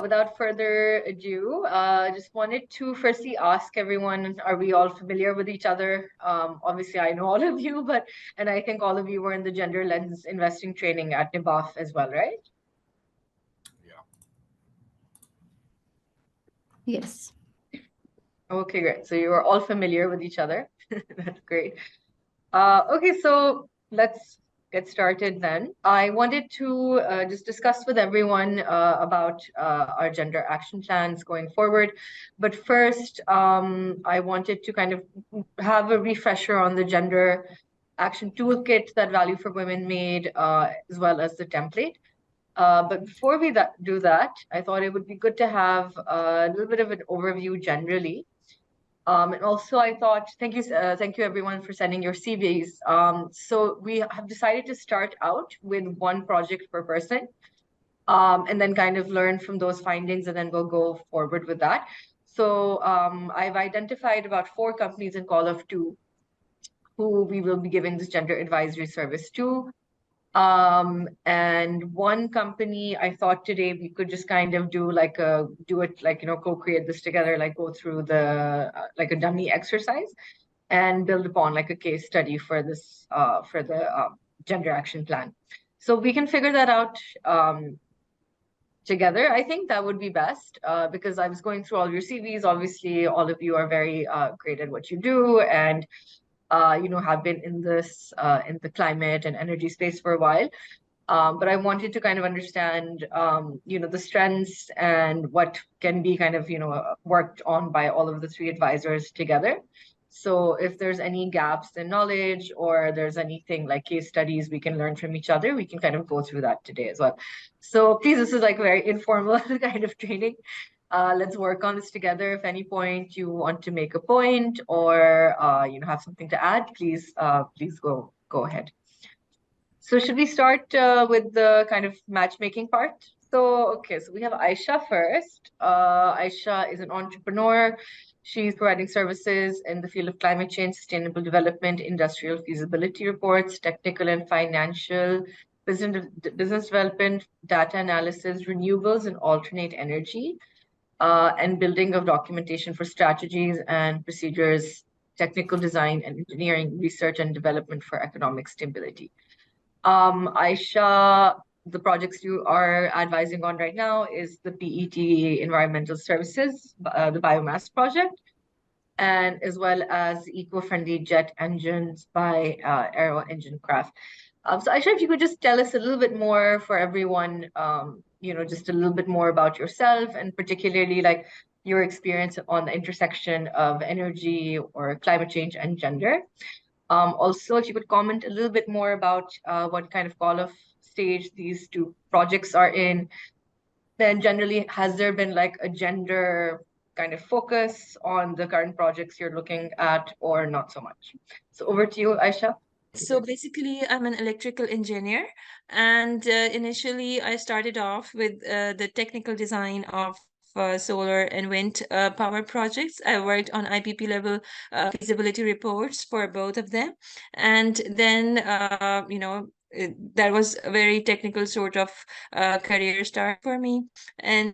Without further ado, I just wanted to firstly ask everyone, are we all familiar with each other? Obviously, I know all of you, and I think all of you were in the Gender Lens investing training at NIBAF as well, right? Yeah. Yes. Okay, great. So you are all familiar with each other. That's great. Okay, so let's get started then. I wanted to just discuss with everyone about our gender action plans going forward. But first, I wanted to kind of have a refresher on the gender action toolkit that Value for Women made, as well as the template. But before we do that, I thought it would be good to have a little bit of an overview generally. And also, I thought, thank you everyone for sending your CVs. So we have decided to start out with one project per person, and then kind of learn from those findings, and then we'll go forward with that. So I've identified about 4 companies in call of 2 who we will be giving this gender advisory service to. And one company, I thought today we could just kind of do co-create this together, like go through the like a dummy exercise and build upon like a case study for this for the gender action plan. So we can figure that out together. I think that would be best because I was going through all your CVs. Obviously, all of you are very great at what you do, and have been in in the climate and energy space for a while. But I wanted to kind of understand, the strengths and what can be kind of, worked on by all of the 3 advisors together. So if there's any gaps in knowledge or there's anything like case studies we can learn from each other, we can kind of go through that today as well. So please, this is like very informal kind of training. Let's work on this together. If any point you want to make a point or have something to add, please go ahead. So should we start with the kind of matchmaking part? So we have Aisha first. Aisha is an entrepreneur. She's providing services in the field of climate change, sustainable development, industrial feasibility reports, technical and financial, business development, data analysis, renewables and alternate energy, and building of documentation for strategies and procedures, technical design and engineering, research and development for economic stability. Aisha, the projects you are advising on right now is the PET Environmental Services, the biomass project, and as well as eco-friendly jet engines by Aero Engine Craft. So Aisha, if you could just tell us a little bit more for everyone, just a little bit more about yourself and particularly like your experience on the intersection of energy or climate change and gender. Also, if you could comment a little bit more about what kind of call of stage these 2 projects are in, then generally, has there been like a gender kind of focus on the current projects you're looking at or not so much? So over to you, Aisha. So basically, I'm an electrical engineer, and initially I started off with the technical design of solar and wind power projects. I worked on IPP level feasibility reports for both of them, and then that was a very technical sort of career start for me. And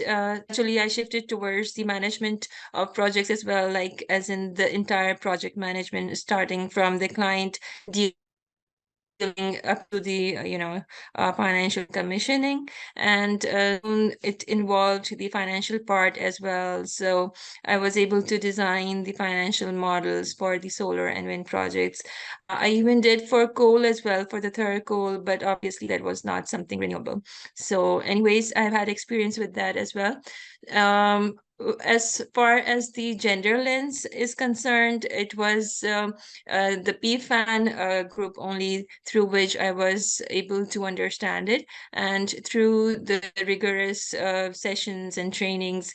actually, I shifted towards the management of projects as well, like as in the entire project management, starting from the client dealing up to the financial commissioning, and it involved the financial part as well. So I was able to design the financial models for the solar and wind projects. I even did for coal as well, for the third coal, but obviously that was not something renewable. So anyways, I've had experience with that as well. As far as the gender lens is concerned, it was the PFAN group only through which I was able to understand it, and through the rigorous sessions and trainings,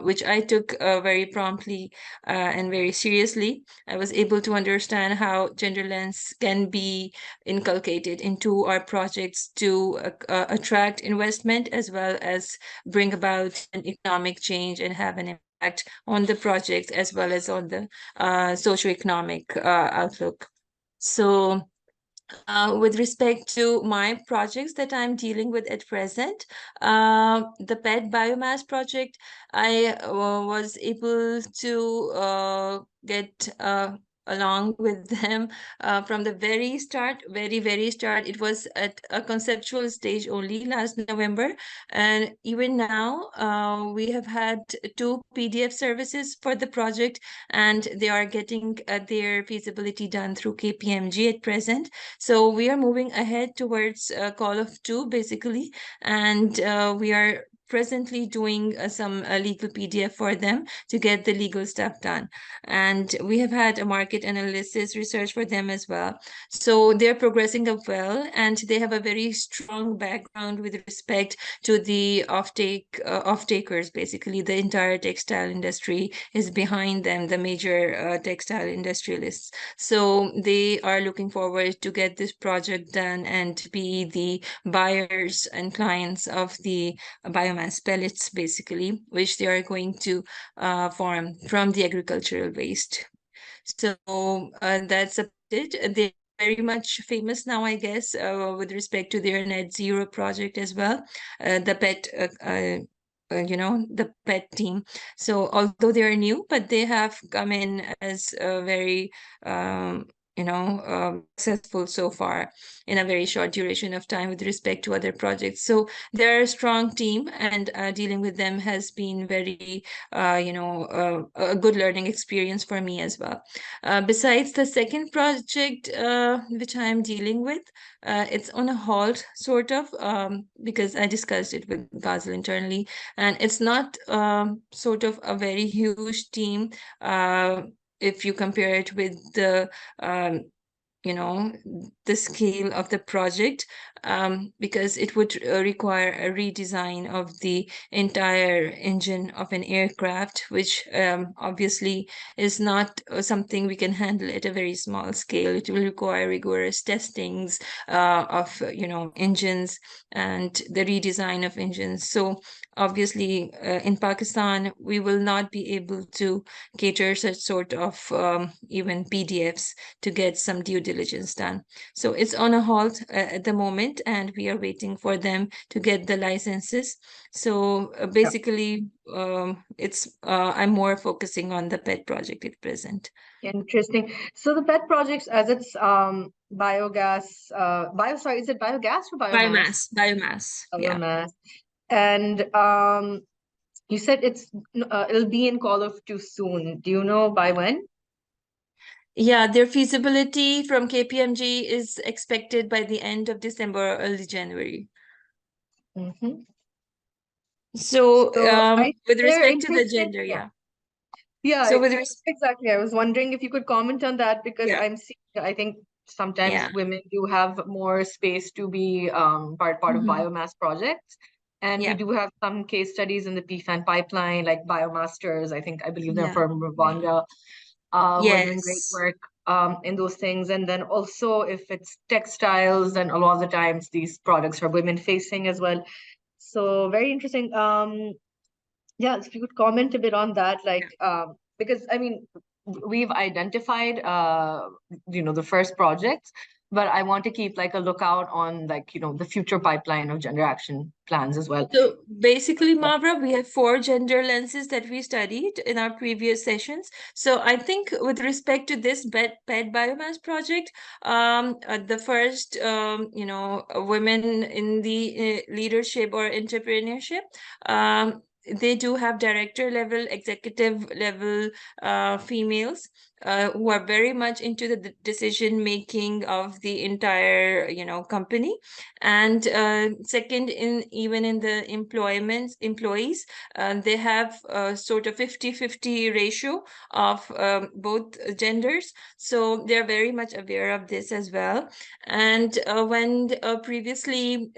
which I took very promptly and very seriously, I was able to understand how gender lens can be inculcated into our projects to attract investment as well as bring about an economic change and have an impact on the project as well as on the socioeconomic outlook. So With respect to my projects that I'm dealing with at present, the PET biomass project, I was able to get along with them from the very start, very start. It was at a conceptual stage only last November, and even now we have had 2 PDF services for the project, and they are getting their feasibility done through KPMG at present. So we are moving ahead towards Call of Two, basically, and we are presently doing some legal PDF for them to get the legal stuff done. And we have had a market analysis research for them as well. So they're progressing up well, and they have a very strong background with respect to the off-takers. Basically, the entire textile industry is behind them, the major textile industrialists. So they are looking forward to get this project done and be the buyers and clients of the biomass pellets, basically, which they are going to form from the agricultural waste. So that's about it. They're very much famous now, I guess, with respect to their net zero project as well. The PET the PET team. So although they are new, but they have come in as a very successful so far in a very short duration of time with respect to other projects. So they're a strong team, and dealing with them has been very a good learning experience for me as well. Besides the second project which I'm dealing with, it's on a halt, sort of, because I discussed it with Ghazal internally, and it's not sort of a very huge team if you compare it with the um, the scale of the project, because it would require a redesign of the entire engine of an aircraft, which obviously is not something we can handle at a very small scale. It will require rigorous testings of engines and the redesign of engines. So obviously in Pakistan we will not be able to cater such sort of even PDFs to get some due diligence done. So it's on a halt at the moment, and we are waiting for them to get the licenses. So basically, I'm more focusing on the PET project at present. Interesting. So the pet projects, as it's biogas, sorry, is it biogas or biomass? Biomass, yeah. Biomass. And you said it'll be in Call of Two soon. Do you know by when? Yeah, their feasibility from KPMG is expected by the end of December or early January. Mm-hmm. So, So with they're respect to the interested. gender, yeah. Yeah, So with exactly. I was wondering if you could comment on that because yeah, I'm seeing, I think sometimes yeah. women do have more space to be part of Mhm. biomass projects. And we Yeah, do have some case studies in the PFAN pipeline, like Biomasters. I believe they're yeah. from Rwanda, who are doing great Yes. work in those things. And then also if it's textiles, then a lot of the times these products are women facing as well. So very interesting. Yeah, if you could comment a bit on that, like, because I mean, we've identified, the first projects, but I want to keep like a lookout on like, the future pipeline of gender action plans as well. So basically, Mavra, we have 4 gender lenses that we studied in our previous sessions. So I think with respect to this PET biomass project, the first, women in the leadership or entrepreneurship, they do have director level, executive level females who are very much into the decision making of the entire, company. And second, even in the employees, they have a sort of 50-50 ratio of both genders. So they're very much aware of this as well. And when previously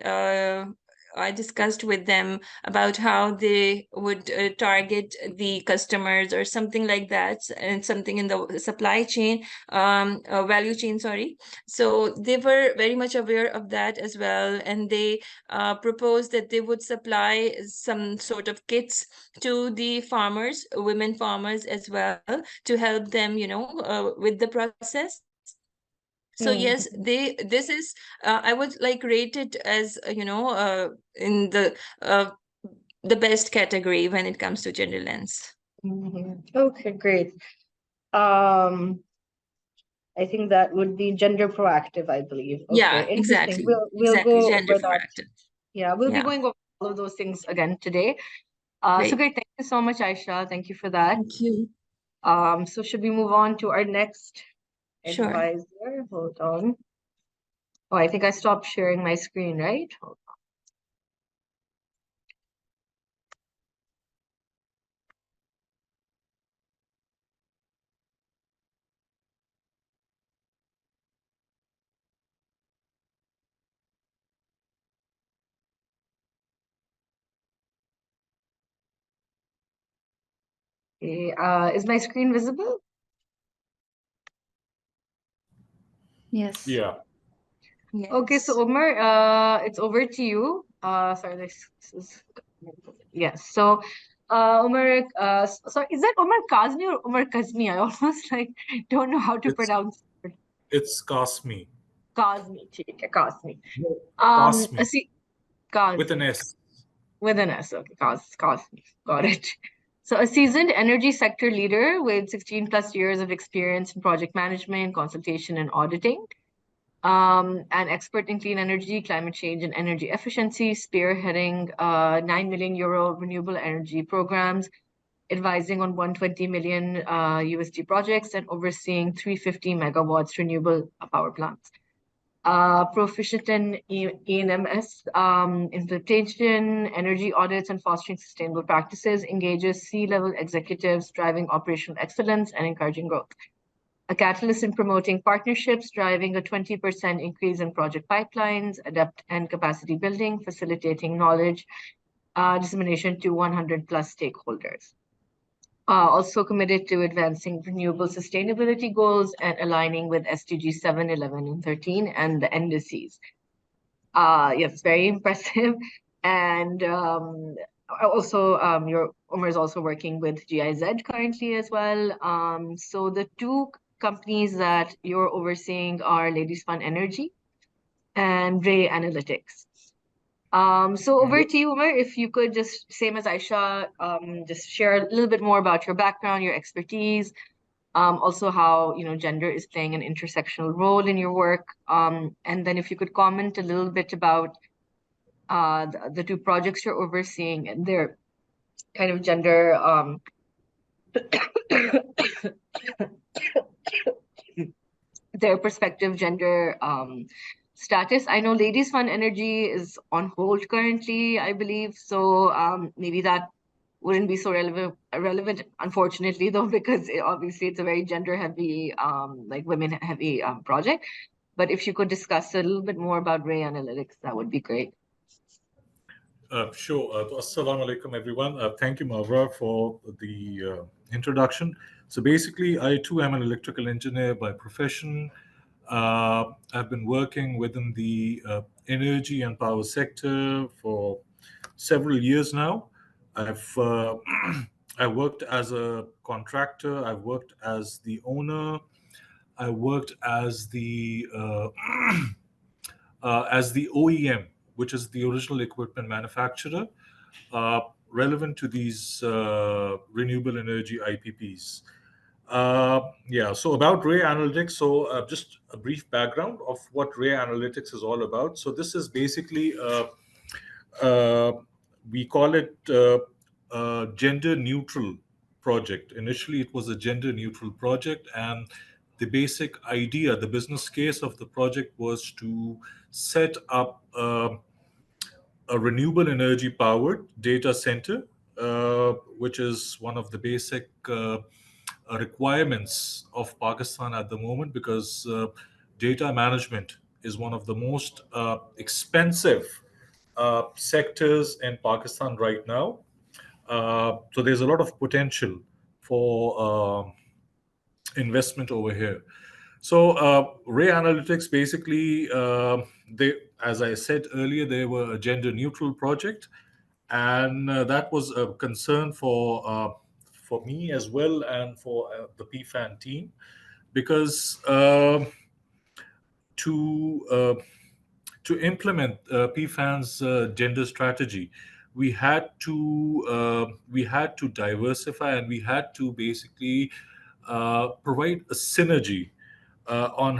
I discussed with them about how they would target the customers or something like that, and something in the supply chain, value chain, sorry. So they were very much aware of that as well, and they proposed that they would supply some sort of kits to the farmers, women farmers as well, to help them, with the process. So yes, this is I would like rate it as in the best category when it comes to gender lens. Okay, great. I think that would be gender proactive, I believe. Yeah, Okay, interesting. exactly. We'll Exactly. go Gender over that. proactive. Yeah, we'll be Yeah. going over all of those things again today. So Great. great. Thank you so much, Aisha. Thank you for that. Thank you. So should we move on to our next Sure. advisor? Hold on. Oh, I think I stopped sharing my screen, right? Hold on. Okay, is my screen visible? Yes. Yeah. Okay, so Yes. Umar, it's over to you. Sorry, this is yes. So, Umar, sorry, is that Umar Kazmi or Umar Kazmi? I almost like don't know how to It's pronounce it. it's Kasmi. Kazmi, ठीक है, Kazmi. No, Kasmi See, with an Kazmi S. with an S. Okay, Kazmi, got it. So, a seasoned energy sector leader with 16 plus years of experience in project management, consultation, and auditing. An expert in clean energy, climate change, and energy efficiency, spearheading 9 million euro renewable energy programs, advising on 120 million USD projects, and overseeing 350 megawatts renewable power plants. Proficient in ENMS implementation, energy audits, and fostering sustainable practices, engages C-level executives, driving operational excellence and encouraging growth. A catalyst in promoting partnerships, driving a 20% increase in project pipelines, adapt and capacity building, facilitating knowledge dissemination to 100 plus stakeholders. Also committed to advancing renewable sustainability goals and aligning with SDG 7, 11, and 13 and the indices. Yes, very impressive. And also, your Umar is also working with GIZ currently as well. So the two companies that you're overseeing are Ladies Fund Energy and Ray Analytics. So over to you, Umar, if you could just, same as Aisha, just share a little bit more about your background, your expertise, also how, gender is playing an intersectional role in your work. And then if you could comment a little bit about the two projects you're overseeing and their kind of gender their perspective gender status. I know Ladies Fund Energy is on hold currently, I believe. So maybe that wouldn't be so relevant, unfortunately, though, because obviously it's a very gender heavy, like women heavy project. But if you could discuss a little bit more about Ray Analytics, that would be great. Sure. Assalamu alaikum, everyone. Thank you, Mavra, for the introduction. So basically, I too am an electrical engineer by profession. I've been working within the energy and power sector for several years now. I've I worked as a contractor. I've worked as the owner. I worked as the OEM, which is the original equipment manufacturer, relevant to these renewable energy IPPs. Yeah, so about Ray Analytics, so just a brief background of what Ray Analytics is all about. So this is basically, we call it a gender neutral project. Initially, it was a gender neutral project, and the basic idea, the business case of the project was to set up a renewable energy powered data center, which is one of the basic requirements of Pakistan at the moment, because data management is one of the most expensive sectors in Pakistan right now. So there's a lot of potential for investment over here. So Ray Analytics basically, they, as I said earlier, they were a gender neutral project, and that was a concern for me as well and for the PFAN team, because to implement PFAN's gender strategy, we had to diversify, and we had to basically provide a synergy on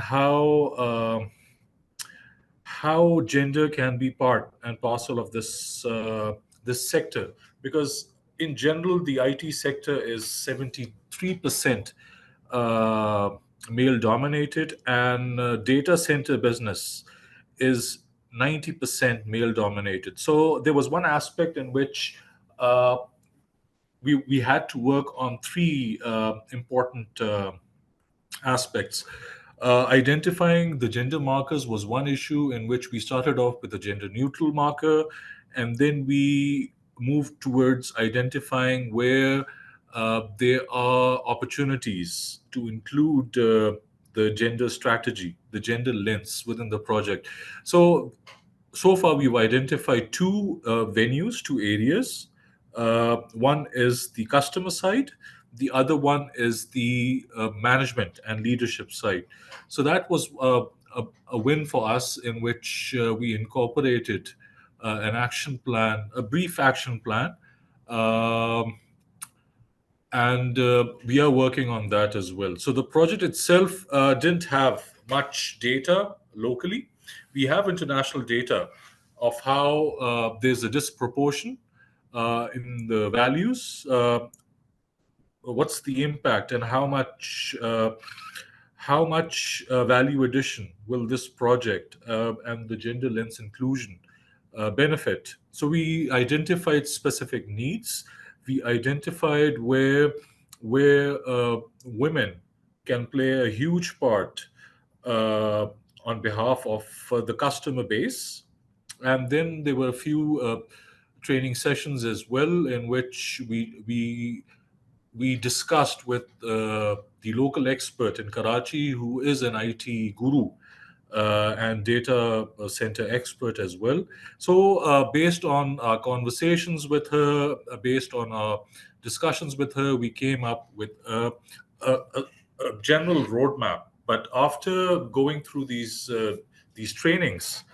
how gender can be part and parcel of this sector, because in general the IT sector is 73% male dominated, and data center business is 90% male dominated. So there was one aspect in which uh, we had to work on three important aspects. Identifying the gender markers was one issue, in which we started off with a gender neutral marker, and then we moved towards identifying where there are opportunities to include the gender strategy, the gender lens within the project. So far, we've identified two venues, two areas. One is the customer side, the other one is the management and leadership side. So that was a win for us, in which we incorporated an action plan, a brief action plan. Um, and we are working on that as well. So the project itself didn't have much data locally. We have international data of how there's a disproportion in the values. What's the impact, and how much value addition will this project and the gender lens inclusion benefit? So we identified specific needs. We identified where women can play a huge part uh, on behalf of the customer base. And then there were a few training sessions as well, in which we discussed with the local expert in Karachi, who is an IT guru and data center expert as well. So, based on our conversations with her, based on our discussions with her, we came up with a, a, a general roadmap. But after going through these trainings,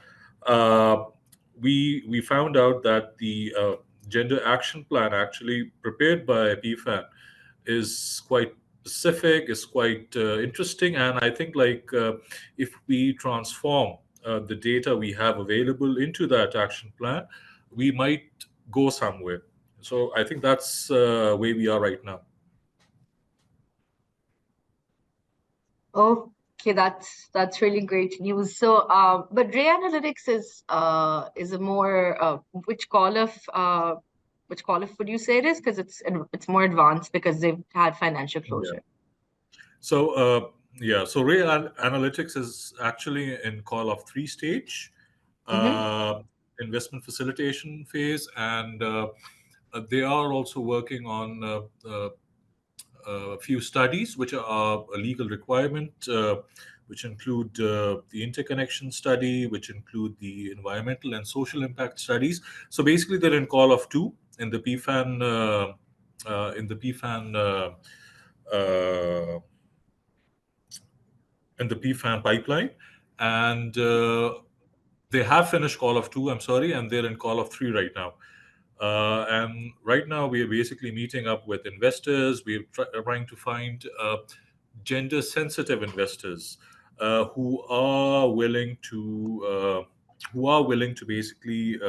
uh, we found out that the gender action plan, actually prepared by PFAN, is quite specific, is quite interesting, and I think, like, if we transform the data we have available into that action plan, we might go somewhere. So I think that's where we are right now. Okay, that's really great news. So, but Ray Analytics is a more which call of would you say it is? Because it's more advanced because they've had financial closure. So so Ray Analytics is actually in call of 3 stage, investment facilitation phase, and they are also working on a few studies which are a legal requirement, which include the interconnection study, which include the environmental and social impact studies. So basically, they're in call of 2 in the PFAN uh, in the PFAN pipeline, and they have finished call of 2. I'm sorry, and they're in call of 3 right now. And right now, we are basically meeting up with investors. We're trying to find gender-sensitive investors who are willing to basically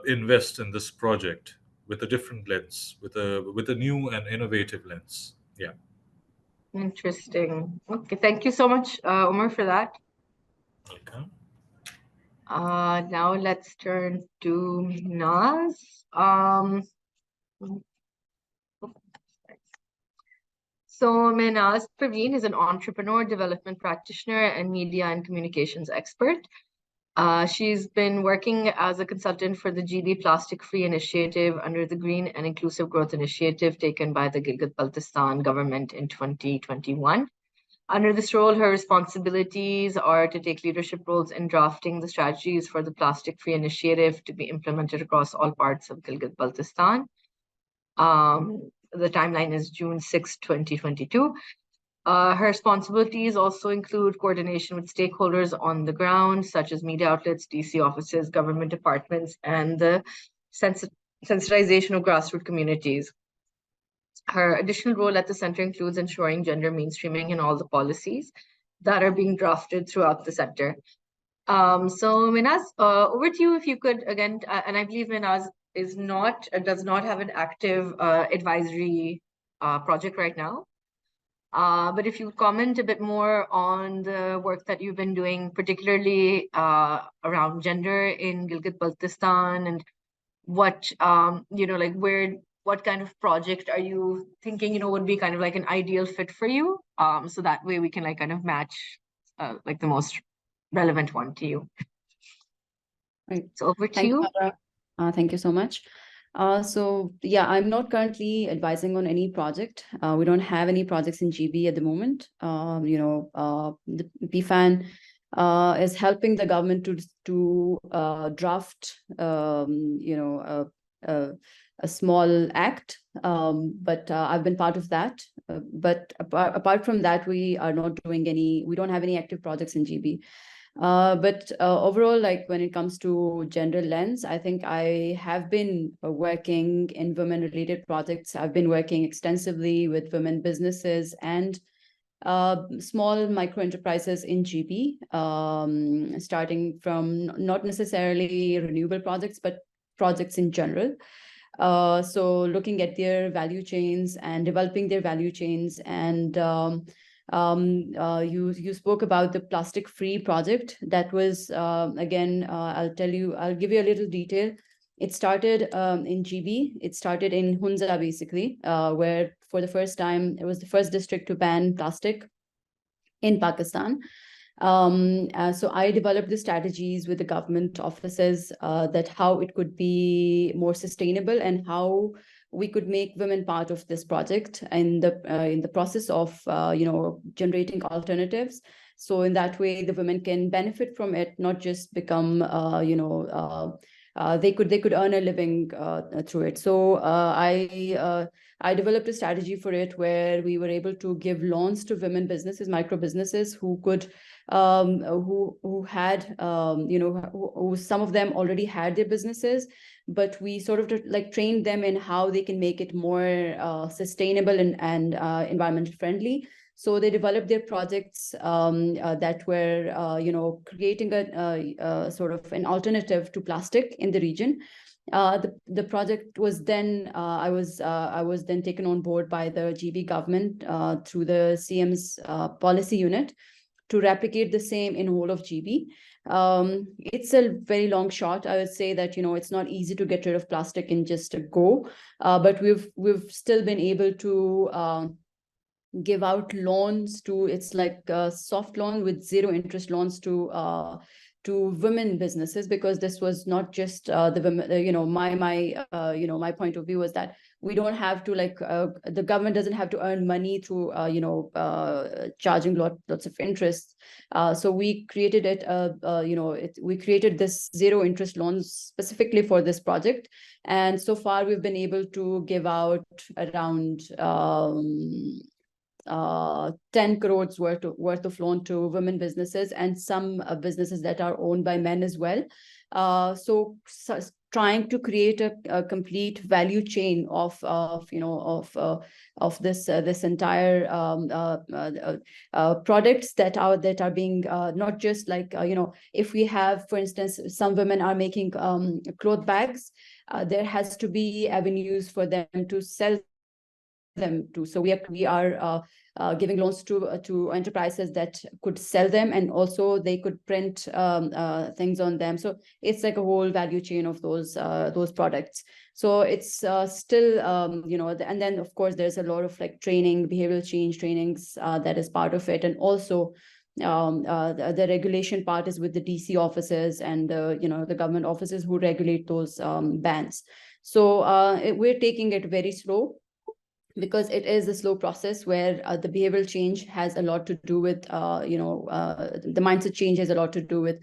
invest in this project with a different lens, with a new and innovative lens. Yeah. Interesting. Okay, thank you so much, Umar, for that. Okay. Now let's turn to Naz. So Mehnaz Praveen is an entrepreneur, development practitioner, and media and communications expert. She's been working as a consultant for the GB Plastic Free Initiative under the Green and Inclusive Growth Initiative taken by the Gilgit-Baltistan government in 2021. Under this role, her responsibilities are to take leadership roles in drafting the strategies for the Plastic Free Initiative to be implemented across all parts of Gilgit-Baltistan. The timeline is June 6, 2022. Her responsibilities also include coordination with stakeholders on the ground, such as media outlets, DC offices, government departments, and the sensitization of grassroots communities. Her additional role at the center includes ensuring gender mainstreaming in all the policies that are being drafted throughout the center. So Minaz, over to you if you could again, and I believe Minaz does not have an active advisory project right now. But if you comment a bit more on the work that you've been doing, particularly around gender in Gilgit-Baltistan, and what what kind of project are you thinking, would be kind of like an ideal fit for you? So that way we can like kind of match like the most relevant one to you. Right. So over to Thank you, you. Mara. Thank you so much. So yeah, I'm not currently advising on any project. We don't have any projects in GB at the moment. The PFAN is helping the government to draft a small act, but I've been part of that. But apart from that, we don't have any active projects in GB. But overall, like when it comes to gender lens, I think I have been working in women-related projects. I've been working extensively with women businesses and small micro enterprises in GB, starting from not necessarily renewable projects, but projects in general. So looking at their value chains and developing their value chains. And you spoke about the plastic-free project. That was, again, I'll give you a little detail. It started in GB. It started in Hunza, basically, where for the first time, it was the first district to ban plastic in Pakistan. So I developed the strategies with the government offices that how it could be more sustainable and how we could make women part of this project in the process of generating alternatives. So in that way, the women can benefit from it, not just become they could earn a living through it. So I developed a strategy for it where we were able to give loans to women businesses, micro businesses who could who had who some of them already had their businesses, but we sort of like trained them in how they can make it more sustainable and environmental friendly. So they developed their projects that were creating a sort of an alternative to plastic in the region. The project was then I was then taken on board by the GB government through the CM's policy unit to replicate the same in whole of GB. It's a very long shot. I would say that it's not easy to get rid of plastic in just a go, but we've still been able to give out loans to, it's like a soft loan with zero interest loans to women businesses, because this was not just the women. My point of view was that we don't have to the government doesn't have to earn money through charging lots of interest. So we created we created this zero interest loans specifically for this project, and so far we've been able to give out around 10 crores worth of loan to women businesses and some businesses that are owned by men as well. So trying to create a complete value chain of this entire products that are being not just if we have, for instance, some women are making cloth bags, there has to be avenues for them to sell them to. So we are giving loans to enterprises that could sell them, and also they could print things on them. So it's like a whole value chain of those products. So it's still and then of course there's a lot of training, behavioral change trainings that is part of it, and also the regulation part is with the DC offices and the government offices who regulate those bans. So we're taking it very slow, because it is a slow process where the behavioral change has a lot to do with the mindset change has a lot to do with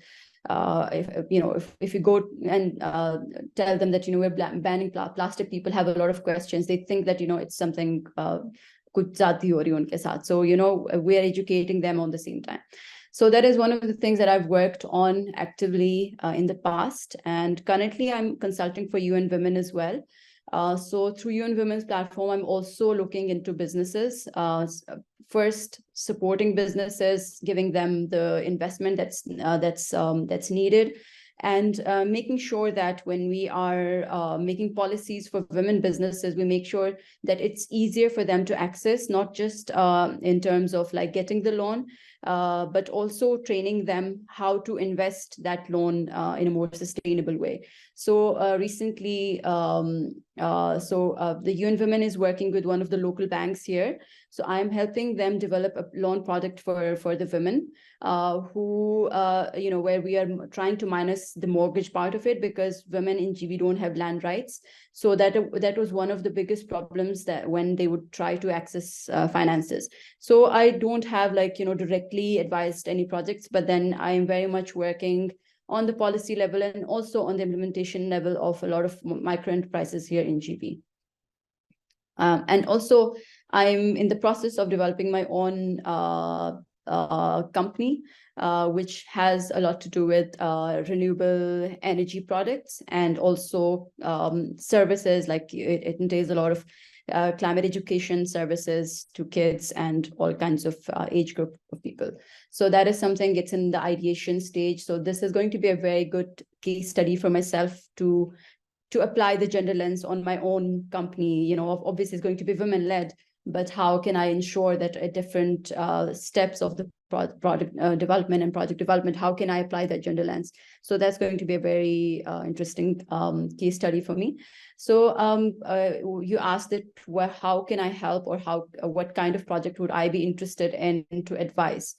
if you go and tell them that we're banning plastic, people have a lot of questions. They think that it's something कुछ जाती हो रही उनके साथ. So, we are educating them on the same time. So that is one of the things that I've worked on actively in the past. And currently I'm consulting for UN Women as well. So through UN Women's platform, I'm also looking into businesses. First, supporting businesses, giving them the investment that's needed, and making sure that when we are making policies for women businesses, we make sure that it's easier for them to access, not just in terms of like getting the loan, but also training them how to invest that loan in a more sustainable way. So recently, the UN Women is working with one of the local banks here. So I'm helping them develop a loan product for the women who, where we are trying to minus the mortgage part of it, because women in GB don't have land rights. So that was one of the biggest problems that when they would try to access finances. So I don't have directly advised any projects, but then I am very much working on the policy level and also on the implementation level of a lot of micro enterprises here in GB. And also I'm in the process of developing my own company, which has a lot to do with renewable energy products, and also services, like it entails a lot of climate education services to kids and all kinds of age group of people. So that is something, it's in the ideation stage. So this is going to be a very good case study for myself to apply the gender lens on my own company. Obviously it's going to be women led, but how can I ensure that at different steps of the product development and project development, how can I apply that gender lens? So that's going to be a very interesting case study for me. So you asked it, how can I help, or what kind of project would I be interested in to advise?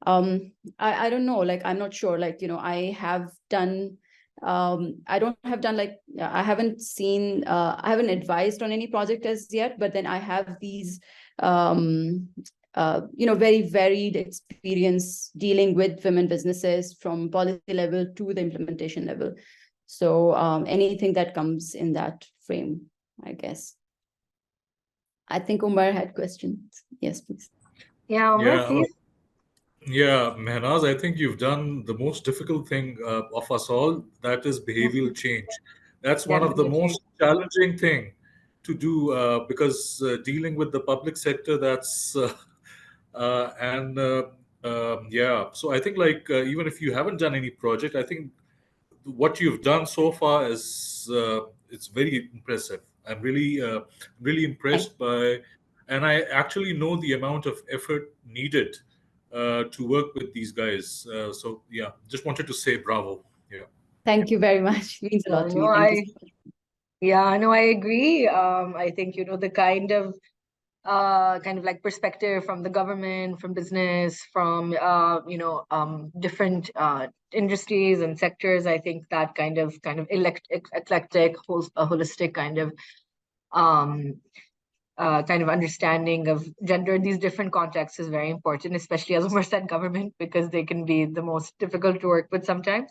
I don't know, I'm not sure, I have done I don't have done I haven't seen I haven't advised on any project as yet, but then I have these very varied experience dealing with women businesses from policy level to the implementation level. So anything that comes in that frame, I guess. I think Umar had questions. Yes, please. Yeah, Umar, Yeah, please. yeah, Mehnaz, I think you've done the most difficult thing of us all, that is behavioral change. That's Yeah, one of the definitely. most challenging thing to do because dealing with the public sector, that's and yeah. So I think even if you haven't done any project, I think what you've done so far is it's very impressive. I'm really impressed by, and I actually know the amount of effort needed to work with these guys. So yeah, just wanted to say bravo. Yeah. Thank you very much. It means a lot to me. Thank you so much. Yeah, no, I agree. I think, the kind of like perspective from the government, from business, from different industries and sectors. I think that kind of eclectic, holistic kind of understanding of gender in these different contexts is very important, especially as Umar said, government, because they can be the most difficult to work with sometimes.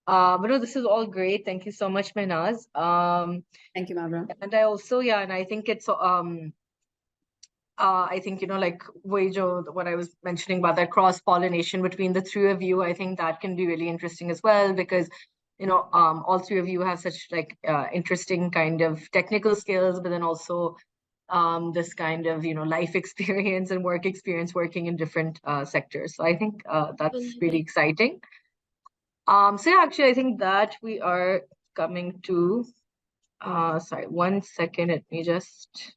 But no, this is all great. Thank you so much, Mehnaz. Thank you, Mavra. And I also, and I think it's I think, what I was mentioning about that cross-pollination between the three of you, I think that can be really interesting as well, because, all three of you have such interesting kind of technical skills, but then also this kind of, life experience and work experience working in different sectors. So I think that's really exciting. So yeah, actually, I think that we are coming to, sorry, 1 second, let me just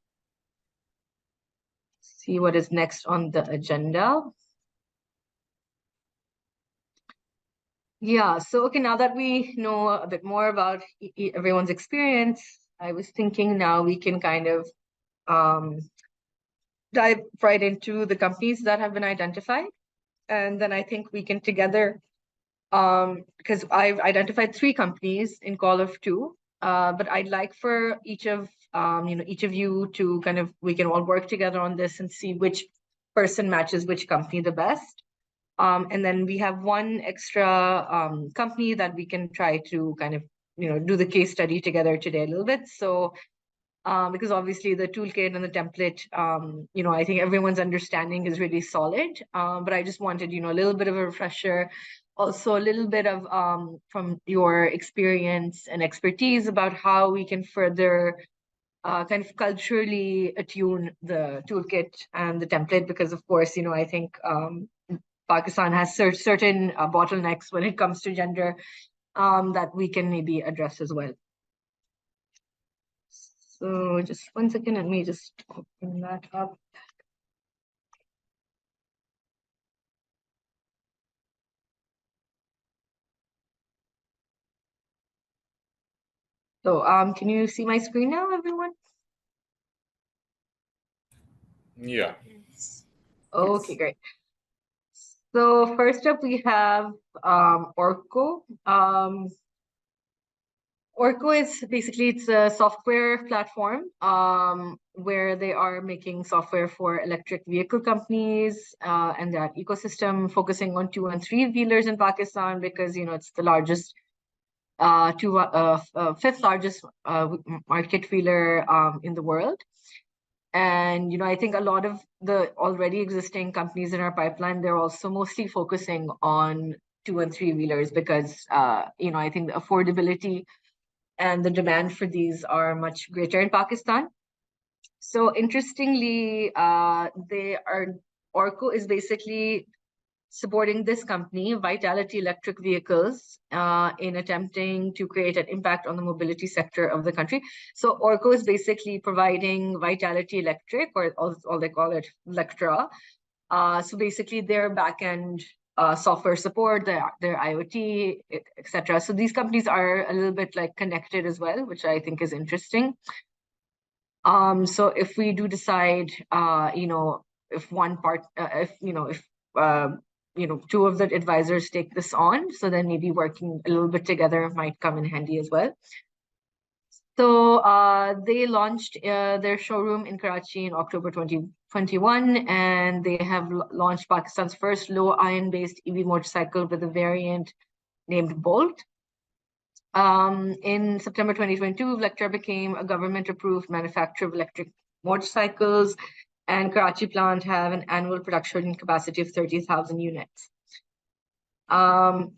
see what is next on the agenda. Yeah, so okay, now that we know a bit more about everyone's experience, I was thinking now we can kind of dive right into the companies that have been identified. And then I think we can together, because I've identified 3 companies in call of 2, but I'd like for each of you to we can all work together on this and see which person matches which company the best. And then we have 1 extra company that we can try to do the case study together today a little bit. So because obviously the toolkit and the template, I think everyone's understanding is really solid. But I just wanted, a little bit of a refresher, also a little bit of from your experience and expertise about how we can further kind of culturally attune the toolkit and the template, because of course, I think Pakistan has certain bottlenecks when it comes to gender that we can maybe address as well. So just 1 second, let me just open that up. So can you see my screen now, everyone? Yeah. Okay, great. So first up, we have Orko. Orko is basically, it's a software platform where they are making software for electric vehicle companies and that ecosystem, focusing on 2- and 3-wheelers in Pakistan, because it's the largest, fifth largest market wheeler in the world. And I think a lot of the already existing companies in our pipeline, they're also mostly focusing on 2- and 3-wheelers because I think the affordability and the demand for these are much greater in Pakistan. So interestingly, Orko is basically supporting this company, Vitality Electric Vehicles, in attempting to create an impact on the mobility sector of the country. So Orko is basically providing Vitality Electric, or all they call it Electra. So basically their backend software support, their IoT, etc. So these companies are a little bit like connected as well, which I think is interesting. So if we do decide, if one part, if 2 of the advisors take this on, so then maybe working a little bit together might come in handy as well. So they launched their showroom in Karachi in October 2021, and they have launched Pakistan's first low iron-based EV motorcycle with a variant named Bolt. In September 2022, Electra became a government-approved manufacturer of electric motorcycles, and Karachi plant have an annual production capacity of 30,000 units. So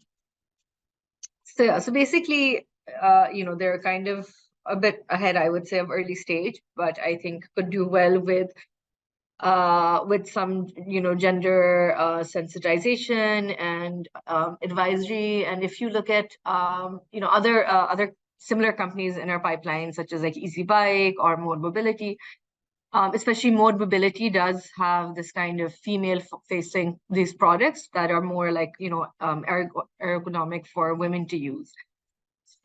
basically, they're kind of a bit ahead, I would say, of early stage, but I think could do well with some, gender sensitization and advisory. And if you look at, other similar companies in our pipeline, such as like Easy Bike or Mode Mobility, especially Mode Mobility does have this kind of female-facing these products that are more like, ergonomic for women to use.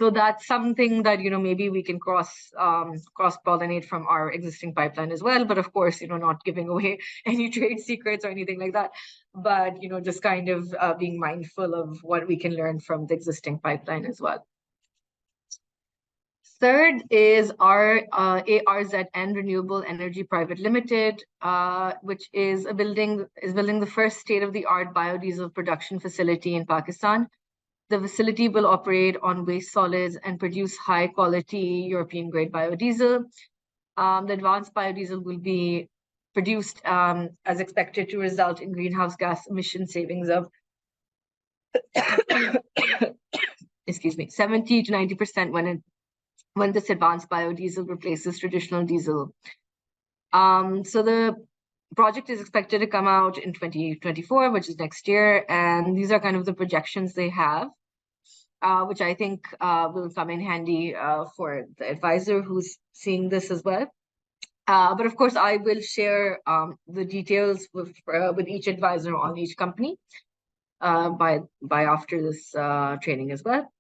So that's something that, maybe we can cross-pollinate from our existing pipeline as well. But of course, not giving away any trade secrets or anything like that. But, just kind of being mindful of what we can learn from the existing pipeline as well. Third is our ARZN Renewable Energy Private Limited, which is building the first state-of-the-art biodiesel production facility in Pakistan. The facility will operate on waste solids and produce high-quality European-grade biodiesel. The advanced biodiesel will be produced as expected to result in greenhouse gas emission savings of 70 to 90% when this advanced biodiesel replaces traditional diesel. So the project is expected to come out in 2024, which is next year. And these are kind of the projections they have, which I think will come in handy for the advisor who's seeing this as well. But of course, I will share the details with each advisor on each company by after this training as well.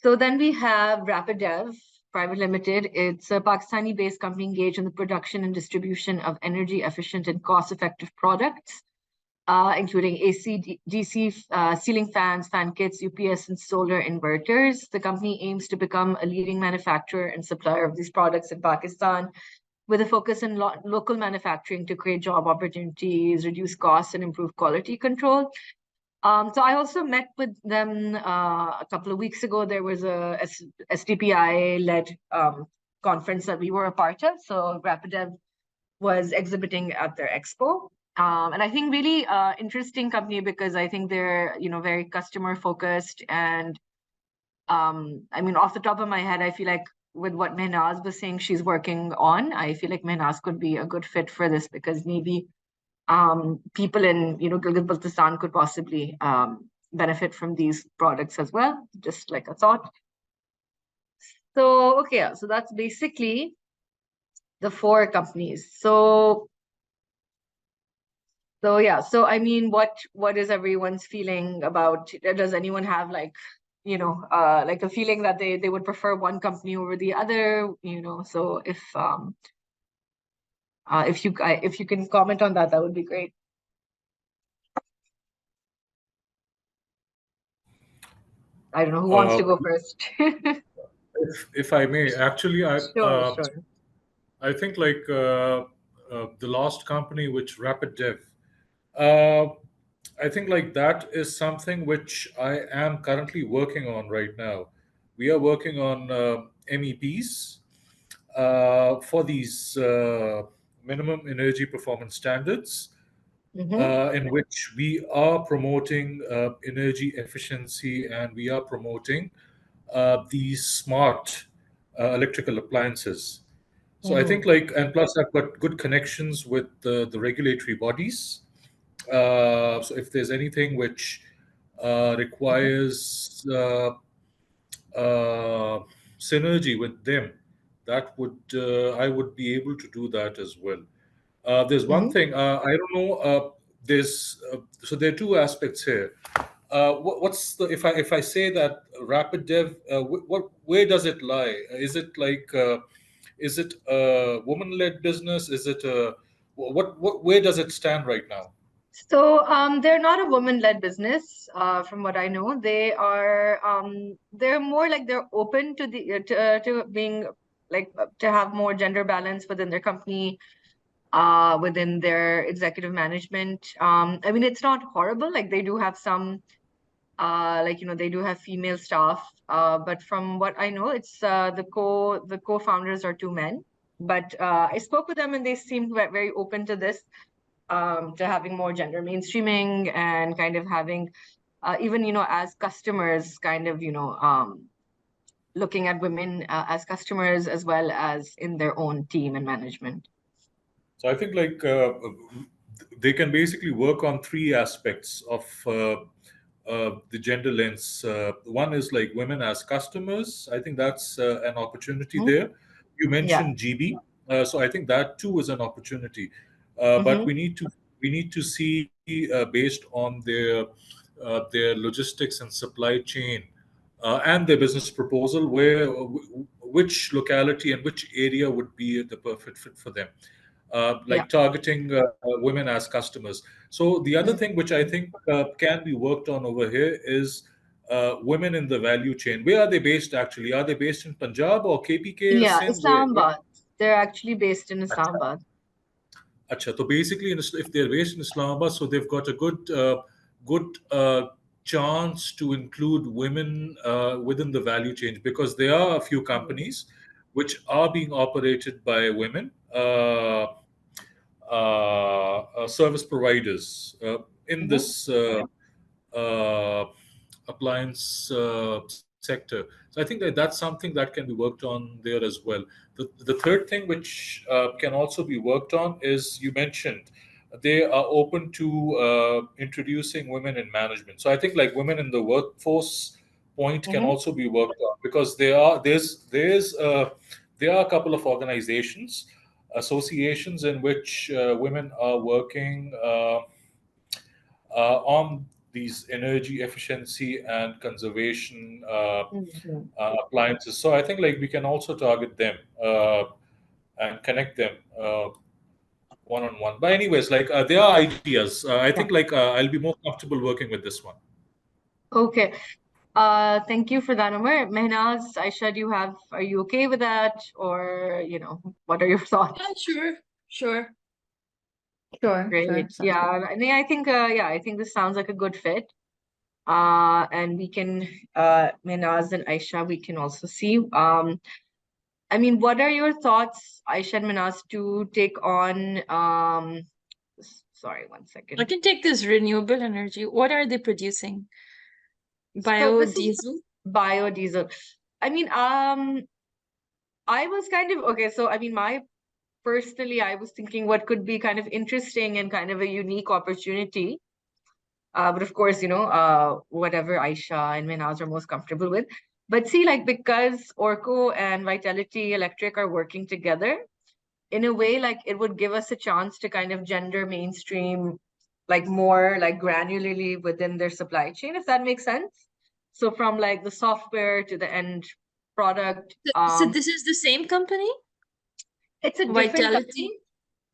So then we have Rapidev Private Limited. It's a Pakistani-based company engaged in the production and distribution of energy-efficient and cost-effective products, including AC, DC, ceiling fans, fan kits, UPS, and solar inverters. The company aims to become a leading manufacturer and supplier of these products in Pakistan, with a focus on local manufacturing to create job opportunities, reduce costs, and improve quality control. So I also met with them a couple of weeks ago. There was a SDPI-led conference that we were a part of. So Rapidev was exhibiting at their expo. And I think really interesting company because I think they're, very customer focused. And I mean, off the top of my head, I feel like with what Mehnaz was saying she's working on, I feel like Mehnaz could be a good fit for this because maybe people in, Gilgit-Baltistan could possibly benefit from these products as well, just like a thought. So, okay, so that's basically the 4 companies. So yeah, so I mean, what is everyone's feeling about? Does anyone have like, like a feeling that they would prefer one company over the other? So if you can comment on that, that would be great. I don't know who wants to go first. If I may, actually, Sure. I think like the last company, which Rapid uh, I think like that is something which I am currently working on right now. We are working on MEPs for these minimum energy performance standards, in which we are promoting energy efficiency and we are promoting these smart electrical appliances. So I think like, and plus I've got good connections with the regulatory bodies. So if there's anything which requires synergy with them, that would I would be able to do that as well. There's one thing I don't know. There's so there are 2 aspects here. What's the if I say that Rapid Dev, what where does it lie? Is it a woman-led business? Is it a what where does it stand right now? So they're not a woman-led business, from what I know. They're more like they're open to the to being like to have more gender balance within their company, within their executive management. I mean, it's not horrible. Like they do have some, they do have female staff. But from what I know, it's the co-founders are 2 men. But I spoke with them and they seemed very open to this, to having more gender mainstreaming and kind of having even as customers kind of looking at women as customers as well as in their own team and management. So I think like they can basically work on 3 aspects of the gender lens. One is like women as customers. I think that's an opportunity there. You Yeah. mentioned GB, so I think that too is an opportunity. But we need to see based on their logistics and supply chain and their business proposal which locality and which area would be the perfect fit for them. Yeah. Targeting women as customers. So the other thing which I think can be worked on over here is women in the value chain. Where are they based actually? Are they based in Punjab or KPK or Yeah, Sindh? Islamabad. They're actually based in Islamabad. Acha. So basically, if they're based in Islamabad, so they've got a good chance to include women within the value chain, because there are a few companies which are being operated by women. Service providers in this appliance sector. So I think that that's something that can be worked on there as well. The third thing which can also be worked on is, you mentioned they are open to introducing women in management. So I think like women in the workforce point can also be worked on, because there are a couple of organizations, associations in which women are working on these energy efficiency and conservation appliances. So I think like we can also target them and connect them one on one. But anyways, like there are ideas. I think like I'll be more comfortable working with this one. Okay. Thank you for that, Umar. Mehnaz, Aisha, are you okay with that? Or, what are your thoughts? Yeah, sure. Great. Sounds Yeah. good. I mean, I think this sounds like a good fit. And we can, Mehnaz and Aisha, we can also see. I mean, what are your thoughts, Aisha and Minaz, to take on, sorry, one I second. can take this renewable energy. What are they producing? So this is Biodiesel? biodiesel. I mean, I was kind of, okay, so I mean, personally, I was thinking what could be kind of interesting and kind of a unique opportunity. But of course, whatever Aisha and Minaz are most comfortable with. But see, like, because Orco and Vitality Electric are working together, in a way, like, it would give us a chance to kind of gender mainstream, like, more like granularly within their supply chain, if that makes sense. So from like the software to the end product, So this is the same company? it's a different company. Vitality?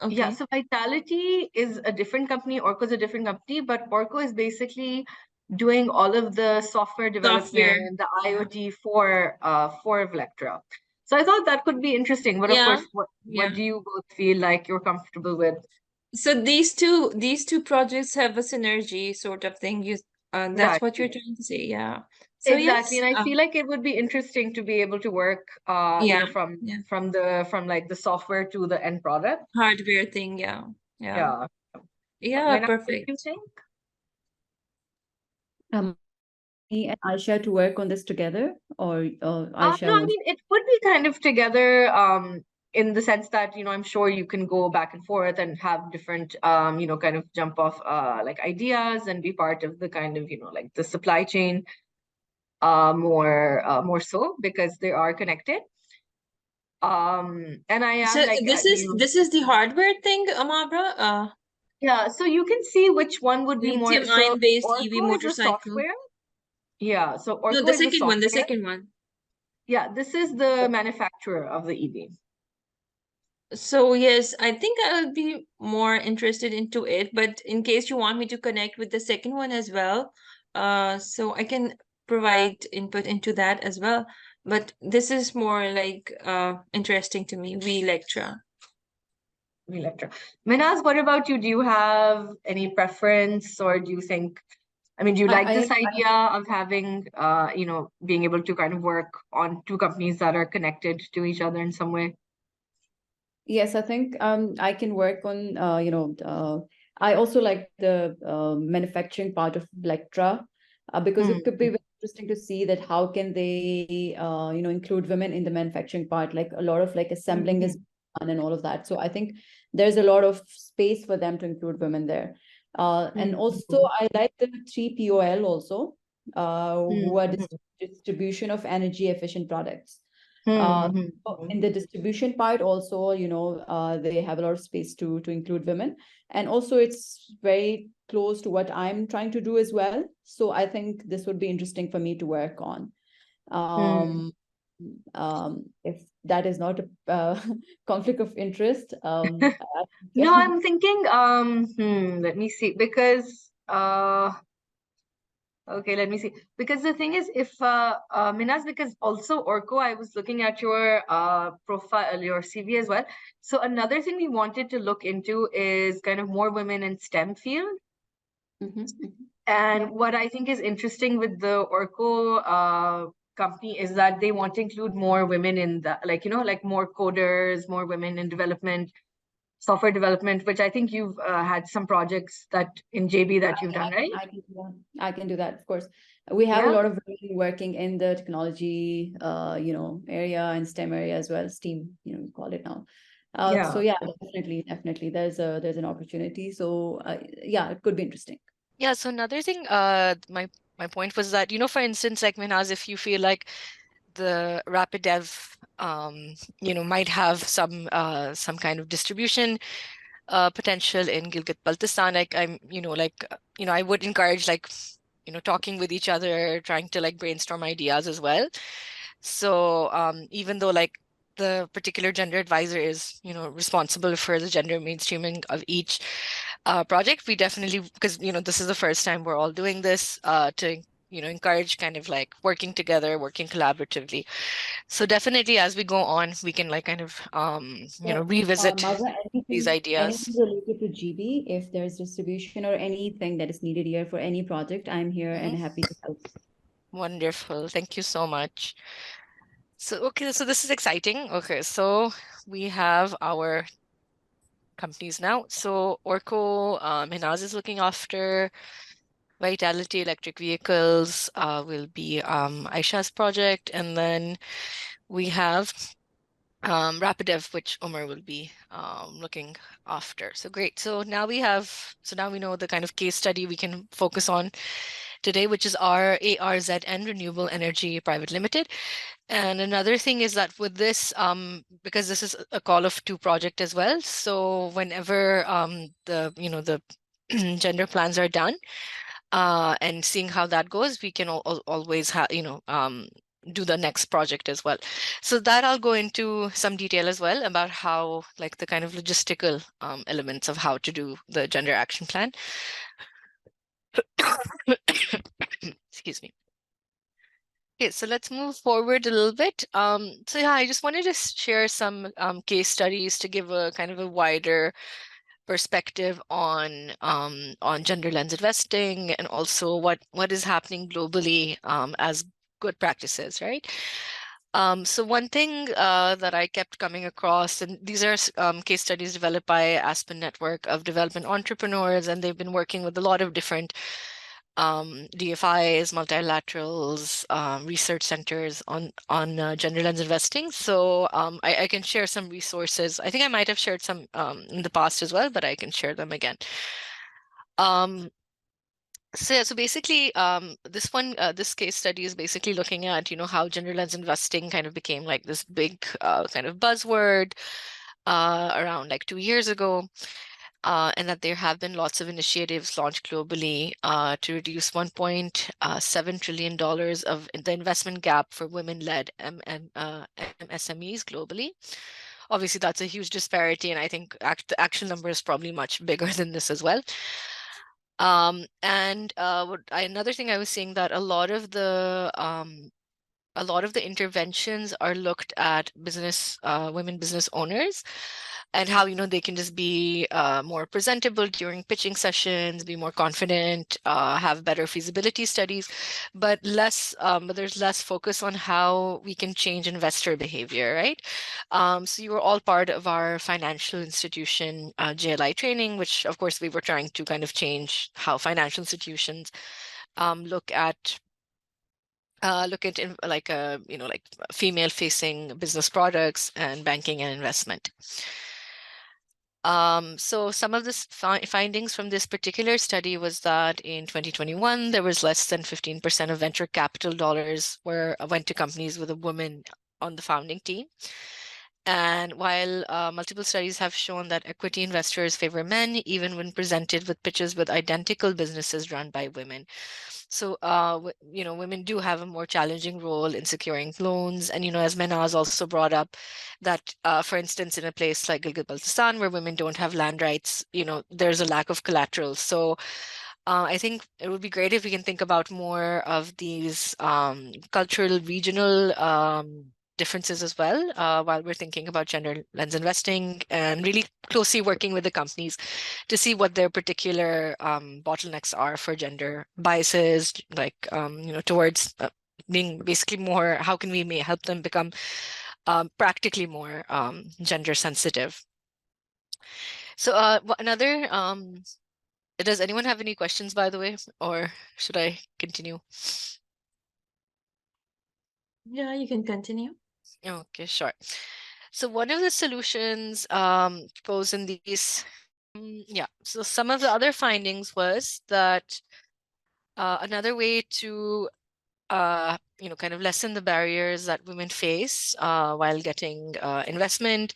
Yeah, Okay. so Vitality is a different company, Orco is a different company, but Orco is basically doing all of the software Software. development, the Yeah. IoT for Vlectra. So I thought that could be interesting, but of Yeah. course, what Yeah. do you both feel like you're comfortable with? So these two projects have a synergy sort of thing. That's Right. what you're trying to say. Yeah. So Exactly. yes, And I feel like it would be interesting to be able to work yeah, from yeah. like the software to the end product. Hardware thing. Yeah. Yeah. Yeah. Yeah, Mena, what do you perfect. think? Me and Aisha to work on this together, or Aisha No, I wants. mean, it would be kind of together, in the sense that, I'm sure you can go back and forth and have different, kind of jump off, like ideas and be part of the kind of, like the supply chain, more so because they are connected. And I So am like, this is the hardware thing, Amabra. yeah, so you can see which one would be more, Lithium so ion based EV Orco is a motorcycle. software. Yeah, so No, Orco the is a second one, the software. second one. Yeah, this is the manufacturer of the EV. So yes, I think I'll be more interested into it, but in case you want me to connect with the second one as well, so I can provide input into that as well. But this is more like interesting to me, Vlectra. Electra. Minaz, what about you? Do you have any preference, or do you think, I mean, do you like this idea of having, being able to kind of work on two companies that are connected to each other in some way? Yes, I think I can work on I also like the manufacturing part of Vlectra, because it could be very interesting to see that how can they include women in the manufacturing part, like a lot of like assembling is done and all of that. So I think there's a lot of space for them to include women there. And also I like the 3POL also, who are distribution of energy efficient products. In the distribution part also, they have a lot of space to include women. And also it's very close to what I'm trying to do as well. So I think this would be interesting for me to work on. If that is not a conflict of interest. No, I'm thinking, let me see, because okay, let me see. Because the thing is, if Minaz, because also Orco, I was looking at your profile, your CV as well. So another thing we wanted to look into is kind of more women in STEM field. And what I think is interesting with the Orco company is that they want to include more women in the, like, like more coders, more women in development, software development, which I think you've had some projects that in JB that you've done, right? I can do that, of course. We have a lot of women working in the technology, area and STEM area as well, STEAM, we call it now. So yeah, definitely, there's an opportunity. So yeah, it could be interesting. Yeah. So another thing, my point was that, for instance, like Minaz, if you feel like the Rapid Dev, might have some kind of distribution potential in Gilgit-Baltistan, like I would encourage talking with each other, trying to brainstorm ideas as well. So even though the particular gender advisor is responsible for the gender mainstreaming of each project, we definitely, because this is the first time we're all doing this, to encourage kind of working together, working collaboratively. So definitely as we go on, we can revisit these ideas. Anything related to GB, if there's distribution or anything that is needed here for any project, I'm here and happy to help. Wonderful. Thank you so much. Okay, so this is exciting. Okay, so we have our companies now. So Orko, Minaz is looking after Vitality Electric Vehicles, will be Aisha's project, and then we have Rapidev, which Omar will be looking after. So great. So now we know the kind of case study we can focus on today, which is our ARZN Renewable Energy Private Limited. And another thing is that with this, because this is a call of two project as well, so whenever the gender plans are done, and seeing how that goes, we can always have do the next project as well. So that I'll go into some detail as well about how, like, the kind of logistical elements of how to do the gender action plan. Excuse me. Okay, so let's move forward a little bit. So yeah, I just wanted to share some case studies to give a kind of a wider perspective on gender lens investing, and also what is happening globally as good practices, right? So one thing that I kept coming across, and these are case studies developed by Aspen Network of Development Entrepreneurs, and they've been working with a lot of different DFIs, multilaterals, research centers on gender lens investing. So I can share some resources. I think I might have shared some in the past as well, but I can share them again. So yeah, so basically, this case study is basically looking at, how gender lens investing kind of became like this big kind of buzzword around like 2 years ago. And that there have been lots of initiatives launched globally to reduce $1.7 trillion of the investment gap for women-led MSMEs globally. Obviously, that's a huge disparity, and I think the actual number is probably much bigger than this as well. Another thing I was seeing that a lot of the interventions are looked at women business owners, and how they can just be more presentable during pitching sessions, be more confident, have better feasibility studies, but there's less focus on how we can change investor behavior, right? So you were all part of our financial institution JLI training, which of course we were trying to kind of change how financial institutions look at like female facing business products and banking and investment. So some of the findings from this particular study was that in 2021, there was less than 15% of venture capital dollars went to companies with a woman on the founding team. And while multiple studies have shown that equity investors favor men, even when presented with pitches with identical businesses run by women. So, women do have a more challenging role in securing loans. And, as Mehnaz also brought up, that, for instance, in a place like Gilgit-Baltistan, where women don't have land rights, there's a lack of collateral. So I think it would be great if we can think about more of these cultural, regional differences as well, while we're thinking about gender lens investing, and really closely working with the companies to see what their particular bottlenecks are for gender biases, like towards being basically more, how can we help them become practically more gender sensitive. So another does anyone have any questions, by the way, or should I continue? Yeah, you can continue. Okay, sure. So one of the solutions goes in these, yeah. So some of the other findings was that another way to kind of lessen the barriers that women face while getting investment,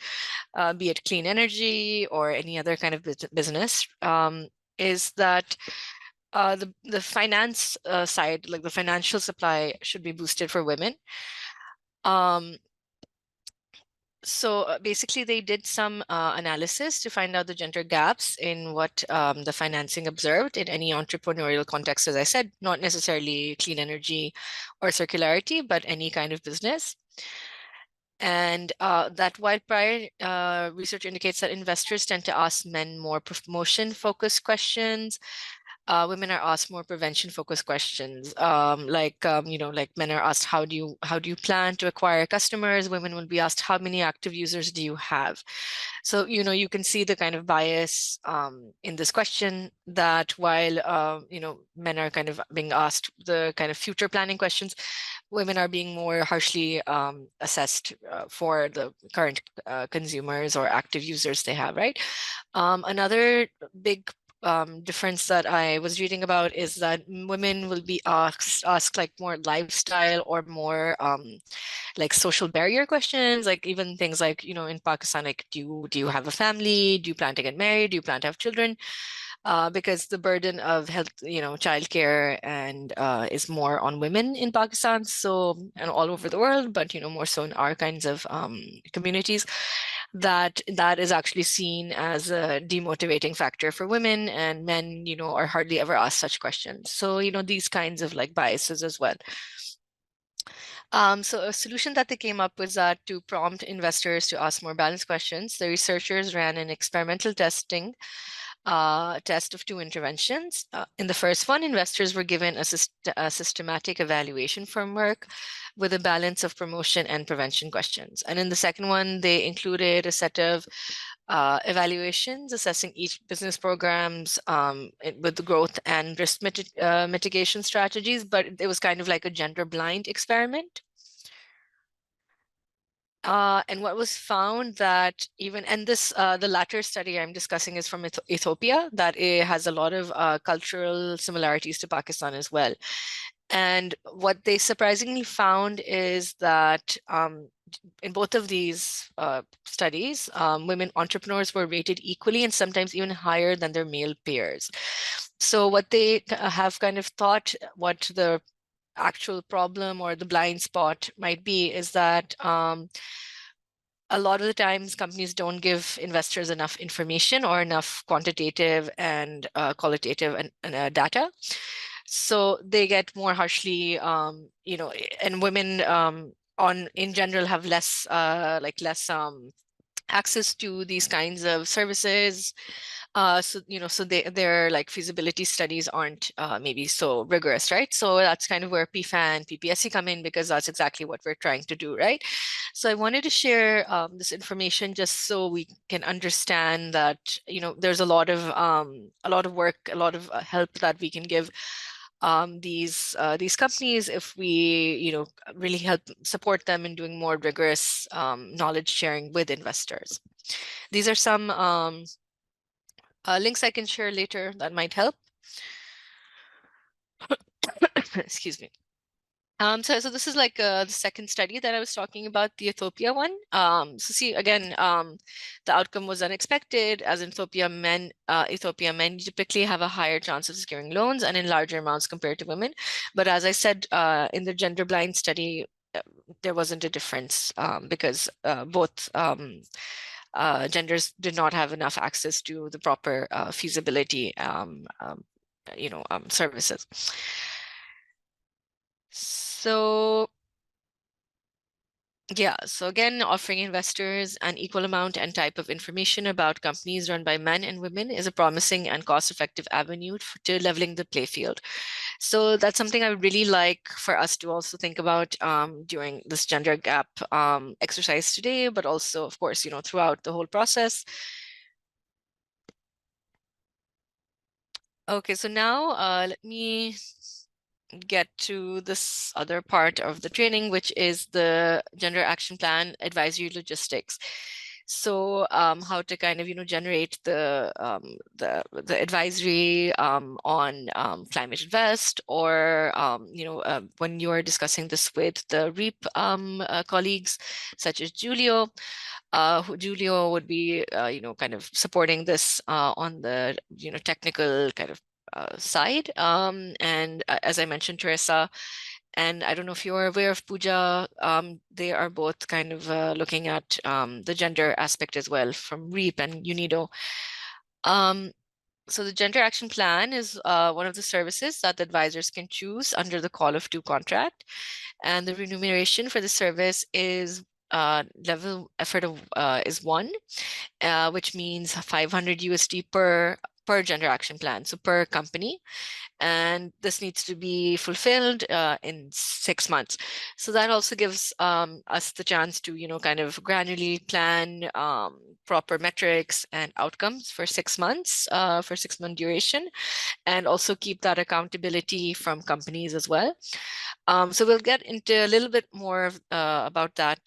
be it clean energy or any other kind of business, is that the finance side, like the financial supply, should be boosted for women. So basically, they did some analysis to find out the gender gaps in what the financing observed in any entrepreneurial context, as I said, not necessarily clean energy or circularity, but any kind of business. And that while prior research indicates that investors tend to ask men more promotion-focused questions, women are asked more prevention-focused questions. Like men are asked, how do you plan to acquire customers? Women will be asked, how many active users do you have? So, you can see the kind of bias in this question, that while, men are kind of being asked the kind of future planning questions, women are being more harshly assessed for the current consumers or active users they have, right? Another big difference that I was reading about is that women will be asked like more lifestyle or more like social barrier questions, like even things like, in Pakistan, like do you have a family? Do you plan to get married? Do you plan to have children? Because the burden of health, childcare and is more on women in Pakistan, so, and all over the world, but more so in our kinds of communities, that is actually seen as a demotivating factor for women, and men, are hardly ever asked such questions. So, these kinds of like biases as well. So a solution that they came up was that to prompt investors to ask more balanced questions, the researchers ran an experimental test of 2 interventions. In the first one, investors were given a systematic evaluation framework with a balance of promotion and prevention questions. And in the second one, they included a set of evaluations assessing each business programs with the growth and risk mitigation strategies, but it was kind of like a gender blind experiment. And what was found that and this, the latter study I'm discussing is from Ethiopia, that it has a lot of cultural similarities to Pakistan as well. And what they surprisingly found is that in both of these studies, women entrepreneurs were rated equally and sometimes even higher than their male peers. So what they have kind of thought what the actual problem or the blind spot might be is that a lot of the times companies don't give investors enough information or enough quantitative and qualitative and data. So they get more harshly, and women in general have less access to these kinds of services. So their like feasibility studies aren't maybe so rigorous, right? So that's kind of where PFAN, PPSC come in, because that's exactly what we're trying to do, right? So I wanted to share this information just so we can understand that, there's a lot of work, a lot of help that we can give these companies if we, really help support them in doing more rigorous knowledge sharing with investors. These are some links I can share later that might help. Excuse me. So this is like the second study that I was talking about, the Ethiopia one. So see, again, the outcome was unexpected, as in Ethiopia men typically have a higher chance of securing loans and in larger amounts compared to women. But as I said, in the gender blind study, there wasn't a difference because both genders did not have enough access to the proper feasibility services. So yeah, so again, offering investors an equal amount and type of information about companies run by men and women is a promising and cost-effective avenue to leveling the play field. So that's something I would really like for us to also think about during this gender gap exercise today, but also, of course, throughout the whole process. Okay, so now let me get to this other part of the training, which is the Gender Action Plan advisory logistics. So how to kind of generate the advisory on Climate Invest, or when you are discussing this with the REAP colleagues such as Julio. Julio would be kind of supporting this on the technical kind of side. And as I mentioned, Teresa, and I don't know if you're aware of Pooja, they are both kind of looking at the gender aspect as well from REAP and UNIDO. So the Gender Action Plan is one of the services that the advisors can choose under the Call of 2 contract. And the remuneration for the service is level effort of is 1, which means 500 USD per per gender action plan, so per company. And this needs to be fulfilled in 6 months. So that also gives us the chance to, kind of granularly plan proper metrics and outcomes for 6 months, for 6-month duration, and also keep that accountability from companies as well. So we'll get into a little bit more about that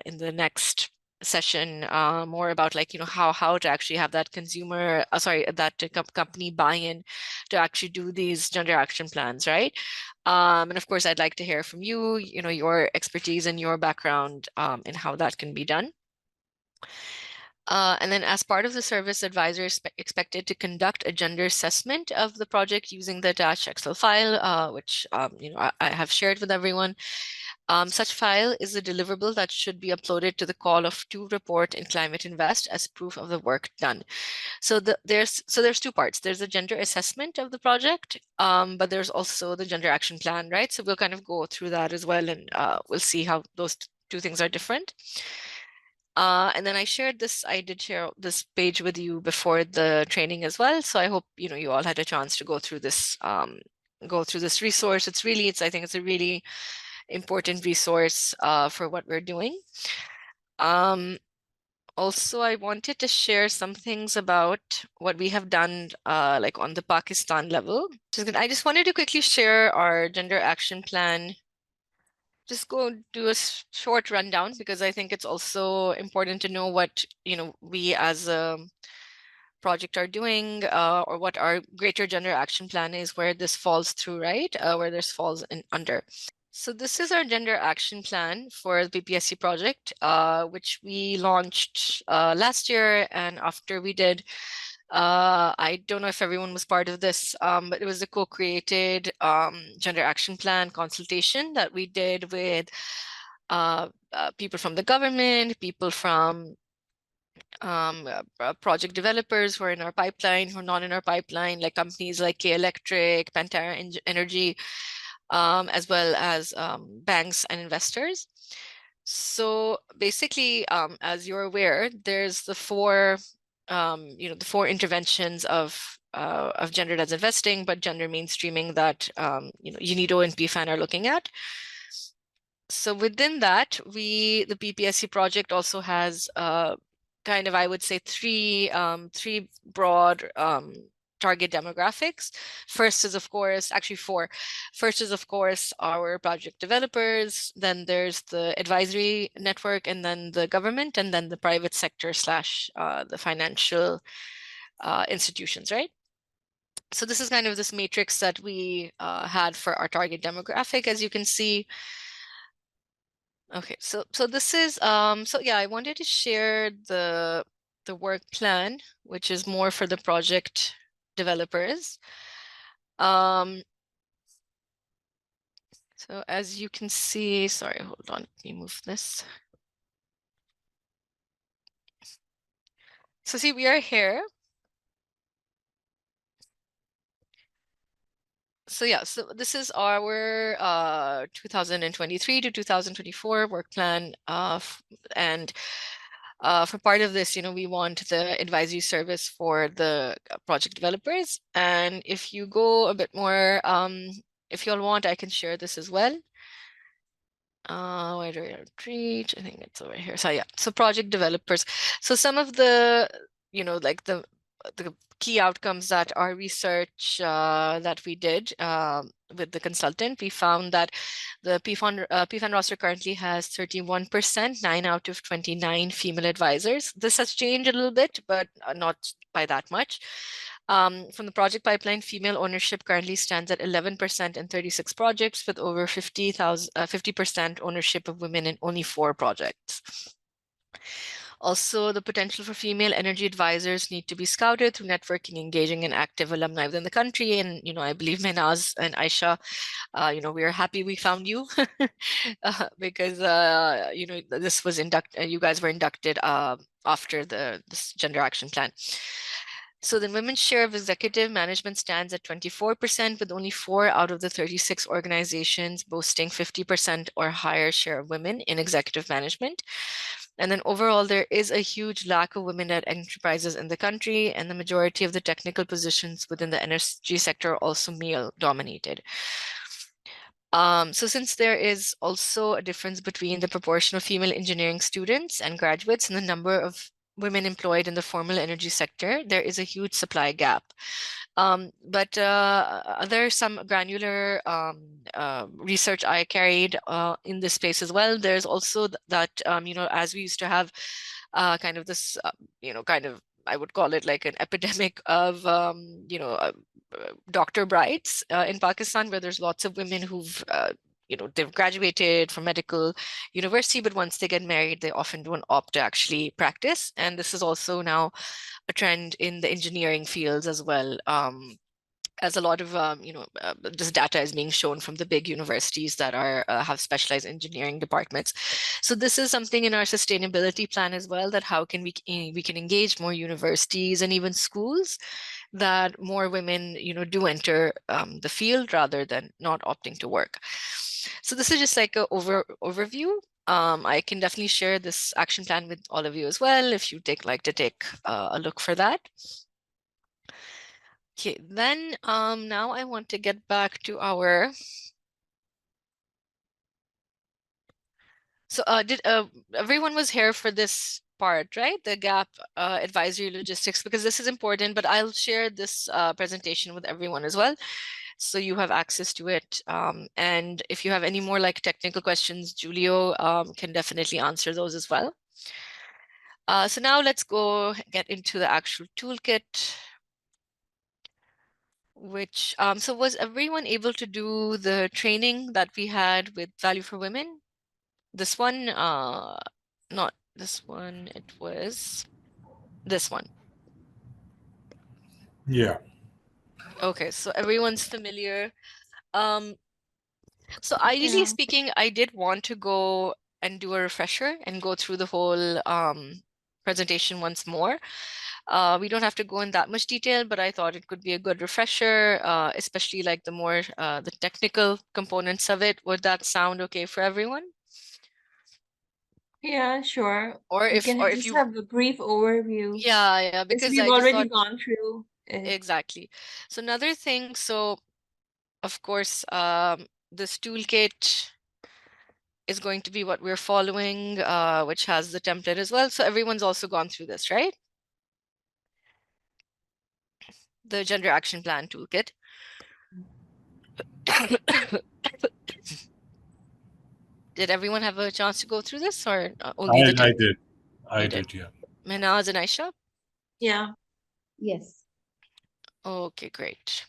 in the next session, more about like, how to actually have that company buy-in to actually do these gender action plans, right? And of course, I'd like to hear from you, your expertise and your background in how that can be done. And then as part of the service, advisor is expected to conduct a gender assessment of the project using the attached Excel file, which I have shared with everyone. Such file is a deliverable that should be uploaded to the call of to report in Climate Invest as proof of the work done. So there's 2 parts. There's a gender assessment of the project, but there's also the gender action plan, right? So we'll kind of go through that as well, and we'll see how those 2 things are different. And then I did share this page with you before the training as well. So I hope, you all had a chance to go through this resource. I think it's a really important resource for what we're doing. Also, I wanted to share some things about what we have done like on the Pakistan level. I just wanted to quickly share our gender action plan. Just go do a short rundown, because I think it's also important to know what, we as a project are doing, or what our greater gender action plan is, where this falls through, right? Where this falls in under. So this is our gender action plan for the PPSC project, which we launched last year. And after we did, I don't know if everyone was part of this, but it was a co-created gender action plan consultation that we did with people from the government, people from project developers who are in our pipeline, who are not in our pipeline, like companies like K Electric, Pantera Energy, as well as banks and investors. So basically, as you're aware, there's the 4 the 4 interventions of gendered as investing, but gender mainstreaming that UNIDO and PFAN are looking at. So within that, the PPSC project also has kind of, I would say, 3 broad target demographics. First is, of course, actually 4. First is, of course, our project developers. Then there's the advisory network, and then the government, and then the private sector / the financial institutions, right? So this is kind of this matrix that we had for our target demographic, as you can see. Okay, so this is so yeah, I wanted to share the work plan, which is more for the project developers. So as you can see, sorry, hold on, let me move this. So see, we are here. So yeah, so this is our 2023 to 2024 work plan, and for part of this, we want the advisory service for the project developers. And if you go a bit more, if you all want, I can share this as well. Where do we reach? I think it's over here. So yeah, so project developers. So some of the, like the key outcomes that our research that we did with the consultant, we found that the PFAN roster currently has 31%, 9 out of 29 female advisors. This has changed a little bit, but not by that much. From the project pipeline, female ownership currently stands at 11% in 36 projects, with over 50% ownership of women in only 4 projects. Also, the potential for female energy advisors need to be scouted through networking, engaging, and active alumni within the country. And, I believe Mehnaz and Aisha, we are happy we found you because, this was you guys were inducted after this gender action plan. So the women's share of executive management stands at 24%, with only 4 out of the 36 organizations boasting 50% or higher share of women in executive management. And then overall, there is a huge lack of women-led enterprises in the country, and the majority of the technical positions within the energy sector are also male-dominated. So since there is also a difference between the proportion of female engineering students and graduates and the number of women employed in the formal energy sector, there is a huge supply gap. But there's some granular research I carried in this space as well. There's also that, as we used to have kind of this, I would call it like an epidemic of, doctor brides in Pakistan, where there's lots of women who've they've graduated from medical university, but once they get married, they often don't opt to actually practice. And this is also now a trend in the engineering fields as well. As a lot of this data is being shown from the big universities that are have specialized engineering departments. So this is something in our sustainability plan as well, that how can we can engage more universities and even schools, that more women do enter the field rather than not opting to work. So this is just like an overview. I can definitely share this action plan with all of you as well if you like to take a look for that. Okay, then now I want to get back to our. So did everyone was here for this part, right? The gap advisory logistics, because this is important, but I'll share this presentation with everyone as well, so you have access to it. And if you have any more like technical questions, Julio can definitely answer those as well. So now let's go get into the actual toolkit. Which so was everyone able to do the training that we had with Value for Women? This one, not this one, it was this one. Yeah. Okay, so everyone's familiar. So ideally speaking, I did want to go and do a refresher and go through the whole presentation once more. We don't have to go in that much detail, but I thought it could be a good refresher, especially like the more the technical components of it. Would that sound okay for everyone? Yeah, sure. Or We if can or if just you have a brief overview, yeah, because because we've I just already thought gone through it. exactly. So another thing, so of course, this toolkit is going to be what we're following, which has the template as well. So everyone's also gone through this, right? The Gender Action Plan toolkit. Did everyone have a chance to go through this, or only the I did. I You did, yeah. Mehnaz and Aisha? Yeah. Yes. Okay, great.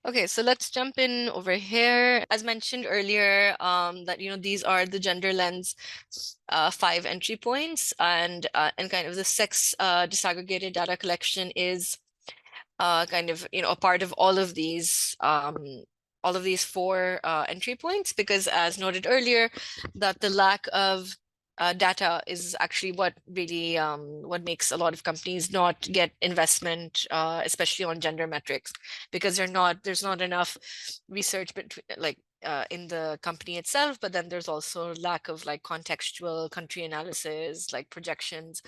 Okay, so let's jump in over here. As mentioned earlier, that these are the gender lens 5 entry points, and kind of the sex disaggregated data collection is kind of a part of all of these 4 entry points, because as noted earlier, that the lack of data is actually what really what makes a lot of companies not get investment, especially on gender metrics, because there's not enough research between in the company itself, but then there's also lack of like contextual country analysis, like projections.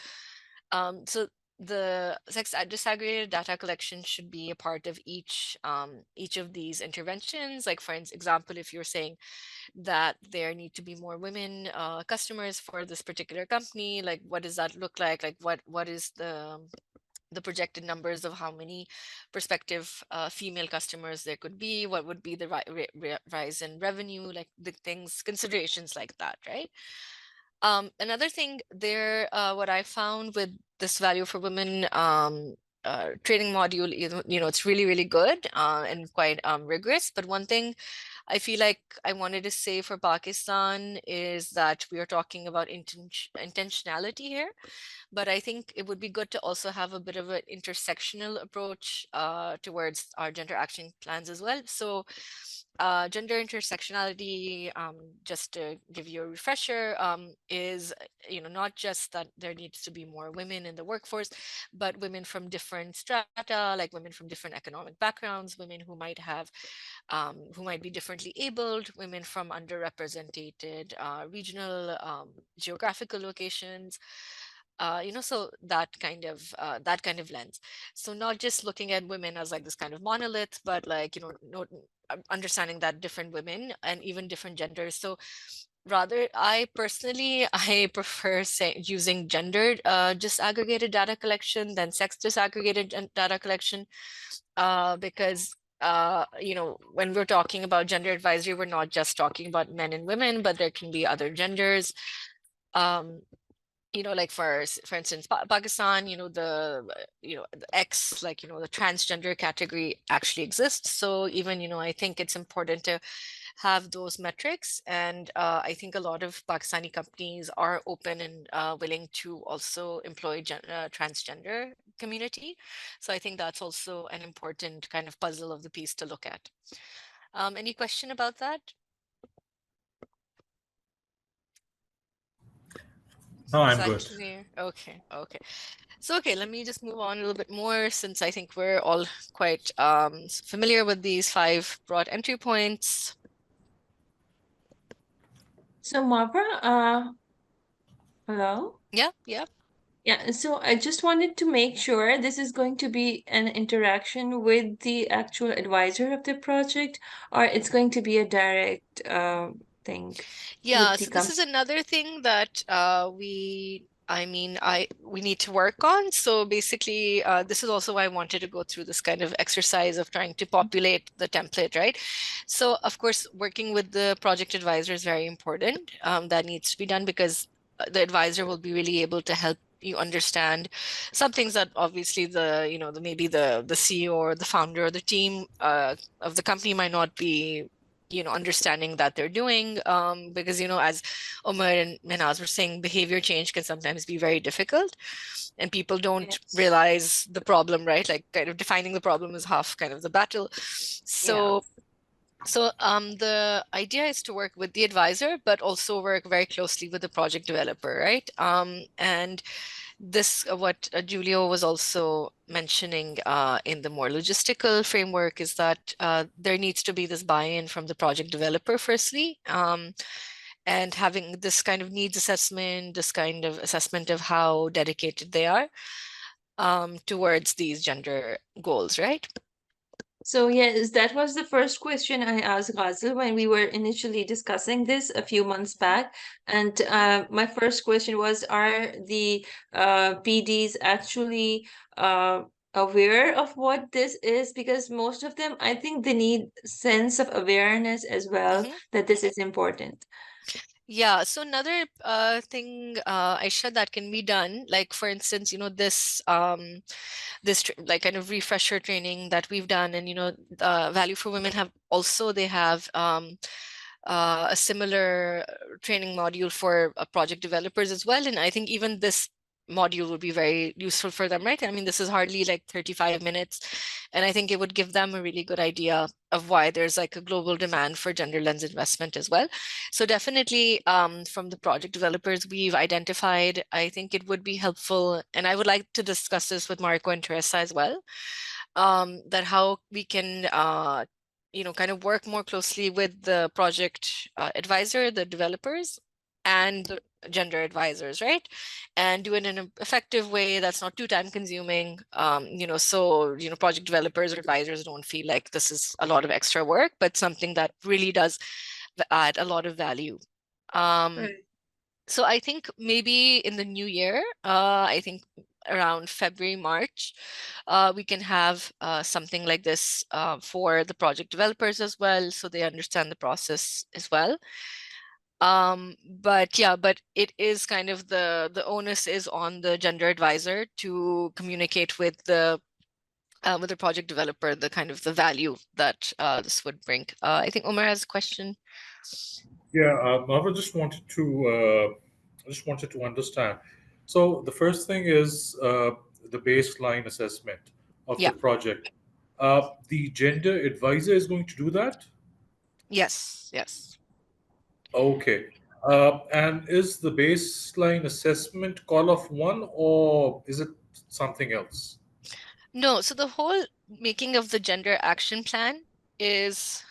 So the sex disaggregated data collection should be a part of each of these interventions. Like for example, if you're saying that there need to be more women customers for this particular company, like what does that look like? Like what is the projected numbers of how many prospective female customers there could be? What would be the rise in revenue? Like the things, considerations like that, right? Another thing there, what I found with this Value for Women training module, it's really, really good and quite rigorous. But one thing I feel like I wanted to say for Pakistan is that we are talking about intentionality here, but I think it would be good to also have a bit of an intersectional approach towards our gender action plans as well. So gender intersectionality, just to give you a refresher, is not just that there needs to be more women in the workforce, but women from different strata, like women from different economic backgrounds, women who might have who might be differently abled, women from underrepresented regional geographical locations. So that kind of lens. So not just looking at women as like this kind of monolith, but like understanding that different women and even different genders. So rather, I prefer using gender disaggregated data collection than sex disaggregated data collection, because when we're talking about gender advisory, we're not just talking about men and women, but there can be other genders. Like for instance, Pakistan, the X, like the transgender category actually exists. So even I think it's important to have those metrics, and I think a lot of Pakistani companies are open and willing to also employ transgender community. So I think that's also an important kind of puzzle of the piece to look at. Any question about that? No, I'm Is that good. clear? Okay. So, let me just move on a little bit more, since I think we're all quite familiar with these 5 broad entry points. So Mavra, hello? Yeah. Yeah, so I just wanted to make sure this is going to be an interaction with the actual advisor of the project, or it's going to be a direct thing Yeah, with the so this company. is another thing that we need to work on. So basically, this is also why I wanted to go through this kind of exercise of trying to populate the template, right? So of course, working with the project advisor is very important. That needs to be done because the advisor will be really able to help you understand some things that obviously maybe the CEO or the founder or the team of the company might not be understanding that they're doing, because as Omar and Mehnaz were saying, behavior change can sometimes be very difficult, and people don't Yes. realize the problem, right? Like kind of defining the problem is half kind of the battle. So the idea is to work with the advisor, but also work very closely with the project developer, right? And this, what Julio was also mentioning in the more logistical framework, is that there needs to be this buy-in from the project developer firstly, and having this kind of needs assessment, this kind of assessment of how dedicated they are towards these gender goals, right? So yes, that was the first question I asked Ghazal when we were initially discussing this a few months back. And my first question was, are the PDs actually aware of what this is? Because most of them, I think they need sense of awareness as well that this is important. Yeah, so another thing, Aisha, that can be done, like for instance, this like kind of refresher training that we've done, and Value for Women they have a similar training module for project developers as well, and I think even this module would be very useful for them, right? I mean, this is hardly like 35 minutes, and I think it would give them a really good idea of why there's like a global demand for gender lens investment as well. So definitely from the project developers we've identified, I think it would be helpful, and I would like to discuss this with Marco and Teresa as well, that how we can kind of work more closely with the project advisor, the developers, and the gender advisors, right? And do it in an effective way that's not too time consuming, so project developers or advisors don't feel like this is a lot of extra work, but something that really does add a lot of value. So I think maybe in the new year, I think around February, March, we can have something like this for the project developers as well, so they understand the process as well. But it is kind of the onus is on the gender advisor to communicate with the project developer the kind of the value that this would bring. I think Omar has a question. Yeah, I just wanted to understand. So the first thing is the baseline assessment of Yeah. the project. The gender advisor is going to do that? Yes, yes. Okay. And is the baseline assessment call of one, or is it something else? No, so the whole making of the gender action plan is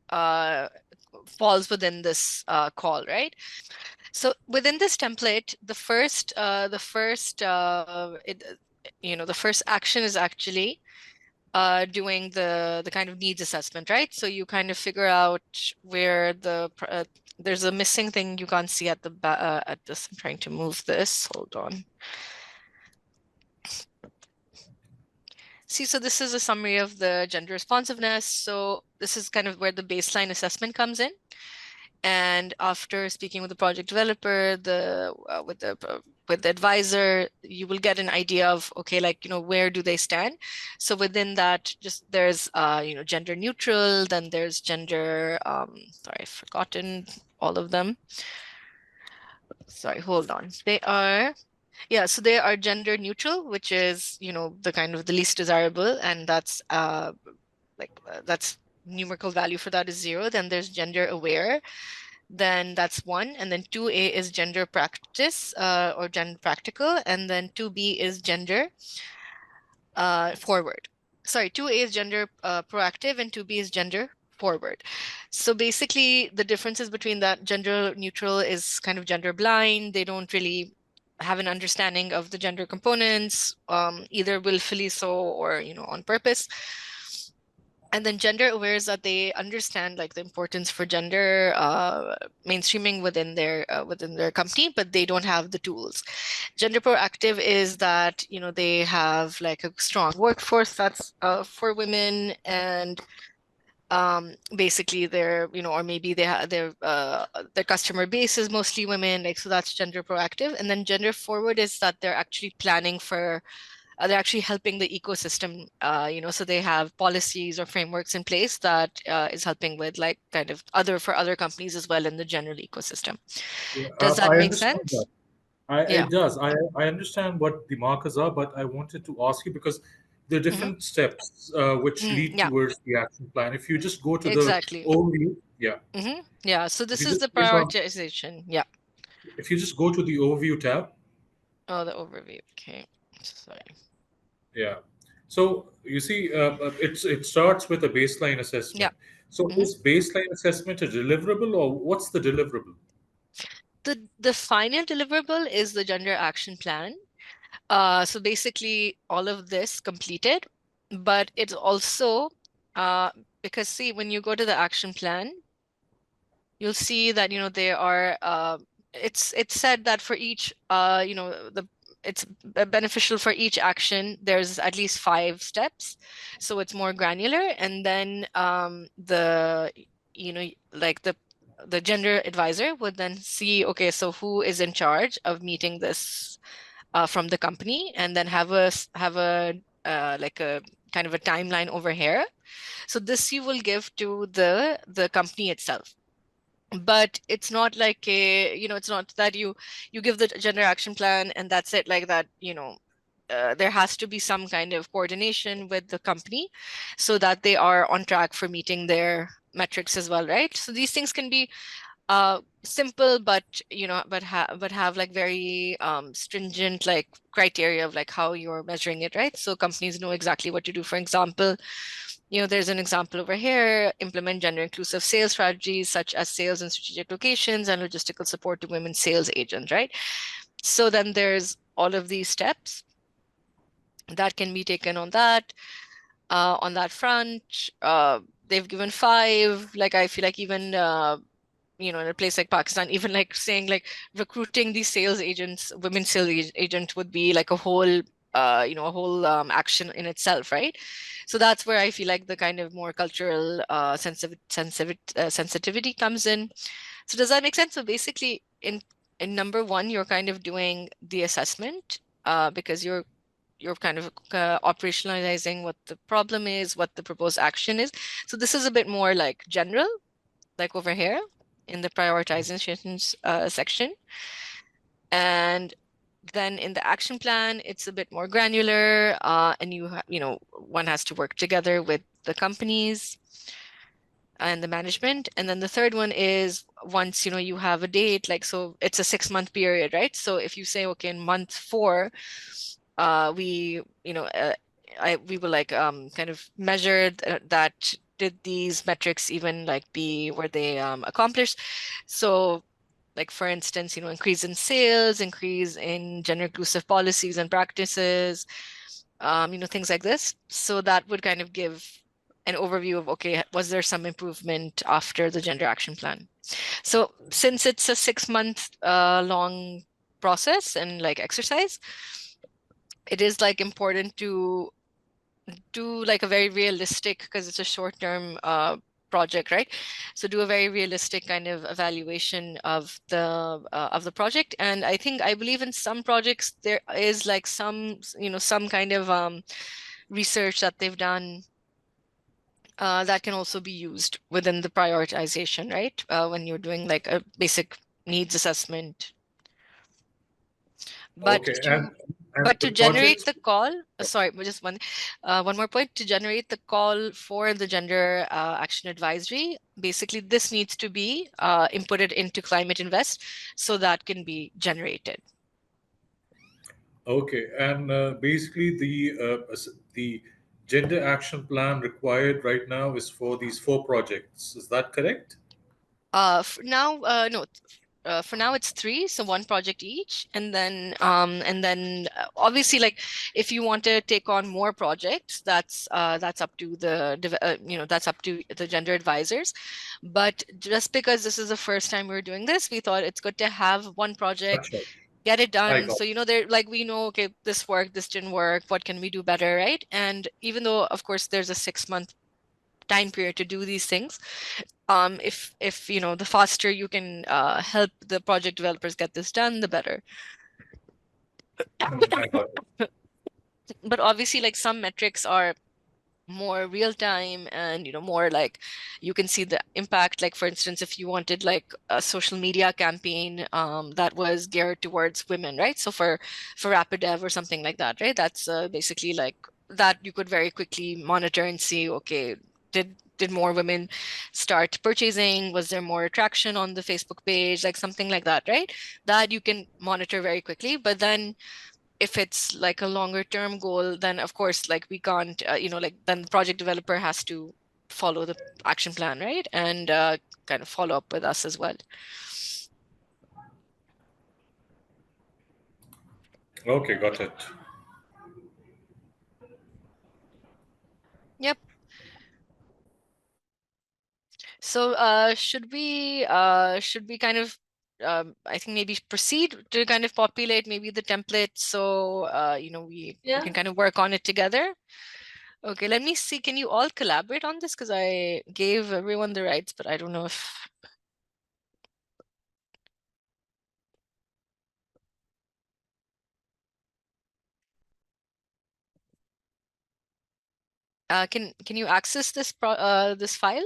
uh falls within this call, right? So within this template, the first action is actually doing the kind of needs assessment, right? So you kind of figure out where there's a missing thing you can't see at the at this. I'm trying to move this. Hold on. See, so this is a summary of the gender responsiveness. So this is kind of where the baseline assessment comes in. And after speaking with the project developer, with the advisor, you will get an idea of, okay, like, where do they stand? So within that, just there's gender neutral, then there's gender, sorry, I've forgotten all of them. Sorry, hold on. So they are gender neutral, which is, the kind of the least desirable, and that's that's numerical value for that is 0. Then there's gender aware, then that's 1, and then 2A is gender practice or gender practical, and then 2B is gender forward. Sorry, 2A is gender proactive, and 2B is gender forward. So basically, the differences between that, gender neutral is kind of gender blind. They don't really have an understanding of the gender components, either willfully so or on purpose. And then gender aware is that they understand like the importance for gender mainstreaming within their company, but they don't have the tools. Gender proactive is that they have like a strong workforce that's for women, and basically or maybe their customer base is mostly women, like, so that's gender proactive. And then gender forward is that they're actually planning for they're actually helping the ecosystem, so they have policies or frameworks in place that is helping with like kind of for other companies as well in the general ecosystem. Does that I make understand sense? that. Yeah. It does. I understand what the markers are, but I wanted to ask you because there are Mm-hmm. different steps which lead Yeah, towards the action plan. If you just go to the exactly. overview, yeah. Mm-hmm. Yeah, so If this you is just the click on, prioritization. Yeah. if you just go to the overview tab, Oh, the overview. Okay. Sorry. yeah. So you see, it starts with a baseline Yeah. assessment. So Mm-hmm. is baseline assessment a deliverable, or what's the deliverable? The final deliverable is the gender action plan. So basically all of this completed, but it's also because see, when you go to the action plan, you'll see that there are it's said that for each it's beneficial for each action. There's at least 5 steps, so it's more granular. And then like the gender advisor would then see, okay, so who is in charge of meeting this from the company, and then have a like a kind of a timeline over here. So this you will give to the company itself. But it's not like it's not that you give the gender action plan and that's it, like that. There has to be some kind of coordination with the company so that they are on track for meeting their metrics as well, right? So these things can be simple, but have like very stringent like criteria of like how you're measuring it, right? So companies know exactly what to do. For example, there's an example over here: implement gender inclusive sales strategies such as sales in strategic locations and logistical support to women sales agents, right? So then there's all of these steps that can be taken on that front. They've given 5. Like, I feel like even in a place like Pakistan, even like saying like recruiting these sales agents, women sales agent would be like a whole action in itself, right? So that's where I feel like the kind of more cultural sensitivity comes in. So does that make sense? So basically, in number 1, you're kind of doing the assessment because you're kind of operationalizing what the problem is, what the proposed action is. So this is a bit more like general, like over here in the prioritization section. And then in the action plan, it's a bit more granular, and one has to work together with the companies. and the management. And then the third one is once, you know, you have a date, like, so it's a 6-month period, right? So if you say, okay, in month 4, we, you know, we will like kind of measure that did these metrics even like were they accomplished? So like, for instance, you know, increase in sales, increase in gender inclusive policies and practices, you know, things like this. So that would kind of give an overview of, okay, was there some improvement after the gender action plan? So since it's a 6-month long process and like exercise, it is like important to do like a very realistic, because it's a short-term project, right? So do a very realistic kind of evaluation of the project. And I believe in some projects there is like some, you know, some kind of research that they've done that can also be used within the prioritization, right? When you're doing like a basic needs assessment. But Okay, to and but the to generate projects. the call, sorry, but just one more point. To generate the call for the gender action advisory, basically this needs to be inputted into Climate Invest so that can be generated. Okay, and basically the gender action plan required right now is for these 4 projects. Is that correct? For now, no. For now it's 3, so 1 project each, and then obviously, like, if you want to take on more projects, that's up to you know, that's up to the gender advisors. But just because this is the first time we're doing this, we thought it's good to have 1 project, Gotcha. get it I done. got So, you know, they're like, we know, okay, this worked, this didn't work, what can we do better, right? And even though, of course, there's a 6-month time period to do these things, if you know, the faster you can help the project developers get this done, the better. I got it. But obviously, like, some metrics are more real time, and you know, more like you can see the impact. Like, for instance, if you wanted like a social media campaign that was geared towards women, right? So for RapidDev or something like that, right? That's basically like that you could very quickly monitor and see, okay, did more women start purchasing? Was there more attraction on the Facebook page? Like something like that, right? That you can monitor very quickly. But then if it's like a longer term goal, then of course, like, we can't, you know, like, then the project developer has to follow the action plan, right? And kind of follow up with us as well. Okay, got it. Yep. So should we kind of I think maybe proceed to kind of populate maybe the template, so you know, we can kind of work on it together. Okay, let me see. Can you all collaborate on this? Because I gave everyone the rights, but I don't know if can you access this this file?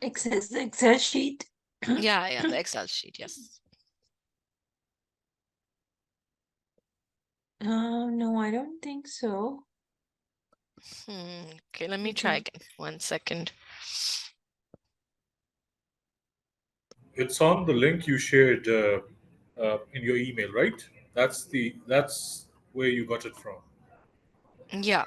Access the Excel sheet. Yeah, the Excel sheet, yes. No, I don't think so. Okay, let me try again. 1 second. It's on the link you shared in your email, right? That's where you got it from. Yeah.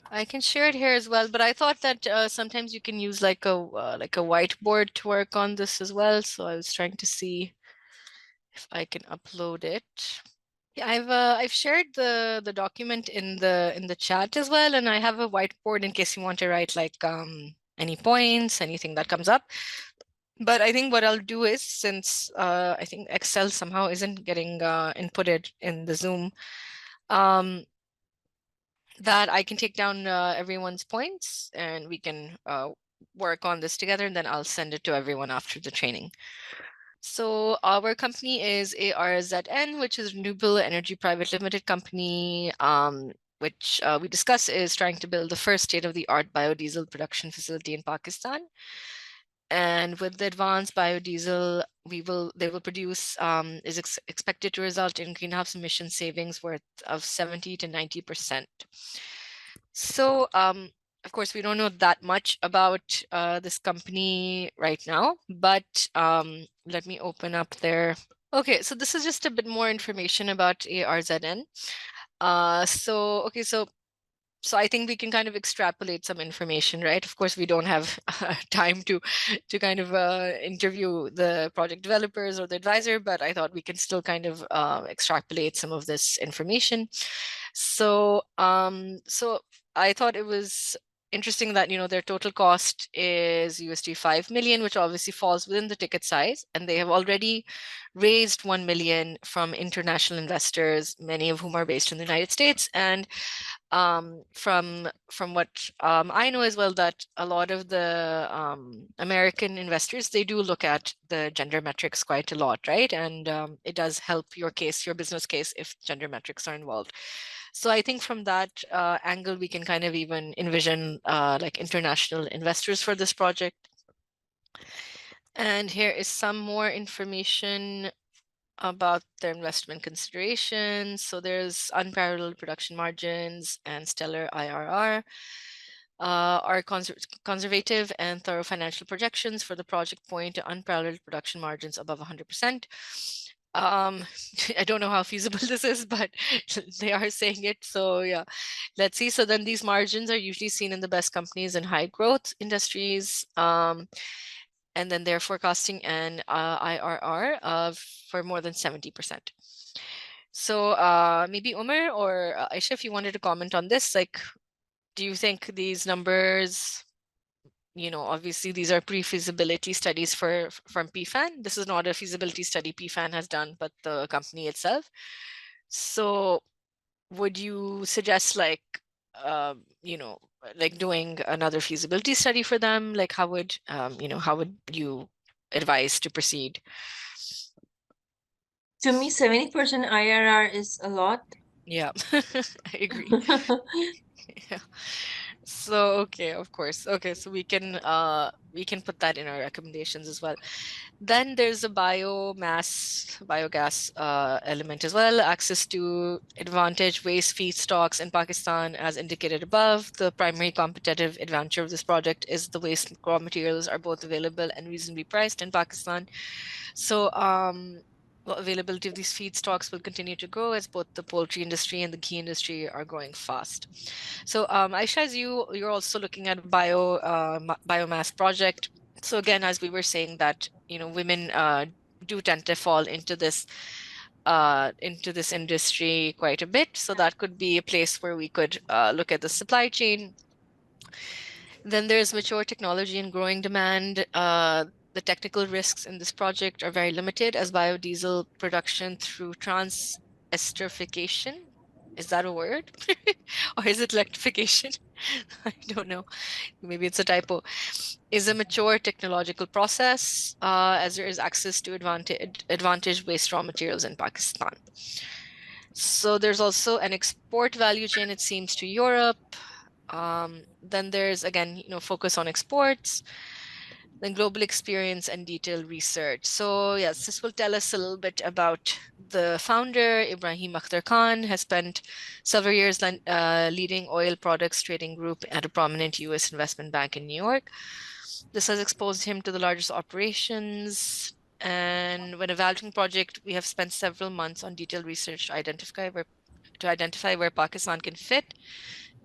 I can share it here as well, but I thought that sometimes you can use like a whiteboard to work on this as well. So I was trying to see if I can upload it. Yeah, I've shared the document in the chat as well, and I have a whiteboard in case you want to write like any points, anything that comes up. But I think what I'll do is, since I think Excel somehow isn't getting inputted in the Zoom, that I can take down everyone's points, and we can work on this together, and then I'll send it to everyone after the training. So our company is ARZN, which is Renewable Energy Private Limited Company, which we discuss is trying to build the first state-of-the-art biodiesel production facility in Pakistan. And with the advanced biodiesel, they will produce is expected to result in greenhouse emission savings worth of 70 to 90%. So of course, we don't know that much about this company right now, but let me open up their. Okay, so this is just a bit more information about ARZN. So I think we can kind of extrapolate some information, right? Of course, we don't have time to kind of interview the project developers or the advisor, but I thought we can still kind of extrapolate some of this information. So I thought it was interesting that, you know, their total cost is USD 5 million, which obviously falls within the ticket size, and they have already raised 1 million from international investors, many of whom are based in the United States. And from what I know as well, that a lot of the American investors, they do look at the gender metrics quite a lot, right? And it does help your case, your business case, if gender metrics are involved. So I think from that angle, we can kind of even envision like international investors for this project. And here is some more information about their investment considerations. So there's unparalleled production margins and stellar IRR. Our conservative and thorough financial projections for the project point to unparalleled production margins above 100%. I don't know how feasible this is, but they are saying it. So yeah, let's see. So then these margins are usually seen in the best companies in high growth industries. And then they're forecasting an IRR for more than 70%. So maybe Umar or Aisha, if you wanted to comment on this, like, do you think these numbers, you know, obviously these are pre-feasibility studies from PFAN. This is not a feasibility study PFAN has done, but the company itself. So would you suggest like, you know, like doing another feasibility study for them? Like how would, you know, how would you advise to proceed? To me, 70% IRR is a lot. Yeah, I agree. Yeah. So okay, of course. Okay, so we can put that in our recommendations as well. Then there's a biogas element as well. Access to advantage waste feedstocks in Pakistan, as indicated above. The primary competitive advantage of this project is the waste raw materials are both available and reasonably priced in Pakistan. So availability of these feedstocks will continue to grow as both the poultry industry and the ghee industry are growing fast. So Aisha, as you're also looking at biomass project. So again, as we were saying that, you know, women do tend to fall into this industry quite a bit. So that could be a place where we could look at the supply chain. Then there's mature technology and growing demand. The technical risks in this project are very limited as biodiesel production through transesterification. Is that a word? Or is it electrification? I don't know. Maybe it's a typo. Is a mature technological process as there is access to advantage waste raw materials in Pakistan. So there's also an export value chain, it seems, to Europe. Then there's, again, you know, focus on exports, then global experience and detailed research. So yes, this will tell us a little bit about the founder. Ibrahim Akhtar Khan has spent several years leading oil products trading group at a prominent US investment bank in New York. This has exposed him to the largest operations. And when evaluating project, we have spent several months on detailed research to identify where Pakistan can fit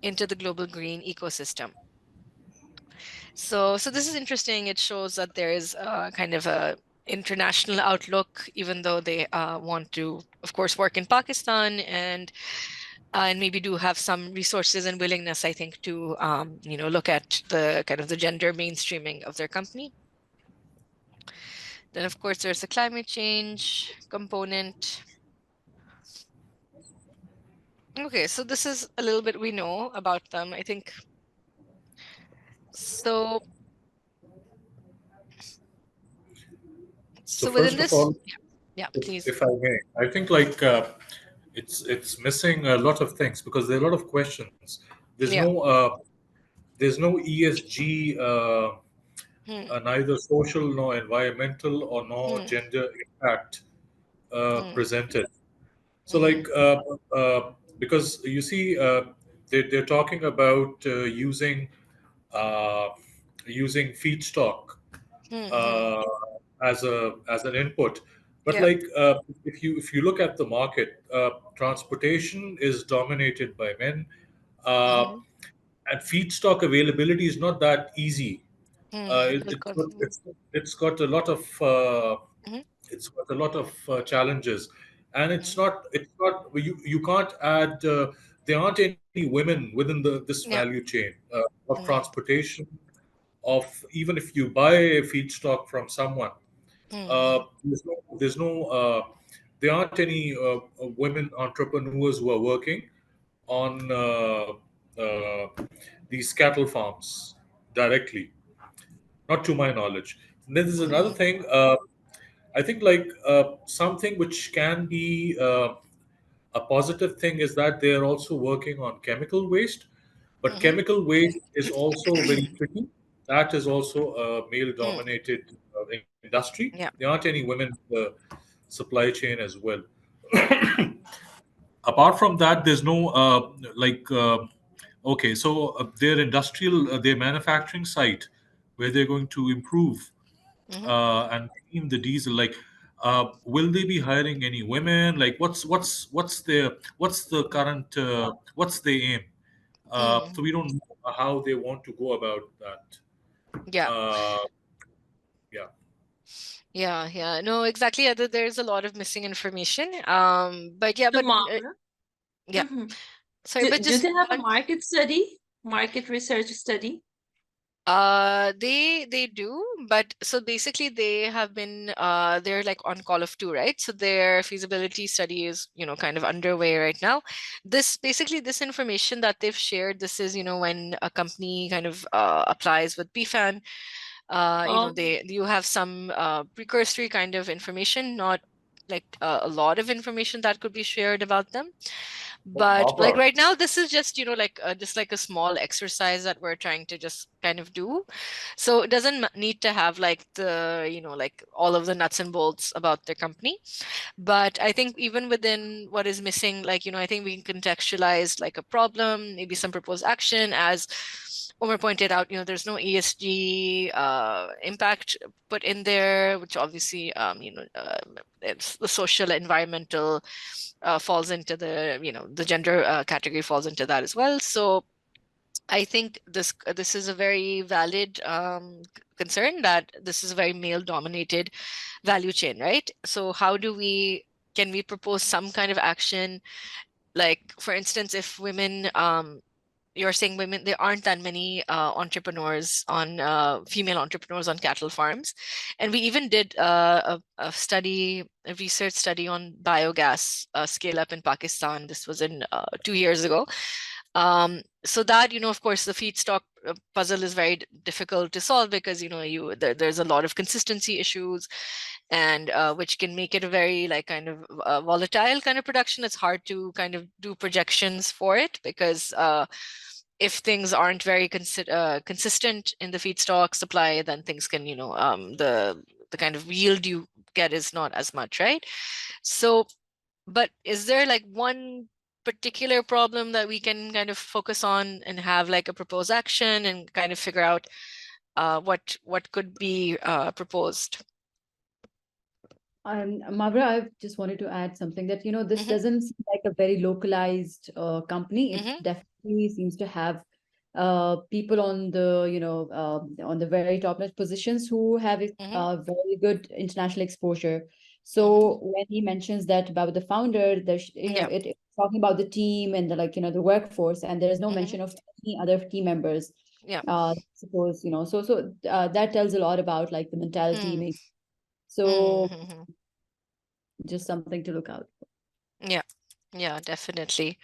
into the global green ecosystem. So this is interesting. It shows that there is kind of a international outlook, even though they want to, of course, work in Pakistan and maybe do have some resources and willingness, I think, to you know, look at the kind of the gender mainstreaming of their company. Then, of course, there's the climate change component. Okay, so this is a little bit we know about them, I think. So within this, all, yeah, please. If I may, I think like it's missing a lot of things because there are a lot of questions. There's no ESG neither social nor environmental or nor Hmm. gender impact Hmm. presented. So, Hmm. like, because you see, they're talking about uh, using feedstock Hmm. Hmm. uh, as an input. But Yeah. like, if you look at the market, transportation is dominated by men, uh, Hmm. and feedstock availability is not that easy. It, Of it's course. got, it's got a lot of Hmm. challenges, and Hmm. you can't add. There aren't any women within this Yeah. value chain of Hmm. transportation. Of even if you buy a feedstock from someone, Hmm. there's no there aren't any women entrepreneurs who are working on these cattle farms directly, not to my knowledge. And then there's another Hmm. thing. I think like something which can be a positive thing is that they are also working on chemical waste, but Hmm. chemical waste is also very tricky. That is also a Hmm. male-dominated industry. Yeah. There aren't any women in the supply chain as well. Apart from that, there's no okay, so their manufacturing site where they're going to improve Hmm. and clean the diesel, like will they be hiring any women? Like what's the current what's the aim? Hmm. So we don't know how they want to go about that. Yeah. uh, yeah. Yeah. Yeah. No, exactly. There's a lot of missing information. But yeah, So, but Margaret, yeah. Sorry, but do just they have a one. market research study? They do, but so basically they have been they're like on call of two, right? So their feasibility study is, kind of underway right now. This information that they've shared, this is, when a company kind of applies with BFAN, Oh, you have some precursory kind of information, not like a lot of information that could be shared about them. But like Barbara. right now, this is just, just like a small exercise that we're trying to just kind of do. So it doesn't need to have like like all of the nuts and bolts about the company. But I think even within what is missing, like, I think we can contextualize like a problem, maybe some proposed action. As Omar pointed out, there's no ESG impact put in there, which obviously, it's the social, environmental falls into the gender category falls into that as well. So I think this is a very valid concern, that this is a very male dominated value chain, right? So how can we propose some kind of action? Like, for instance, if women, you're saying women, there aren't that many female entrepreneurs on cattle farms. And we even did a research study on biogas scale up in Pakistan. This was in 2 years ago. So that, of course, the feedstock puzzle is very difficult to solve, because, there's a lot of consistency issues, and which can make it a very like kind of volatile kind of production. It's hard to kind of do projections for it, because if things aren't very consistent in the feedstock supply, then things can, the kind of yield you get is not as much, right? So, but is there like one particular problem that we can kind of focus on and have like a proposed action and kind of figure out what could be proposed? Mavra, I just wanted to add something that, this Mm-hmm. doesn't seem like a very localized company. It Mm-hmm. definitely seems to have people on the, on the very top-notch positions who have Mm-hmm. very good international exposure. Mm-hmm. So when he mentions that about the founder, there's, Yeah. it's talking about the team and the, like, the workforce, and there is no Mm-hmm. mention of any other team members. Yeah. Suppose, so that tells a lot about like the mentality Mm. makes. So Mm-hmm. just something to look out for. Yeah. Yeah, definitely.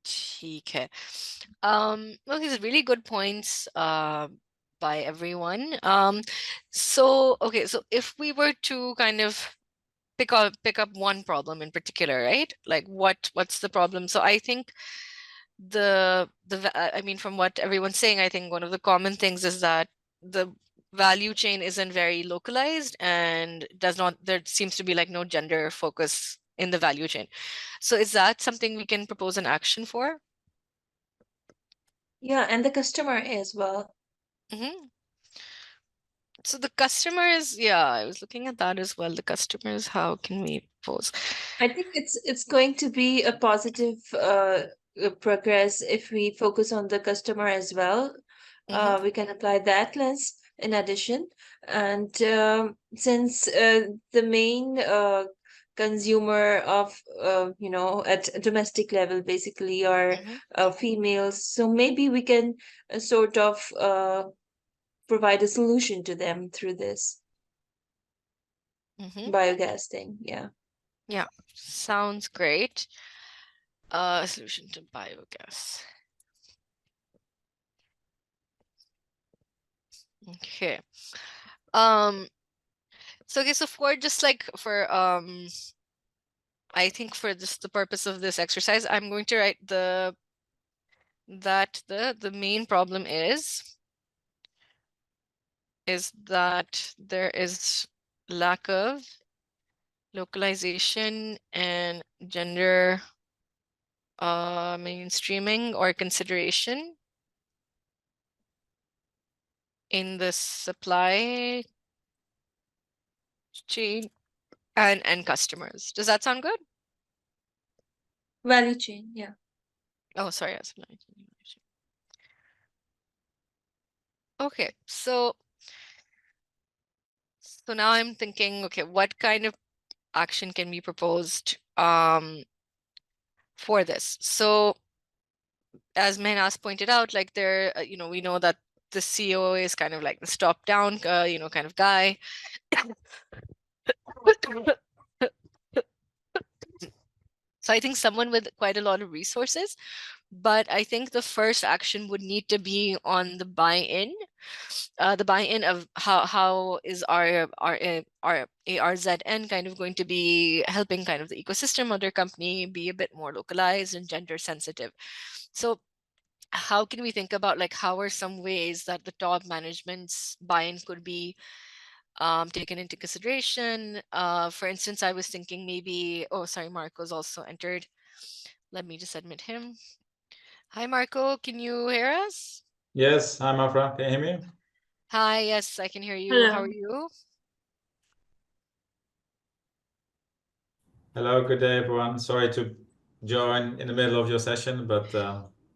ठीक है. Well, these are really good points by everyone. So okay, so if we were to kind of pick up one problem in particular, right? Like what's the problem? So I think I mean, from what everyone's saying, I think one of the common things is that the value chain isn't very localized and there seems to be like no gender focus in the value chain. So is that something we can propose an action for? Yeah, and the customer as well. Mm-hmm. So the customers, yeah, I was looking at that as well. The customers, how can we propose? I think it's going to be a positive progress if we focus on the customer as well. Mm-hmm. We can apply that lens in addition. And since the main consumer of at domestic level basically are Mm-hmm. females, so maybe we can sort of provide a solution to them through this Mm-hmm. biogas thing. Yeah. Yeah, sounds great. Solution to biogas. Okay. So okay, so for just like for I think for the purpose of this exercise, I'm going to write the main problem is that there is lack of localization and gender mainstreaming or consideration in the supply chain and customers. Does that sound good? Value chain, yeah. Oh, sorry, supply chain. Okay, so now I'm thinking, okay, what kind of action can be proposed for this? So as Mehnaz pointed out, like we know that the CEO is kind of like the top down, kind of guy. So I think someone with quite a lot of resources, but I think the first action would need to be on the buy-in. The buy-in of how is our ARZN kind of going to be helping kind of the ecosystem of their company be a bit more localized and gender sensitive. So how can we think about like how are some ways that the top management's buy-in could be taken into consideration? For instance, I was thinking maybe, oh, sorry, Marco's also entered. Let me just admit him. Hi, Marco, can you hear us? Yes, hi Mafra, can you hear me? Hi, yes, I can hear you. Hello. How are you? Hello, good day everyone. Sorry to join in the middle of your session, but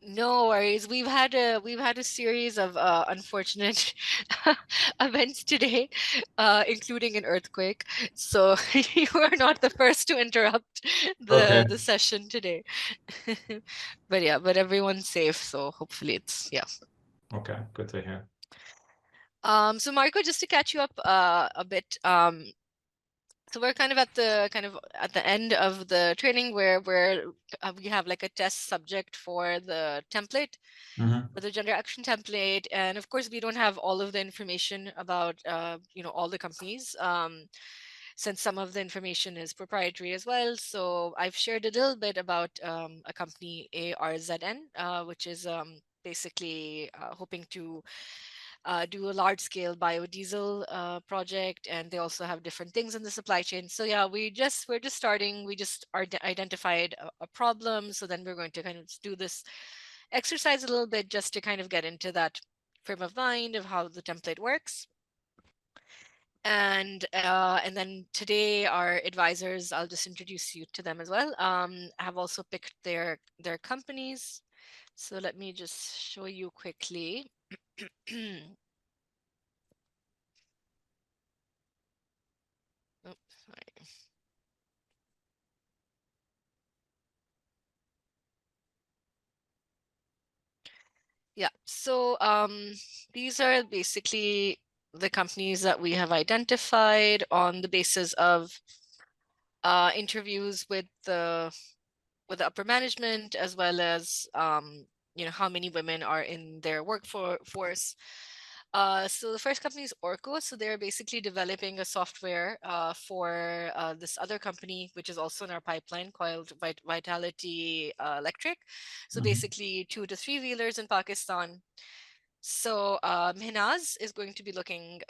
No worries. We've had a series of unfortunate events today, including an earthquake. So you are not the first to interrupt okay. the session today. But yeah, but everyone's safe, so hopefully it's yeah. Okay, good to hear. So Marco, just to catch you up a bit, so we're kind of at the end of the training where we have like a test subject for the template, for the gender action template, and of course we don't have all of the information about all the companies, since some of the information is proprietary as well. So I've shared a little bit about a company, ARZN, which is basically hoping to do a large scale biodiesel project, and they also have different things in the supply chain. So yeah, we're just starting. We just identified a problem. So then we're going to kind of do this exercise a little bit just to kind of get into that frame of mind of how the template works. And then today our advisors, I'll just introduce you to them as well, have also picked their companies. So let me just show you quickly. Oops, sorry. Yeah, so these are basically the companies that we have identified on the basis of interviews with the upper management, as well as how many women are in their workforce. So the first company is Orco. So they're basically developing a software for this other company, which is also in our pipeline, called Vitality Electric. So basically 2 to 3 wheelers in Pakistan. So Mehnaz is going to be doing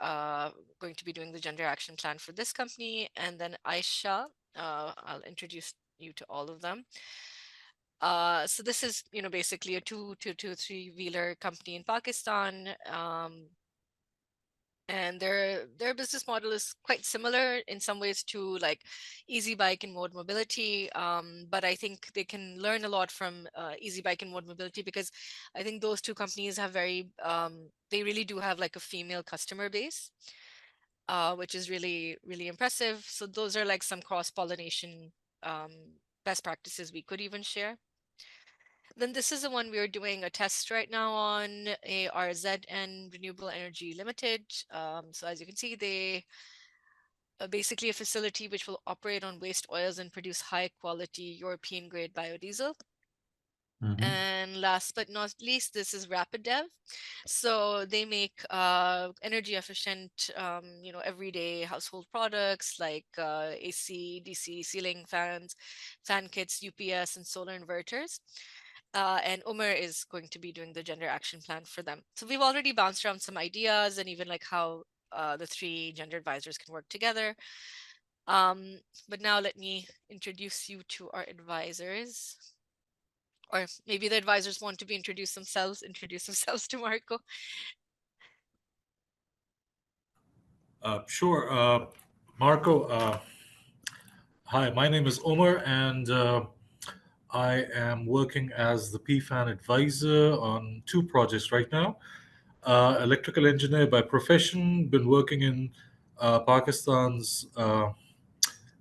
the gender action plan for this company, and then Aisha, I'll introduce you to all of them. So this is, basically a 2 to 3 wheeler company in Pakistan. And their business model is quite similar in some ways to like Easy Bike and Mode Mobility, but I think they can learn a lot from Easy Bike and Mode Mobility, because I think those two companies have they really do have like a female customer base, which is really, really impressive. So those are like some cross-pollination best practices we could even share. Then this is the one we are doing a test right now on, ARZN Renewable Energy Limited. So as you can see, they are basically a facility which will operate on waste oils and produce high quality European grade biodiesel. And last but not least, this is RapidDev. So they make energy efficient, everyday household products like AC, DC, ceiling fans, fan kits, UPS, and solar inverters. And Umar is going to be doing the gender action plan for them. So we've already bounced around some ideas and even like how the 3 gender advisors can work together. But now let me introduce you to our advisors. Or maybe the advisors want to introduce themselves to Marco. Sure. Marco, hi, my name is Omar, and I am working as the PFAN advisor on 2 projects right now. Electrical engineer by profession, been working in Pakistan's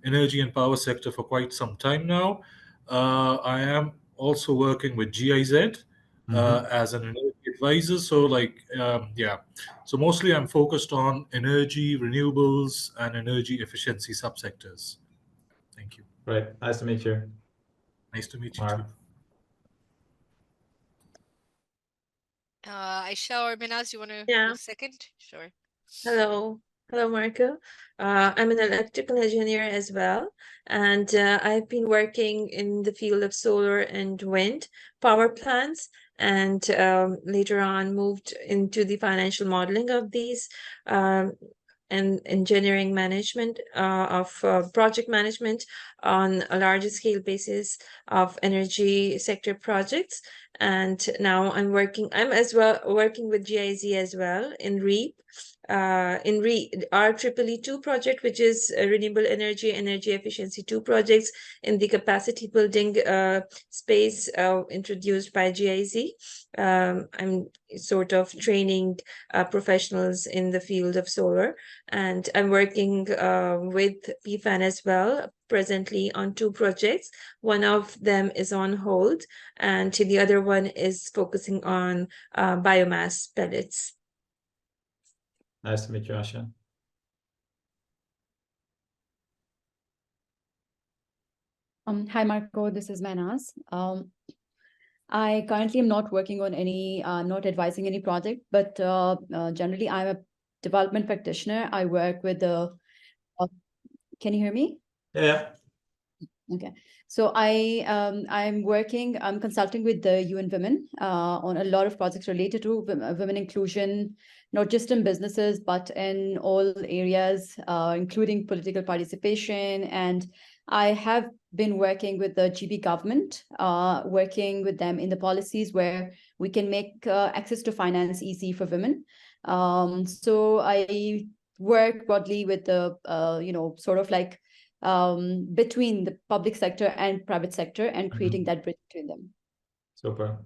energy and power sector for quite some time now. I am also working with GIZ as an energy advisor. So, so mostly I'm focused on energy, renewables, and energy efficiency subsectors. Thank you. Great. Nice to meet you. Nice to meet you Mark. too. Aisha or Minaz, you want to Yeah. go second? Sure. Hello. Hello, Marco. I'm an electrical engineer as well, and I've been working in the field of solar and wind power plants, and later on moved into the financial modeling of these, and engineering management of project management on a larger scale basis of energy sector projects. And now I'm as well working with GIZ as well in REAP. In REEE 2 project, which is renewable energy efficiency 2 projects in the capacity building space introduced by GIZ. I'm sort of training professionals in the field of solar, and I'm working with PFAN as well presently on 2 projects. One of them is on hold, and the other one is focusing on biomass pellets. Nice to meet you, Aisha. Hi, Marco. This is Mehnaz. I currently am not working on any, not advising any project, but generally I'm a development practitioner. I work with the. Can you hear me? Yeah. Okay. So I'm consulting with the UN Women on a lot of projects related to women inclusion, not just in businesses, but in all areas, including political participation. And I have been working with the GB government, working with them in the policies where we can make access to finance easy for women. So I work broadly with the, sort of like between the public sector and private sector and creating that bridge between them. Super.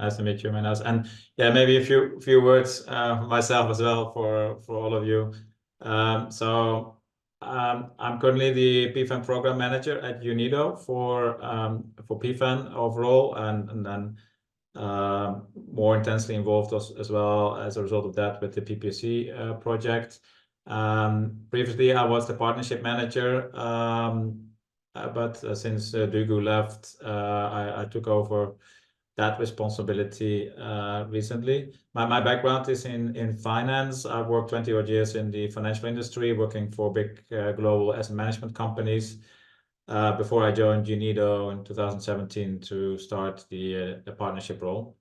Nice to meet you, Mehnaz. And yeah, maybe a few words for myself as well for all of you. So I'm currently the PFAN program manager at UNIDO for PFAN overall, and then more intensely involved as well as a result of that with the PPC project. Previously, I was the partnership manager, but since Dugu left, I took over that responsibility recently. My background is in finance. I've worked 20 odd years in the financial industry, working for big global asset management companies. Before I joined Unido in 2017 to start the partnership role.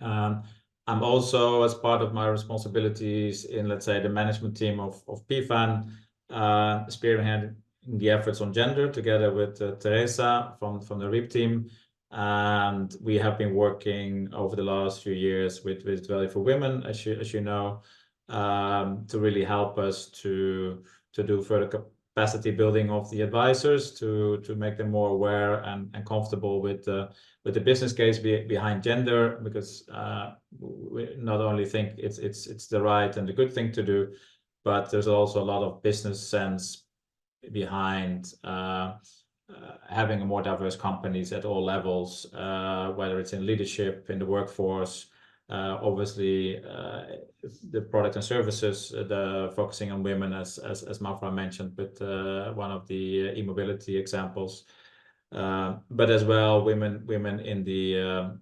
I'm also, as part of my responsibilities in, let's say, the management team of PFAN, spearheading the efforts on gender together with Teresa from the REAP team. And we have been working over the last few years with Value for Women, as you know, to really help us to do further capacity building of the advisors, to make them more aware and comfortable with the business case behind gender, because we not only think it's the right and the good thing to do, but there's also a lot of business sense behind having a more diverse companies at all levels, whether it's in leadership, in the workforce, obviously the product and services, the focusing on women, as Mavra mentioned, with one of the e-mobility examples, but as well women in the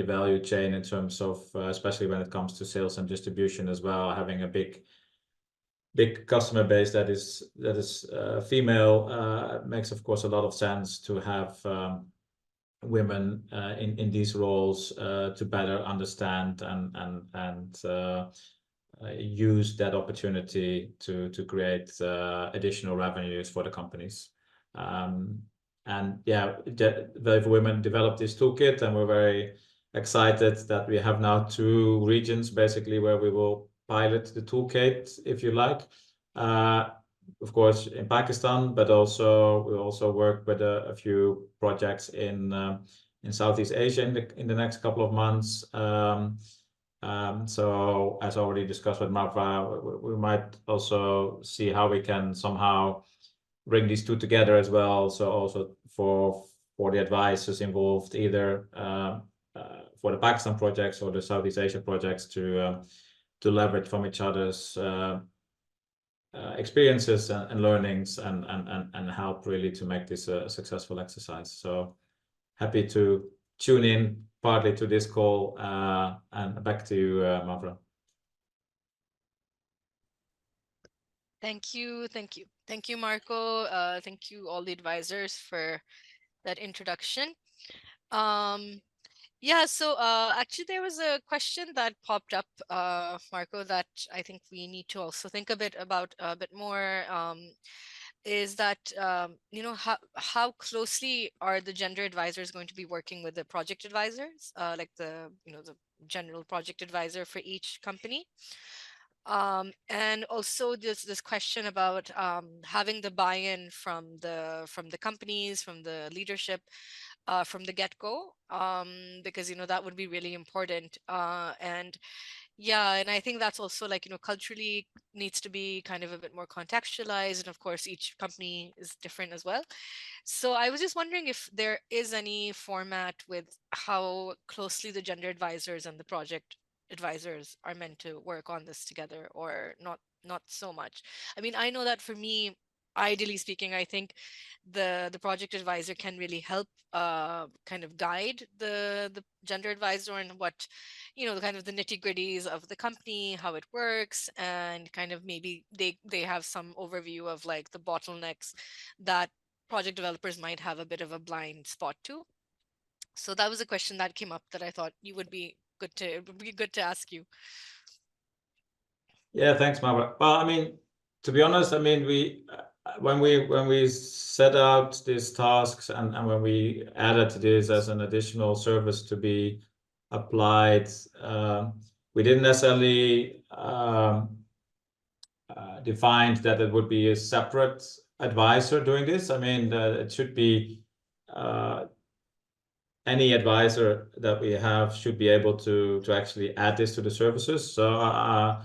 value chain in terms of especially when it comes to sales and distribution as well, having a big customer base that is female, makes of course a lot of sense to have women in these roles to better understand and use that opportunity to create additional revenues for the companies. And yeah, Value for Women developed this toolkit, and we're very excited that we have now 2 regions basically where we will pilot the toolkit, if you like. Of course, in Pakistan, but also we also work with a few projects in Southeast Asia in the next couple of months. So as already discussed with Mavra, we might also see how we can somehow bring these 2 together as well. So also for the advisors involved, either for the Pakistan projects or the Southeast Asia projects, to leverage from each other's experiences and learnings and help really to make this a successful exercise. So happy to tune in partly to this call, and back to you, Mavra. Thank you, Marco. Thank you all the advisors for that introduction. Yeah, so actually there was a question that popped up, Marco, that I think we need to also think a bit more, is that how closely are the gender advisors going to be working with the project advisors, like the general project advisor for each company? And also this question about having the buy-in from the companies, from the leadership, from the get-go, because that would be really important. And yeah, and I think that's also like culturally needs to be kind of a bit more contextualized, and of course each company is different as well. So I was just wondering if there is any format with how closely the gender advisors and the project advisors are meant to work on this together, or not so much. I mean, I know that for me, ideally speaking, I think the project advisor can really help kind of guide the gender advisor and what the kind of the nitty-gritties of the company, how it works, and kind of maybe they have some overview of like the bottlenecks that project developers might have a bit of a blind spot to. So that was a question that came up that I thought it would be good to ask you. Yeah, thanks, Mavra. Well, I mean, to be honest, I mean, when we set out these tasks and when we added this as an additional service to be applied, we didn't necessarily define that it would be a separate advisor doing this. I mean, it should be any advisor that we have should be able to actually add this to the services. So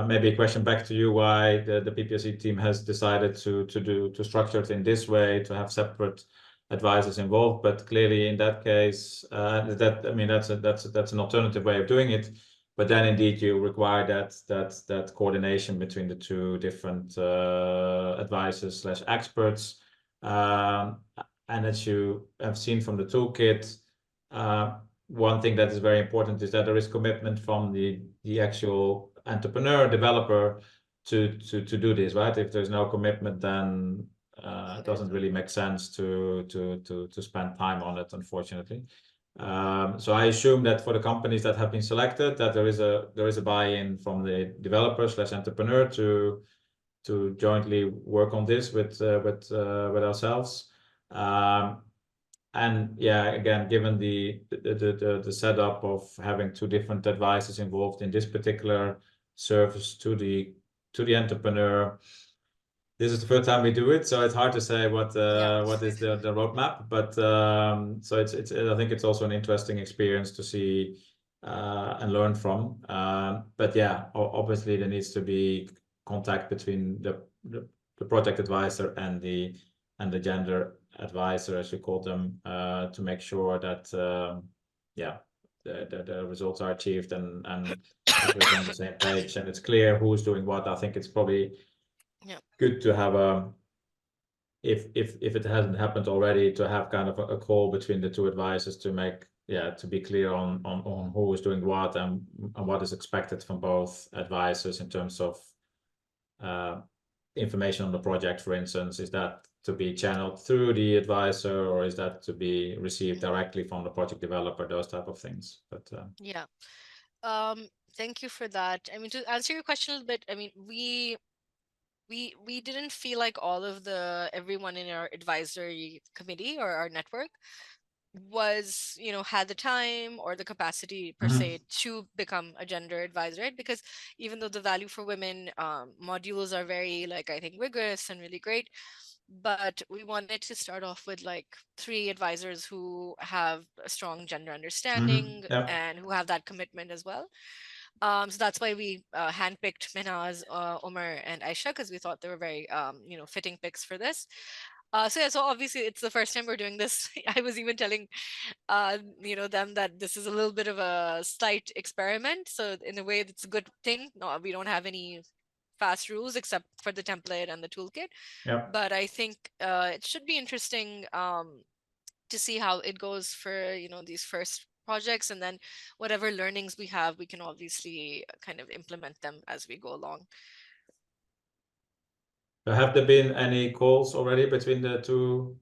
maybe a question back to you, why the PPSC team has decided to structure it in this way, to have separate advisors involved. But clearly in that case, that's an alternative way of doing it. But then indeed you require that coordination between the 2 different advisors/experts. And as you have seen from the toolkit, one thing that is very important is that there is commitment from the actual entrepreneur developer to do this, right? If there's no commitment, then it doesn't really make sense to spend time on it, unfortunately. So I assume that for the companies that have been selected, that there is a buy-in from the developer / entrepreneur to jointly work on this with ourselves. And yeah, again, given the setup of having two different advisors involved in this particular service to the entrepreneur, this is the first time we do it, so it's hard to say what is the roadmap. But so it's I think it's also an interesting experience to see and learn from. But yeah, obviously there needs to be contact between the project advisor and the gender advisor, as we call them, to make sure that the results are achieved and everyone's on the same page and it's clear who's doing what. I think it's probably good to have if it hasn't happened already, to have kind of a call between the two advisors to make to be clear on who is doing what and what is expected from both advisors in terms of information on the project, for instance. Is that to be channeled through the advisor, or is that to be received directly from the project developer? Those type of things. But thank you for that. I mean, to answer your question a little bit, I mean, we didn't feel like everyone in our advisory committee or our network was, had the time or the capacity per se to become a gender advisor, right? Because even though the value for women modules are very, like, I think, rigorous and really great, but we wanted to start off with like 3 advisors who have a strong gender understanding and who have that commitment as well. So that's why we handpicked Mehnaz, Omar, and Aisha, because we thought they were very, fitting picks for this. So obviously it's the first time we're doing this. I was even telling, them that this is a little bit of a slight experiment. So in a way, it's a good thing. No, we don't have any fast rules except for the template and the toolkit. But I think it should be interesting to see how it goes for, these first projects, and then whatever learnings we have, we can obviously kind of implement them as we go along. Have there been any calls already between the two?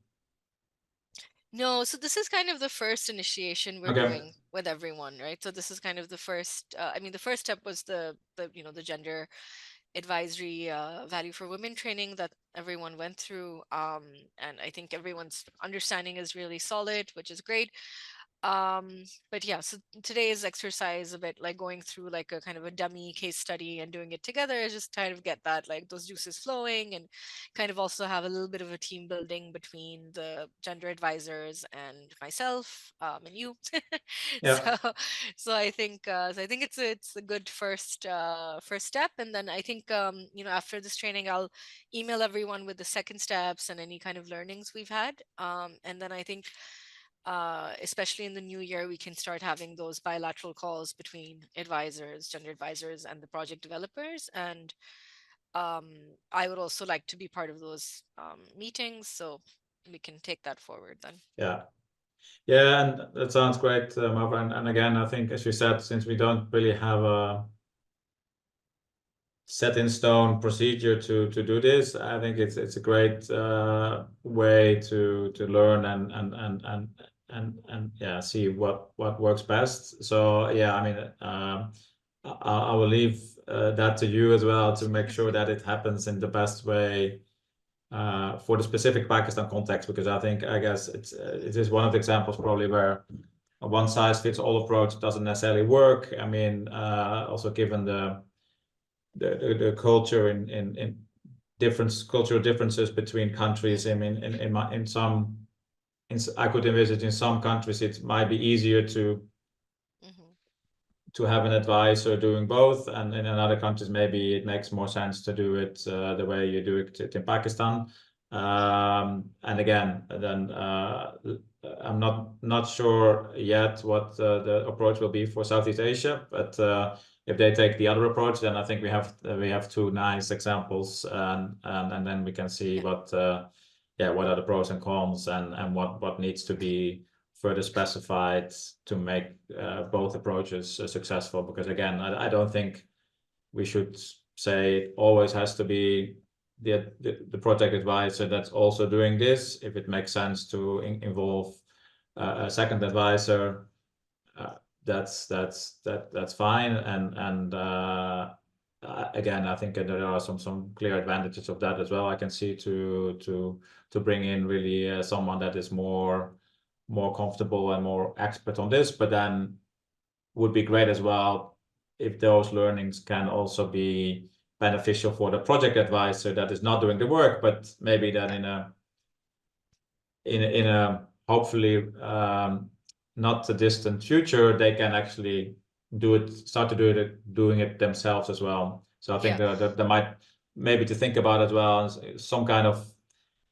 No, so this is kind of the first initiation we're doing with everyone, right? So this is kind of the first, I mean, the first step was the gender advisory value for women training that everyone went through. And I think everyone's understanding is really solid, which is great. But yeah, so today's exercise a bit like going through like a kind of a dummy case study and doing it together is just kind of get that, like, those juices flowing, and kind of also have a little bit of a team building between the gender advisors and myself and you. So I think it's a good first step. And then I think after this training, I'll email everyone with the second steps and any kind of learnings we've had, and then I think especially in the new year, we can start having those bilateral calls between advisors, gender advisors, and the project developers. And I would also like to be part of those meetings, so we can take that forward then. Yeah, and that sounds great, Marva. And again, I think, as you said, since we don't really have a set in stone procedure to do this, I think it's a great way to learn and see what works best. So yeah, I mean, I will leave that to you as well, to make sure that it happens in the best way for the specific Pakistan context, because I guess it is one of the examples probably where a one size fits all approach doesn't necessarily work. I mean, also given the culture in different cultural differences between countries. I mean, I could envisage in some countries it might be easier to have an advisor doing both, and in other countries maybe it makes more sense to do it the way you do it in Pakistan. And again, then I'm not sure yet what the approach will be for Southeast Asia, but if they take the other approach, then I think we have 2 nice examples, and then we can see what are the pros and cons, and what needs to be further specified to make both approaches successful. Because again, I don't think we should say it always has to be the project advisor that's also doing this. If it makes sense to involve a second advisor, that's fine. And again, I think there are some clear advantages of that as well. I can see to bring in really someone that is more comfortable and more expert on this, but then would be great as well if those learnings can also be beneficial for the project advisor that is not doing the work, but maybe then in a hopefully not a distant future, they can actually start to doing it themselves as well. So I think there might maybe to think about as well some kind of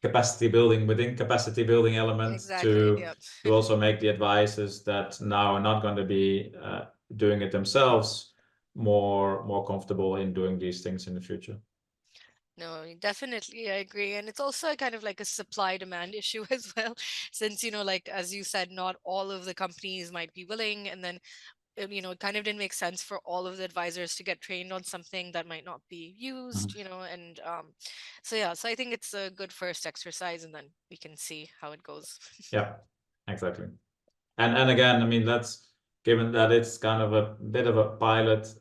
capacity building within capacity building elements to also make the advisors that now are not going to be doing it themselves more comfortable in doing these things in the future. No, definitely, I agree. And it's also kind of like a supply demand issue as well, since, like, as you said, not all of the companies might be willing. And then, it kind of didn't make sense for all of the advisors to get trained on something that might not be used, and so I think it's a good first exercise, and then we can see how it goes. Yeah, exactly. And again, I mean, that's given that it's kind of a bit of a pilot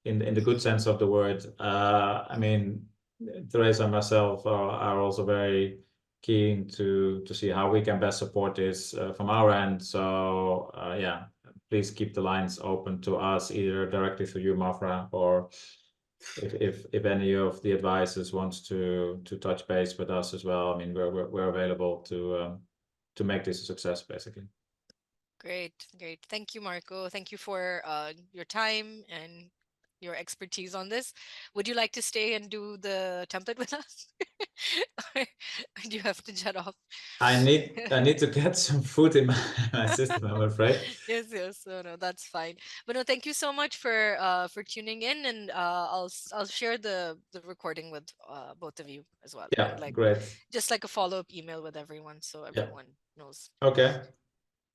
in the good sense of the word. I mean, Teresa and myself are also very keen to see how we can best support this from our end. So yeah, please keep the lines open to us, either directly through you, Mavra, or if any of the advisors wants to touch base with us as well. I mean, we're available to make this a success, basically. Great. Thank you, Marco. Thank you for your time and your expertise on this. Would you like to stay and do the template with us? Or do you have to jet off? I need to get some food in my system, I'm afraid. Yes. No, that's fine. But no, thank you so much for tuning in, and I'll share the recording with both of you as well. Yeah, and great. Just like a follow-up email with everyone, so everyone knows. Okay.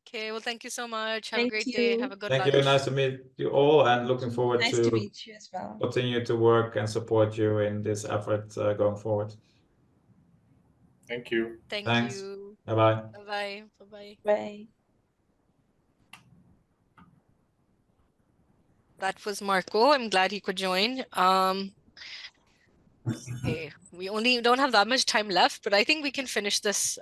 Okay, well, thank you so much. Have Thank a great day. you. Have a good Thank lunch. you. Nice to meet you all, and looking forward Nice to meet you as well. continue to work and support you in this effort going forward. Thank you. Thanks. You. Bye-bye. Bye-bye. Bye-bye. Bye. That was Marco. I'm glad he could join. Okay, we only don't have that much time left, but I think we can finish this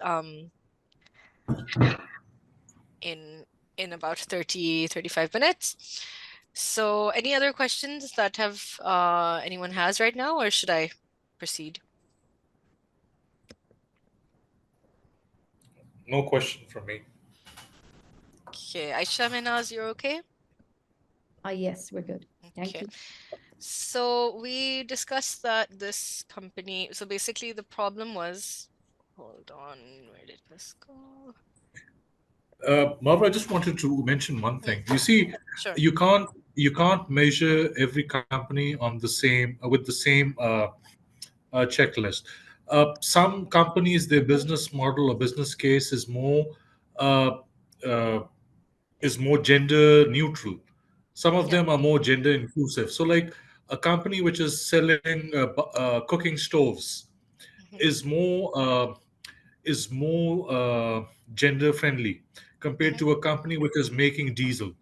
in about 35 minutes. So any other questions that anyone has right now, or should I proceed? No question from me. Okay, Aisha, Minaz, you're okay? Yes, we're good. Thank you. So we discussed that this company, so basically the problem was, hold on, where did this go? Marva, I just wanted to mention one thing. You see, Sure. you can't measure every company on the same with the same checklist. Some companies, their business model or business case is more gender neutral. Some of them are more gender inclusive. So, like a company which is selling cooking stoves is more gender friendly compared to a company which is making diesel.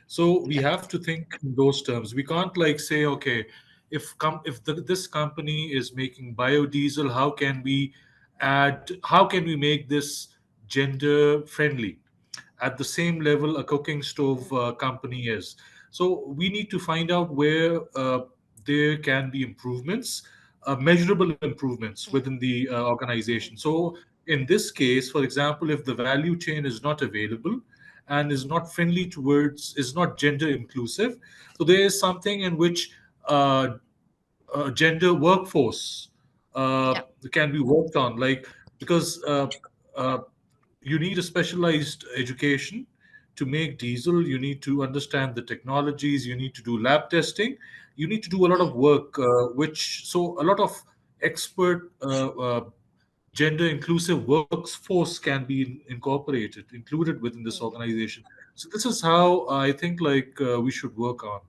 So we have to think in those terms. We can't like say, okay, if this company is making biodiesel, how can we make this gender friendly at the same level a cooking stove company is? So we need to find out where there can be improvements, measurable improvements within the organization. So in this case, for example, if the value chain is not available and is not is not gender inclusive, so there is something in which gender workforce can be worked on, like because uh, you need a specialized education to make diesel. You need to understand the technologies. You need to do lab testing. You need to do a lot of work, a lot of expert gender inclusive workforce can be incorporated, included within this organization. So this is how I think we should work on.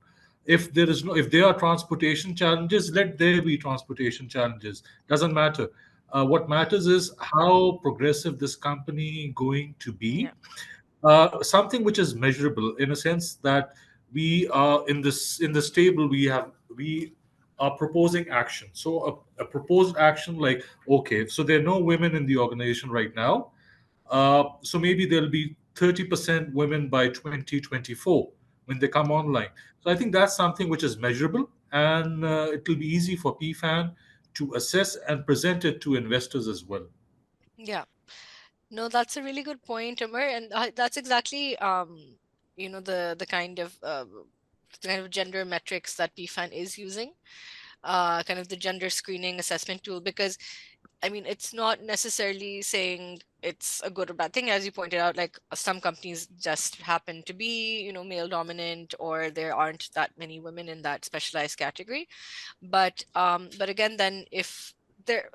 If there are transportation challenges, let there be transportation challenges. Doesn't matter. What matters is how progressive this company going to Yeah. be, something which is measurable in a sense that we are in this table we are proposing action. So a proposed action, like, okay, so there are no women in the organization right now, so maybe there'll be 30% women by 2024 when they come online. So I think that's something which is measurable, and it will be easy for PFAN to assess and present it to investors as well. Yeah. No, that's a really good point, Amar, and that's exactly the kind of gender metrics that PFAN is using, kind of the gender screening assessment tool, because I mean, it's not necessarily saying it's a good or bad thing. As you pointed out, like some companies just happen to be, male dominant, or there aren't that many women in that specialized category. But again, then if there,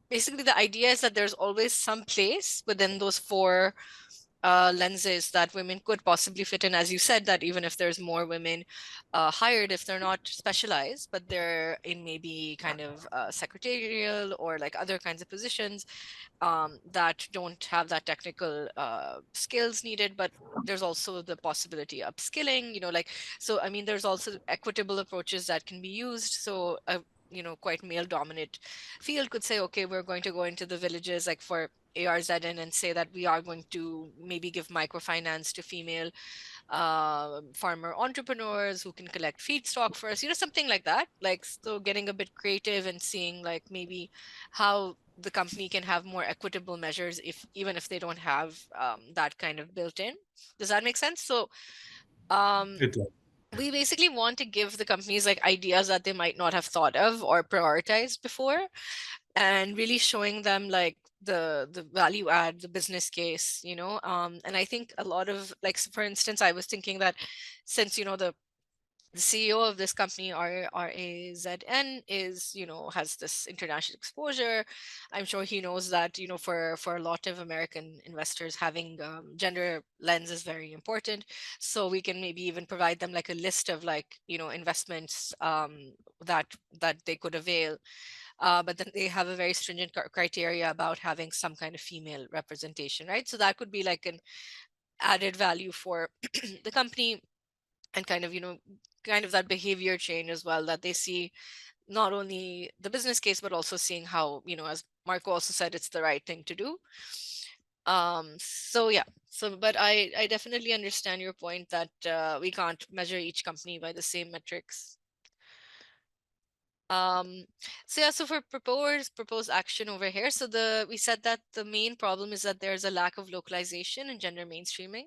basically the idea is that there's always some place within those four lenses that women could possibly fit in, as you said, that even if there's more women hired, if they're not specialized, but they're in maybe kind of secretarial or like other kinds of positions that don't have that technical skills needed, but there's also the possibility of upskilling, so I mean, there's also equitable approaches that can be used. So quite male dominant field could say, okay, we're going to go into the villages like for ARZN and say that we are going to maybe give microfinance to female farmer entrepreneurs who can collect feedstock for us, something like that. Like, so getting a bit creative and seeing like maybe how the company can have more equitable measures, even if they don't have that kind of built in. Does that make sense? So It we basically want to give the companies like ideas that they might not have thought of or prioritized before, and really showing them like the value add, the business case, and I think a lot of like, for instance, I was thinking that since the CEO of this company, RAZN, is, has this international exposure. I'm sure he knows that, for a lot of American investors, having gender lens is very important. So we can maybe even provide them like a list of like, investments that they could avail. But then they have a very stringent criteria about having some kind of female representation, right? So that could be like an added value for the company, and kind of that behavior change as well, that they see not only the business case but also seeing how, as Marco also said, it's the right thing to do. So yeah, but I definitely understand your point that we can't measure each company by the same metrics. So yeah, so for proposed action over here, so we said that the main problem is that there's a lack of localization in gender mainstreaming.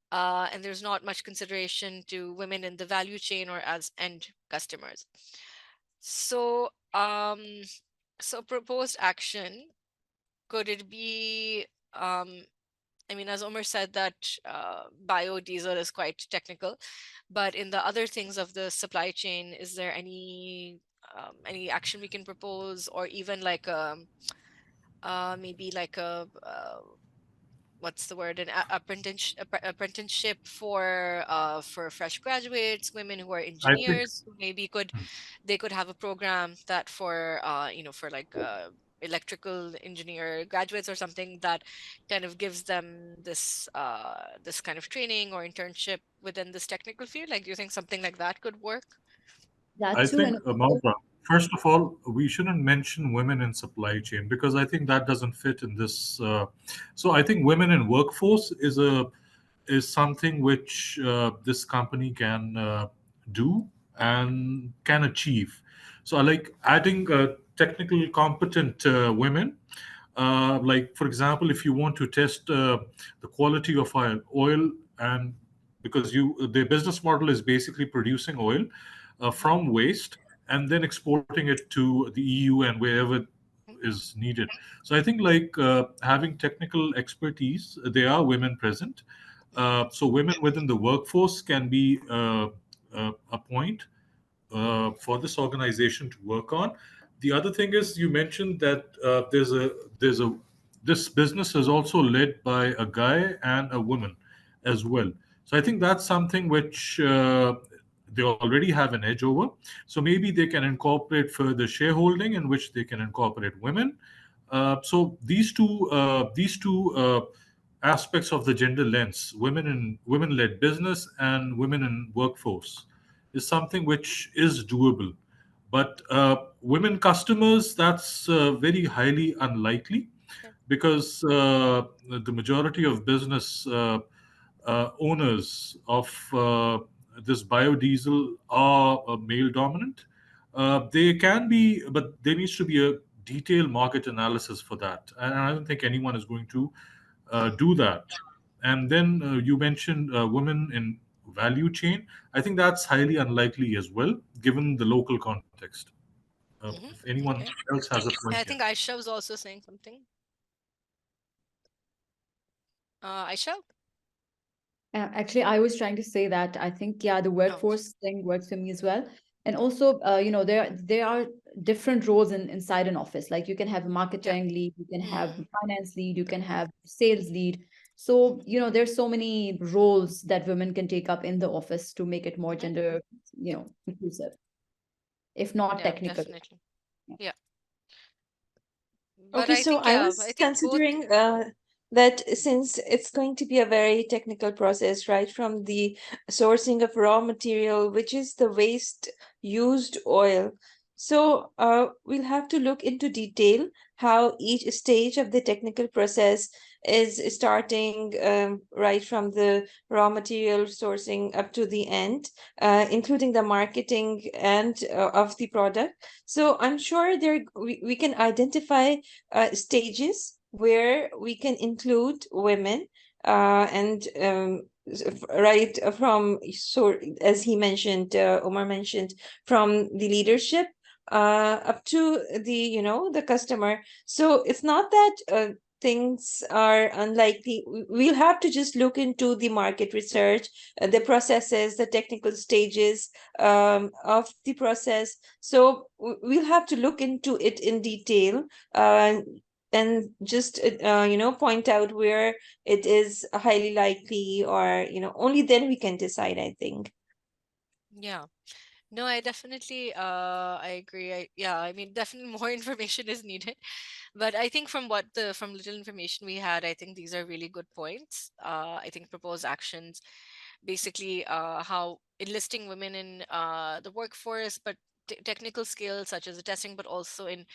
And there's not much consideration to women in the value chain or as end customers. So, so proposed action, could it be, I mean, as Omer said, that biodiesel is quite technical, but in the other things of the supply chain, is there any action we can propose, or even like maybe like a what's the word, an apprenticeship for fresh graduates, women who are I think engineers, who maybe they could have a program that for for like electrical engineer graduates or something, that kind of gives them this kind of training or internship within this technical field. Like, do you think something like that could work? That I too, think, and Martha, first of all, we shouldn't mention women in supply chain because I think that doesn't fit in this. So I think women in workforce is something which this company can do and can achieve. So I like adding technically competent women. Like, for example, if you want to test the quality of oil, and because their business model is basically producing oil from waste and then exporting it to the EU and wherever is needed. So I think having technical expertise, there are women present. So women within the workforce can be a point for this organization to work on. The other thing is you mentioned that this business is also led by a guy and a woman as well. So I think that's something which they already have an edge over. So maybe they can incorporate further shareholding in which they can incorporate women. So these two aspects of the gender lens, women-led business and women in workforce, is something which is doable. But women customers, that's very highly unlikely Yeah. because the majority of business owners of this biodiesel are male dominant. They can be, but there needs to be a detailed market analysis for that. And I don't think anyone is going to do that. And then you mentioned women in value chain. I think that's highly unlikely as well, given the local context. If anyone Okay. else has a point I here. think Aisha was also saying something. Aisha? Actually, I was trying to say that I think, yeah, the Oh, workforce thing works for me as well. And also, there are different roles inside an office. Like you can have a yeah. marketing lead, you can have Mm. a finance lead, you can have sales lead. So, there's so many roles that women can take up in the office to make it more Mhm. gender, inclusive, if not Yeah, technical. definitely. Yeah. Yeah. But Okay, I so think, I yeah, was I think both. considering that since it's going to be a very technical process, right, from the sourcing of raw material, which is the waste used oil. So we'll have to look into detail how each stage of the technical process is starting right from the raw material sourcing up to the end, including the marketing and of the product. So I'm sure we can identify stages where we can include women and right from, so as he mentioned, Omar mentioned, from the leadership up to the customer. So it's not that things are unlikely. We'll have to just look into the market research, the processes, the technical stages of the process. So we'll have to look into it in detail, uh, and just point out where it is highly likely, or only then we can decide, I think. Yeah. No, I definitely I agree. I mean, definitely more information is needed. But I think from little information we had, I think these are really good points. I think proposed actions, basically how enlisting women in the workforce, but technical skills such as the testing, but also in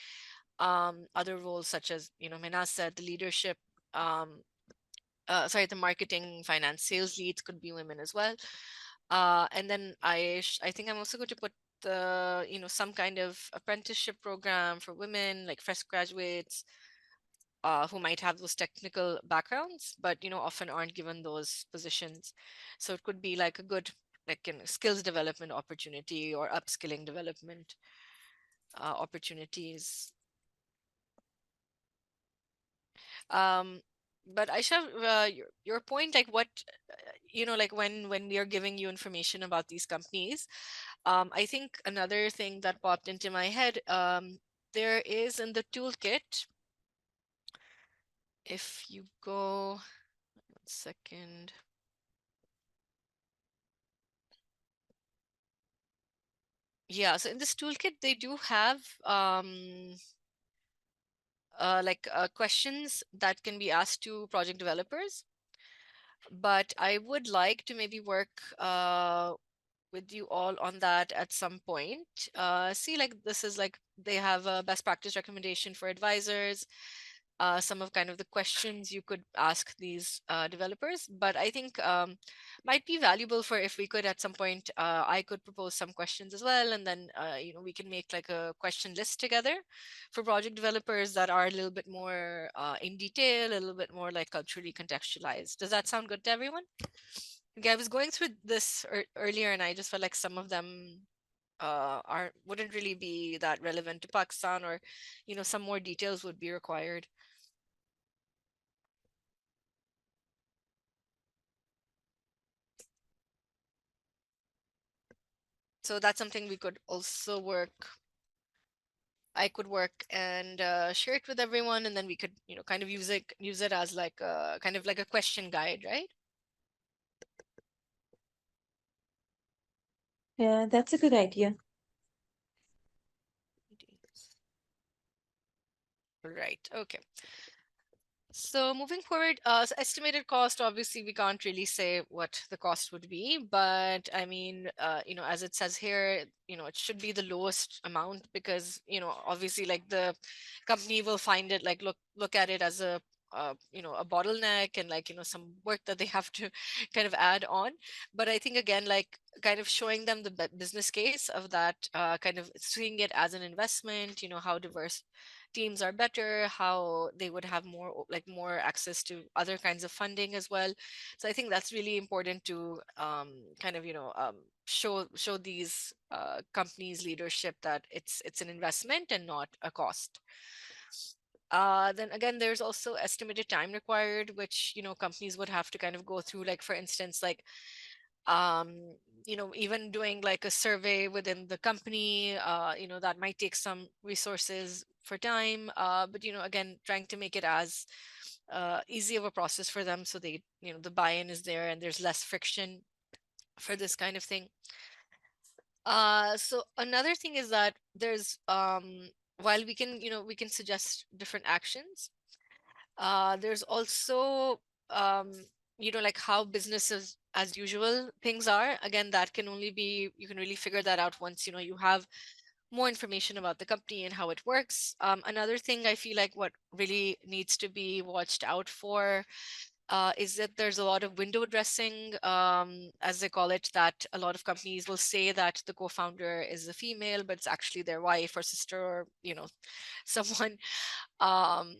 other roles such as, Menas said, the leadership, um, the marketing, finance, sales leads could be women as well. And then I think I'm also going to put some kind of apprenticeship program for women, like fresh graduates, who might have those technical backgrounds, but often aren't given those positions. So it could be like a good, like, skills development opportunity or upskilling development opportunities. But Aisha, your point, like what, like when we are giving you information about these companies, I think another thing that popped into my head, there is in the toolkit, if you go, 1 second. Yeah, so in this toolkit, they do have questions that can be asked to project developers. But I would like to maybe work with you all on that at some point. See, like this is like they have a best practice recommendation for advisors, some of kind of the questions you could ask these developers. But I think might be valuable for if we could at some point, I could propose some questions as well, and then we can make like a question list together for project developers that are a little bit more in detail, a little bit more like culturally contextualized. Does that sound good to everyone? Okay, I was going through this earlier, and I just felt like some of them wouldn't really be that relevant to Pakistan, or some more details would be required. So that's something we could also work I could work and share it with everyone, and then we could, you know, kind of use it as like a kind of like a question guide, right? Yeah, that's a good idea. Right. Okay. So moving forward, so estimated cost, obviously we can't really say what the cost would be, but I mean, you know, as it says here, you know, it should be the lowest amount because, you know, obviously like the company will find it like look at it as a you know, a bottleneck and like, you know, some work that they have to kind of add on. But I think again, like kind of showing them the business case of that, kind of seeing it as an investment, you know, how diverse teams are better, how they would have more access to other kinds of funding as well. So I think that's really important to kind of, you know, show these companies leadership that it's an investment and not a cost. Then again, there's also estimated time required, which, you know, companies would have to kind of go through, like for instance, like you know, even doing like a survey within the company, you know, that might take some resources for time, but you know, again, trying to make it as easy of a process for them so they, you know, the buy-in is there and there's less friction for this kind of thing. So another thing is that there's while we can, you know, we can suggest different actions, there's also you know, like how businesses as usual things are. Again, that can only be, you can really figure that out once, you know, you have more information about the company and how it works. Another thing I feel like what really needs to be watched out for is that there's a lot of window dressing, as they call it, that a lot of companies will say that the co-founder is a female, but it's actually their wife or sister or, you know, someone. Um,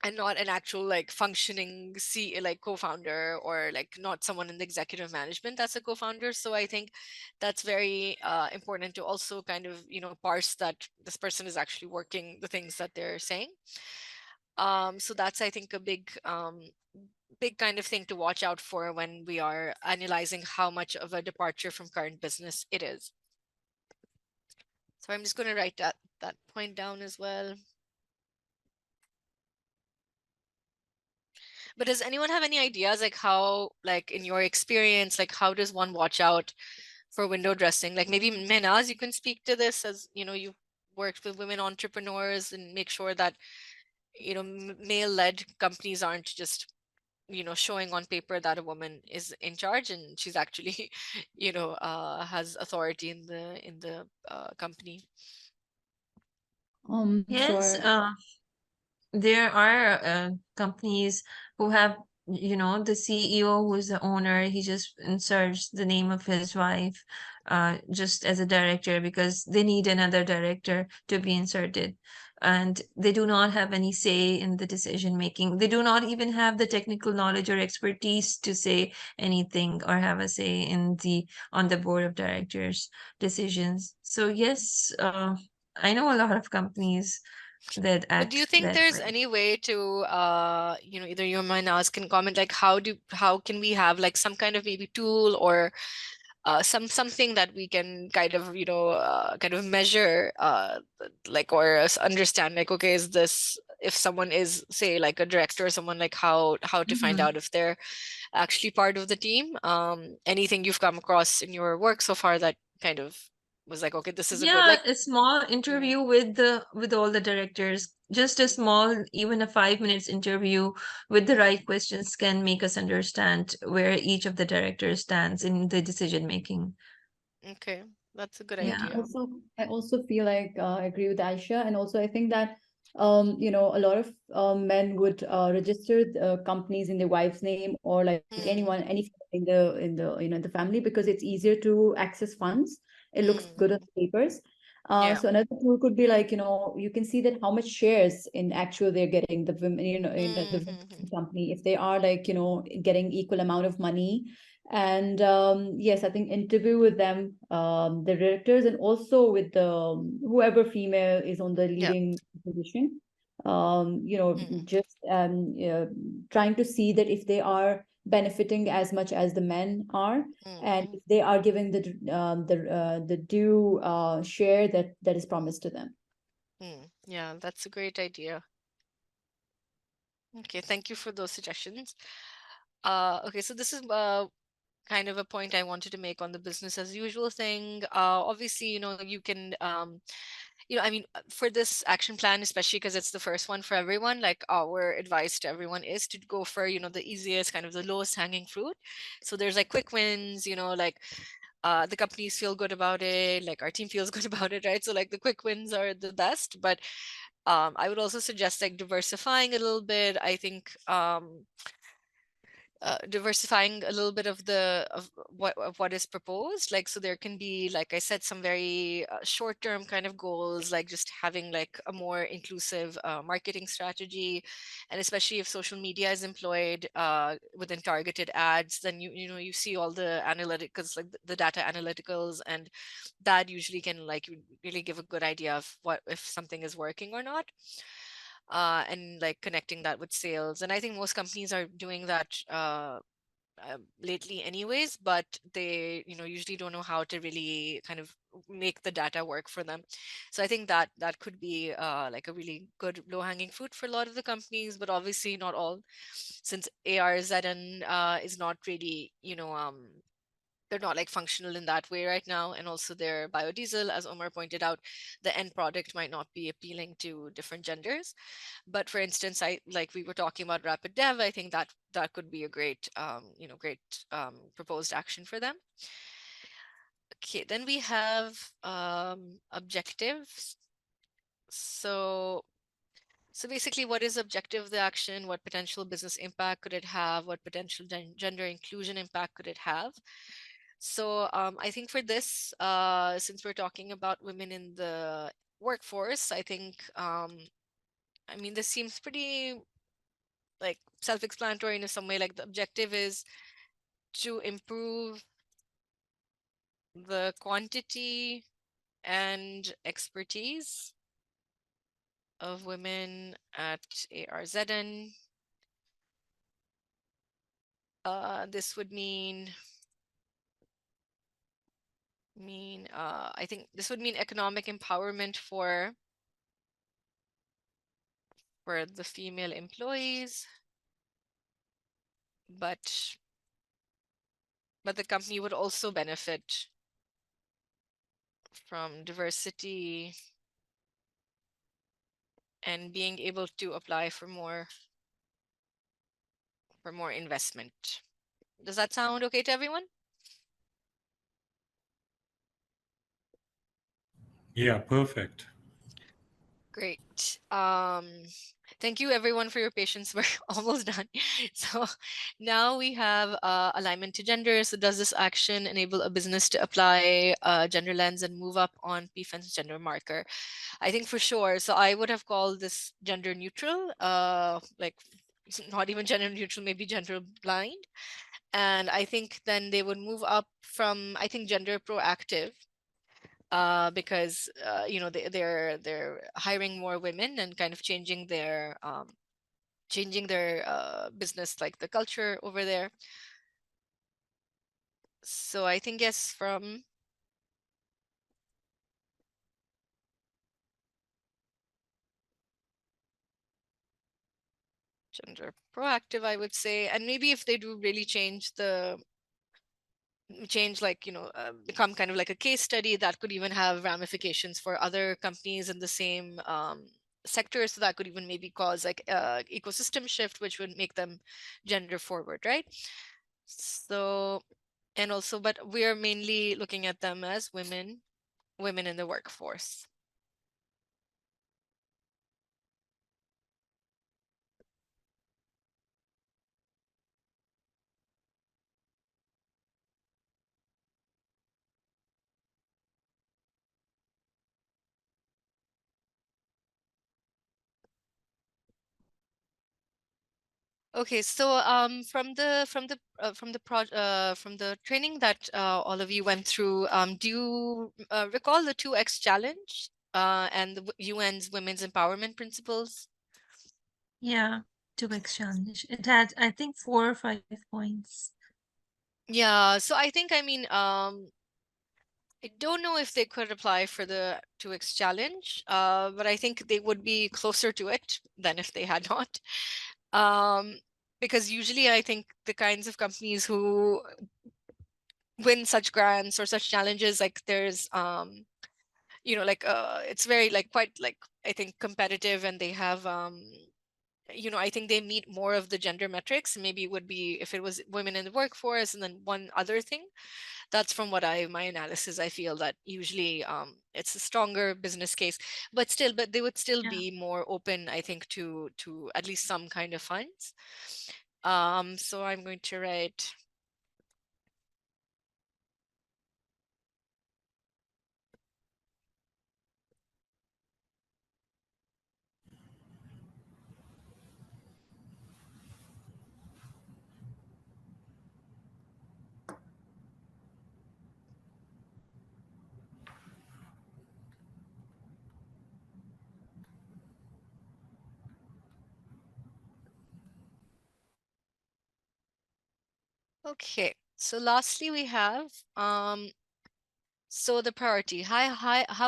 and not an actual like functioning like co-founder, or like not someone in the executive management that's a co-founder. So I think that's very important to also kind of, you know, parse that this person is actually working the things that they're saying. So that's, I think, a big kind of thing to watch out for when we are analyzing how much of a departure from current business it is. So I'm just going to write that point down as well. But does anyone have any ideas, like how, like in your experience, like how does one watch out for window dressing? Like maybe Mehnaz, you can speak to this, as you know, you've worked with women entrepreneurs, and make sure that, you know, male-led companies aren't just, you know, showing on paper that a woman is in charge and she's actually, you know, has authority in the company. Yes, Sure. there are companies who have, you know, the CEO who's the owner, he just inserts the name of his wife just as a director because they need another director to be inserted. And they do not have any say in the decision making. They do not even have the technical knowledge or expertise to say anything or have a say in on the board of directors decisions. So yes, I know a lot of companies that But do you act think that there's way. any way to, you know, either you or Manas can comment, like how can we have like some kind of maybe tool or something that we can kind of, you know, kind of measure, like, or understand, like, okay, is this, if someone is, say, like a director or someone, like how to find out if they're actually part of the team? Anything you've come across in your work so far that kind of was like, okay, this is a good, Yeah, like, a small yeah. interview with all the directors, just a small, even a 5 minutes interview with the right questions can make us understand where each of the directors stands in the decision making. Okay, that's a good Yeah. idea. I also feel like I agree with Aisha, and also I think that you know, a lot of men would register companies in their wife's name or like anyone, Mm, any in the you know, the family, because it's easier to access funds. It looks good on mm, papers. yeah. So another tool could be like, you know, you can see that how much shares in actual they're getting, the women, you know, in the Mm-hmm. company, if they are like, you know, getting equal amount of money. And yes, I think interview with them, the directors, and also with the whoever female is on the Yeah. leading position. You know, Mm, just trying to see that if they are benefiting as much as the men are, and mm. if they are giving the due share that is promised to them. Yeah, that's a great idea. Okay, thank you for those suggestions. Okay, so this is kind of a point I wanted to make on the business as usual thing. Obviously, you can I mean, for this action plan, especially because it's the first one for everyone, like our advice to everyone is to go for, the easiest, kind of the lowest hanging fruit. So there's like quick wins, like the companies feel good about it, like our team feels good about it, right? So like the quick wins are the best, but I would also suggest like diversifying a little bit. I think diversifying a little bit of what is proposed, like so there can be, like I said, some very short-term kind of goals, like just having like a more inclusive marketing strategy, and especially if social media is employed within targeted ads, then you see all the analytics, like the data analyticals, and that usually can like really give a good idea of what if something is working or not. And like connecting that with sales. And I think most companies are doing that lately anyways, but they usually don't know how to really kind of make the data work for them. So I think that could be like a really good low-hanging fruit for a lot of the companies, but obviously not all, since ARZN is not really they're not like functional in that way right now. And also their biodiesel, as Omar pointed out, the end product might not be appealing to different genders. But for instance, we were talking about rapid dev, I think that could be a great proposed action for them. Okay, then we have objectives. So basically, what is objective of the action? What potential business impact could it have? What potential gender inclusion impact could it have? So I think for this, since we're talking about women in the workforce, I think, I mean, this seems pretty like self-explanatory in some way. Like the objective is to improve the quantity and expertise of women at ARZN. This would mean I think this would mean economic empowerment for the female employees, but the company would also benefit from diversity and being able to apply for more investment. Does that sound okay to everyone? Yeah, perfect. Great. Thank you everyone for your patience. We're almost done. So now we have alignment to gender. So does this action enable a business to apply gender lens and move up on PFEN's gender marker? I think for sure. So I would have called this gender neutral, like not even gender neutral, maybe gender blind. And I think then they would move up from, I think, gender proactive, because they're hiring more women and kind of changing their business, like the culture over there. So I think yes, from gender proactive, I would say. And maybe if they do really change like become kind of like a case study, that could even have ramifications for other companies in the same sector. So that could even maybe cause like ecosystem shift, which would make them gender forward, right? So, and also, but we are mainly looking at them as women in the workforce. Okay, so from the training that all of you went through, do you recall the 2X challenge and the UN's women's empowerment principles? Yeah, 2X challenge. It had, I think, 4 or 5 points. Yeah, so I think, I mean, I don't know if they could apply for the 2X challenge, but I think they would be closer to it than if they had not. Because usually I think the kinds of companies who win such grants or such challenges, like there's like it's very like quite like I think competitive, and they have I think they meet more of the gender metrics. Maybe it would be if it was women in the workforce, and then one other thing. That's from what my analysis. I feel that usually it's a stronger business case, but they would still Yeah. be more open, I think, to at least some kind of funds. So I'm going to write. Okay, so lastly we have so the priority, how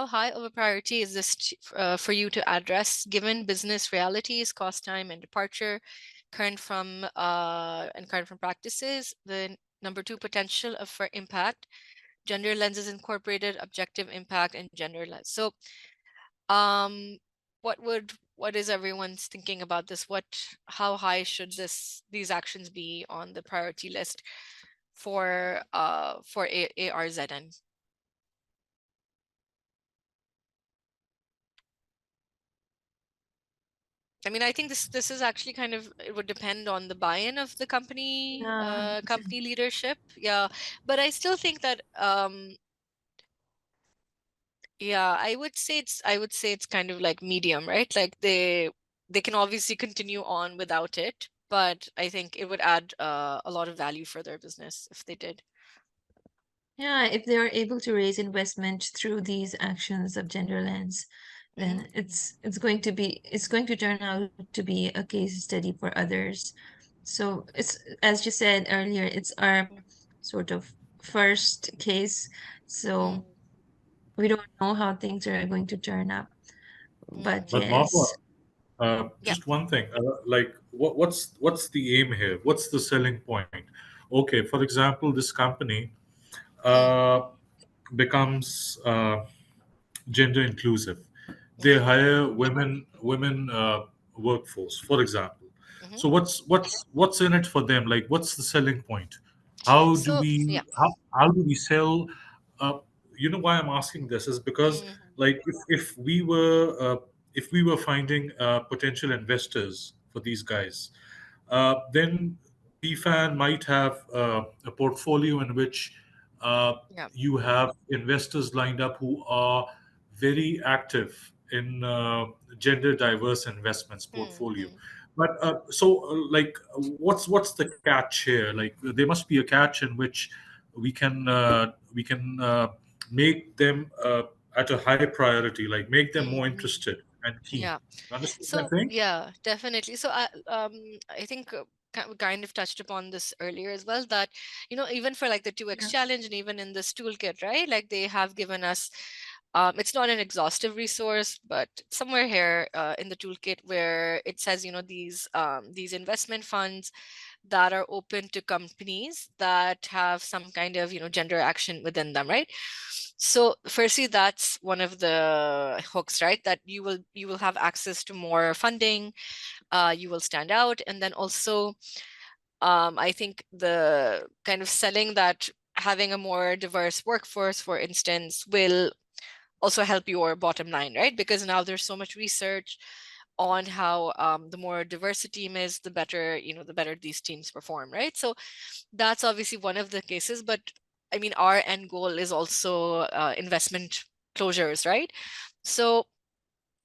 high of a priority is this for you to address given business realities, cost, time, and departure, current from practices. The number 2, potential for impact, gender lenses incorporated, objective impact, and gender lens. So what is everyone's thinking about this? How high should these actions be on the priority list for ARZN? I mean, I think this is actually kind of, it would depend on the buy-in of the company, Yeah, company leadership. Yeah, but I still think that yeah, I would say it's kind of like medium, right? Like they can obviously continue on without it, but I think it would add a lot of value for their business if they did. Yeah, if they are able to raise investment through these actions of gender lens, then it's going to turn out to be a case study for others. So it's, as you said earlier, it's our sort of first case. So we don't know how things are going to turn up. But But Marwa, yes, Yeah. just one thing, like what's the aim here? What's the selling point? Okay, for example, this company uh, becomes gender inclusive. They hire women workforce, for example. So what's in it for them? Like, what's the selling point? How do So we yeah. how do we sell? Uh, you know why I'm asking this is because like if we were finding potential investors for these guys, then PFAN might have a portfolio in which Yeah. you have investors lined up who are very active in gender diverse investments portfolio. But like, what's the catch here? Like, there must be a catch in which we can make them at a high priority, like make them more interested and keen. Yeah. You understand what I'm So saying? yeah, definitely. So I think kind of touched upon this earlier as well, that even for like the 2X yeah, challenge, and even in this toolkit, right? Like they have given us it's not an exhaustive resource, but somewhere here in the toolkit where it says these investment funds that are open to companies that have some kind of gender action within them, right? So firstly, that's one of the hooks, right? That you will have access to more funding, you will stand out. And then also I think the kind of selling that having a more diverse workforce, for instance, will also help your bottom line, right? Because now there's so much research on how the more diverse a team is, the better these teams perform, right? So that's obviously one of the cases, but I mean, our end goal is also investment closures, right? So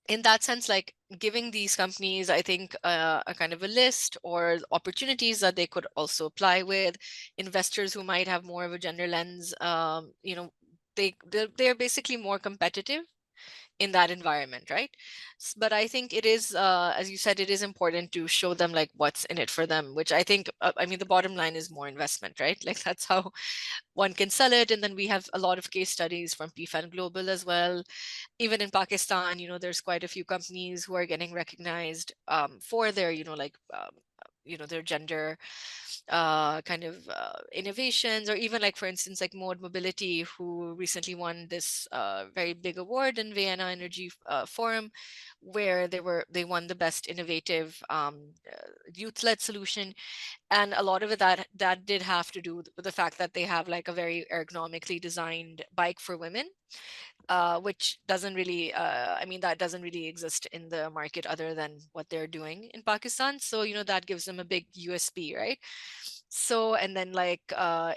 in that sense, like giving these companies, I think a kind of a list or opportunities that they could also apply with, investors who might have more of a gender lens, they're basically more competitive in that environment, right? But I think it is, as you said, it is important to show them like what's in it for them, which I think, I mean, the bottom line is more investment, right? Like that's how one can sell it. And then we have a lot of case studies from PFAN Global as well. Even in Pakistan, you know, there's quite a few companies who are getting recognized for their, you know, like, you know, their gender kind of innovations, or even like, for instance, like Mode Mobility, who recently won this very big award in Vienna Energy Forum, where they won the best innovative youth-led solution. And a lot of it that did have to do with the fact that they have like a very ergonomically designed bike for women, which doesn't really, I mean, that doesn't really exist in the market other than what they're doing in Pakistan. So, you know, that gives them a big USP, right? So, and then like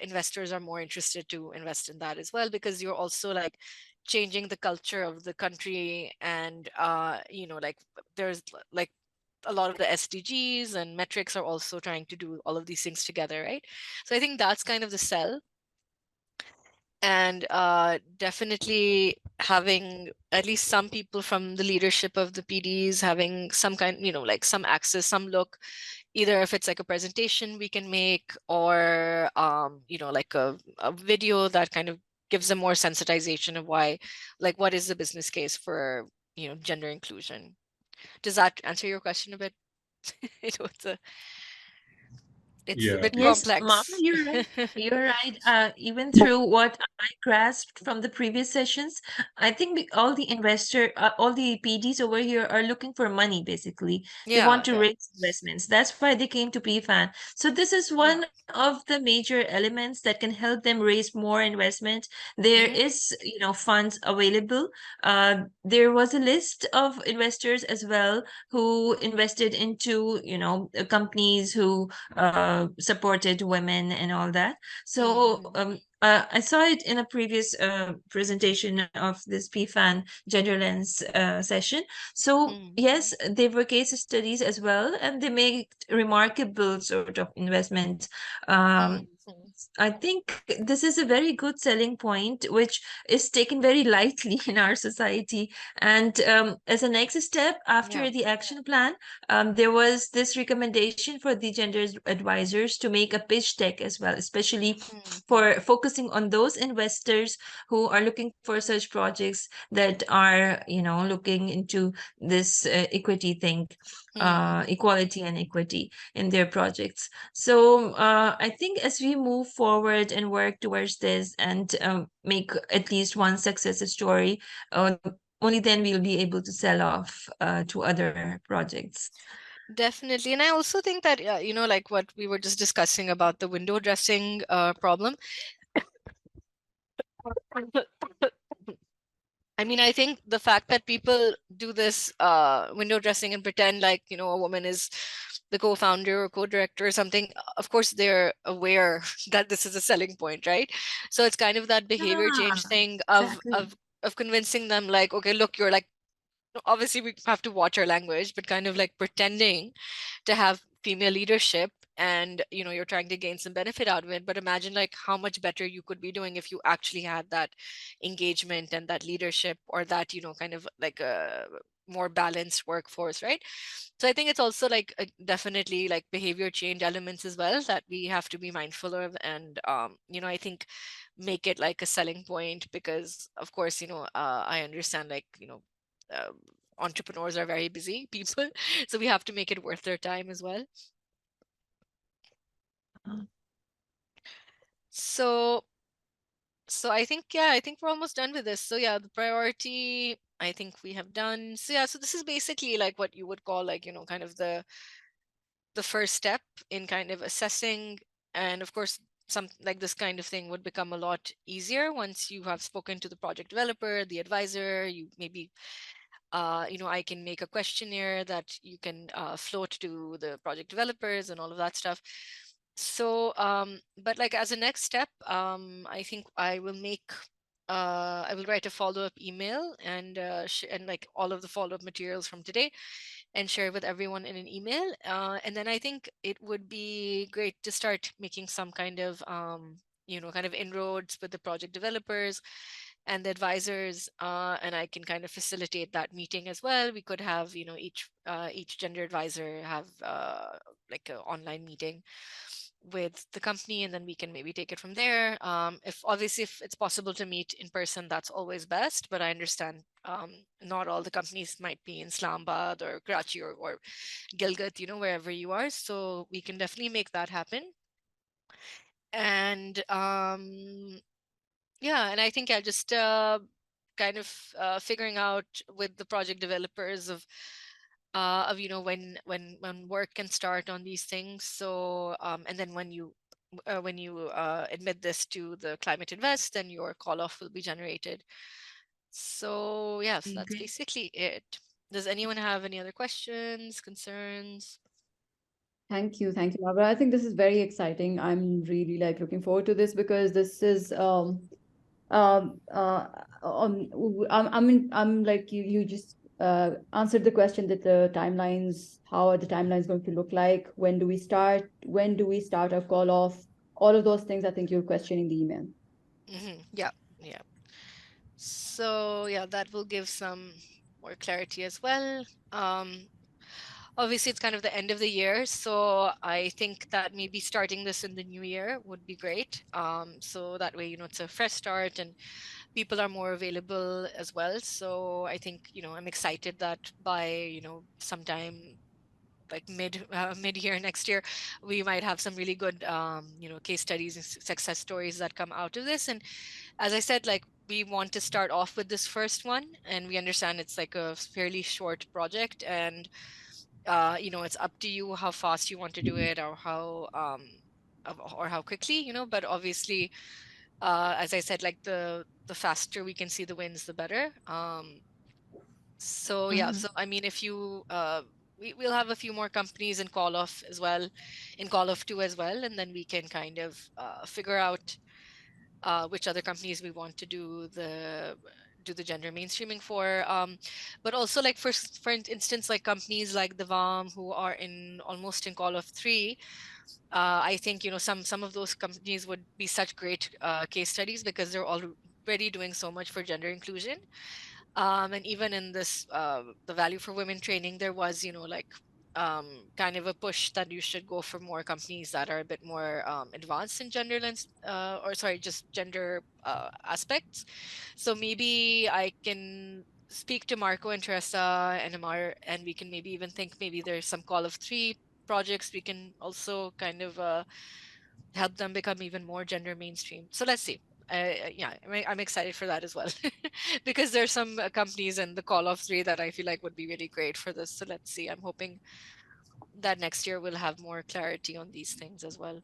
investors are more interested to invest in that as well, because you're also like changing the culture of the country. And, you know, like there's like a lot of the SDGs and metrics are also trying to do all of these things together, right? So I think that's kind of the sell. And definitely having at least some people from the leadership of the PDs having some kind, you know, like some access, some look, either if it's like a presentation we can make, or you know, like a video that kind of gives them more sensitization of why, like, what is the business case for, you know, gender inclusion. Does that answer your question a bit? It was it's a Yeah. bit Yes, Mama, complex. you're right. You're right. Even through what I grasped from the previous sessions, I think all the all the PDs over here are looking for money, basically. They Yeah, want to yeah. raise investments. That's why they came to PFAN. So this is one of the major elements that can help them raise more investment. There Mhm. is, you know, funds available. There was a list of investors as well who invested into, you know, companies who supported women and all that. So Mhm. I saw it in a previous presentation of this PFAN Gender Lens session. So Mhm. yes, they were case studies as well, and they make remarkable sort of investment. Um, Mhm. I think this is a very good selling point, which is taken very lightly in our society. And as a next step Yeah. after the action plan, there was this recommendation for the gender advisors to make a pitch deck as well, especially Mhm. for focusing on those investors who are looking for such projects that are, you know, looking into this equity thing, Mhm. equality and equity in their projects. So I think as we move forward and work towards this and make at least one success story, only then we'll be able to sell off to other projects. Definitely. And I also think that, you know, like what we were just discussing about the window dressing problem. I mean, I think the fact that people do this window dressing and pretend like, you know, a woman is the co-founder or co-director or something, of course they're aware that this is a selling point, right? So it's kind of that behavior change Yeah, thing exactly. of convincing them like, okay, look, you're like, obviously we have to watch our language, but kind of like pretending to have female leadership, and you know, you're trying to gain some benefit out of it. But imagine like how much better you could be doing if you actually had that engagement and that leadership, or that, you know, kind of like a more balanced workforce, right? So I think it's also like definitely like behavior change elements as well that we have to be mindful of. And you know, I think make it like a selling point, because of course, you know, I understand, like, you know, uh, entrepreneurs are very busy people, so we have to make it worth their time as well. So I think, yeah, I think we're almost done with this. So yeah, the priority, I think we have done. So yeah, so this is basically like what you would call, like, you know, kind of the first step in kind of assessing. And of course, some like this kind of thing would become a lot easier once you have spoken to the project developer, the advisor. You maybe you know, I can make a questionnaire that you can float to the project developers and all of that stuff. So but like as a next step, I think I will make I will write a follow-up email, and and like all of the follow-up materials from today, and share with everyone in an email. And then I think it would be great to start making some kind of you know, kind of inroads with the project developers, and the advisors, and I can kind of facilitate that meeting as well. We could have, each gender advisor have like an online meeting with the company, and then we can maybe take it from there. If it's possible to meet in person, that's always best. But I understand not all the companies might be in Islamabad or Karachi or Gilgit, wherever you are. So we can definitely make that happen. And yeah, and I think I'll just kind of figuring out with the project developers of when work can start on these things. So and then when you admit this to the Climate Invest, then your call off will be generated. So yes, that's Great. basically it. Does anyone have any other questions, concerns? Thank you, Mavra. I think this is very exciting. I'm really like looking forward to this because this is I'm like you just answered the question that the timelines, how are the timelines going to look like? When do we start? When do we start our call off? All of those things I think you'll question in the email. Yeah. So yeah, that will give some more clarity as well. Obviously, it's kind of the end of the year, so I think that maybe starting this in the new year would be great. So that way, it's a fresh start and people are more available as well. So I think, I'm excited that by, sometime like mid-year next year, we might have some really good, case studies and success stories that come out of this. And as I said, like, we want to start off with this first one, and we understand it's like a fairly short project, and it's up to you how fast you want to do it or how quickly, but obviously, as I said, like the faster we can see the wins, the better. So yeah, so I mean, if you we'll have a few more companies in call off as well, in call off 2 as well, and then we can kind of figure out which other companies we want to do the gender mainstreaming for. But also, like, for instance, like companies like the VAM who are almost in call of 3, I think some of those companies would be such great case studies because they're already doing so much for gender inclusion. And even in this the Value for Women training, there was like kind of a push that you should go for more companies that are a bit more advanced in just gender aspects. So maybe I can speak to Marco and Teresa and Amar, and we can maybe even think maybe there's some call of 3 projects we can also kind of help them become even more gender mainstream. So let's see. Yeah, I'm excited for that as well because there's some companies in the call of 3 that I feel like would be really great for this. So let's see. I'm hoping that next year we'll have more clarity on these things as well.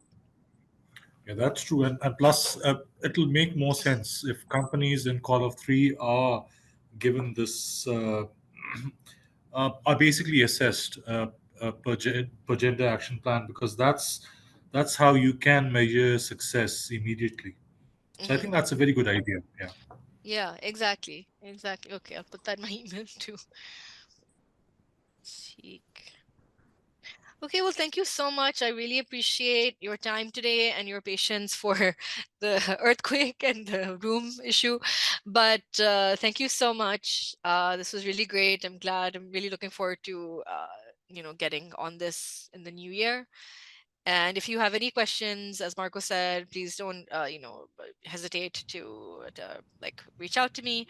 Yeah, that's true. And plus, it'll make more sense if companies in Call of 3 are given this, are basically assessed per gender action plan, because that's how you can measure success immediately. So I think that's a very good idea. Yeah. Yeah, exactly. Okay, I'll put that in my email too. Okay, well, thank you so much. I really appreciate your time today and your patience for the earthquake and the room issue. But thank you so much. This was really great. I'm glad. I'm really looking forward to getting on this in the new year. And if you have any questions, as Marco said, please don't hesitate to like reach out to me.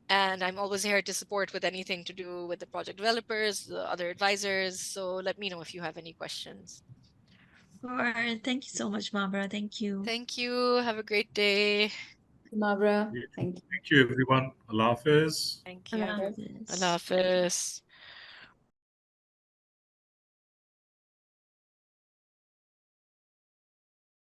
And I'm always here to support with anything to do with the project developers, the other advisors. So let me know if you have any questions. Sure. Thank you so much, Mavra. Thank you. Thank you. Have a great day. Mavra, Yeah. thank you. Thank you, everyone. Allah Hafiz. Thank you. Allah Hafiz. Allah Hafiz.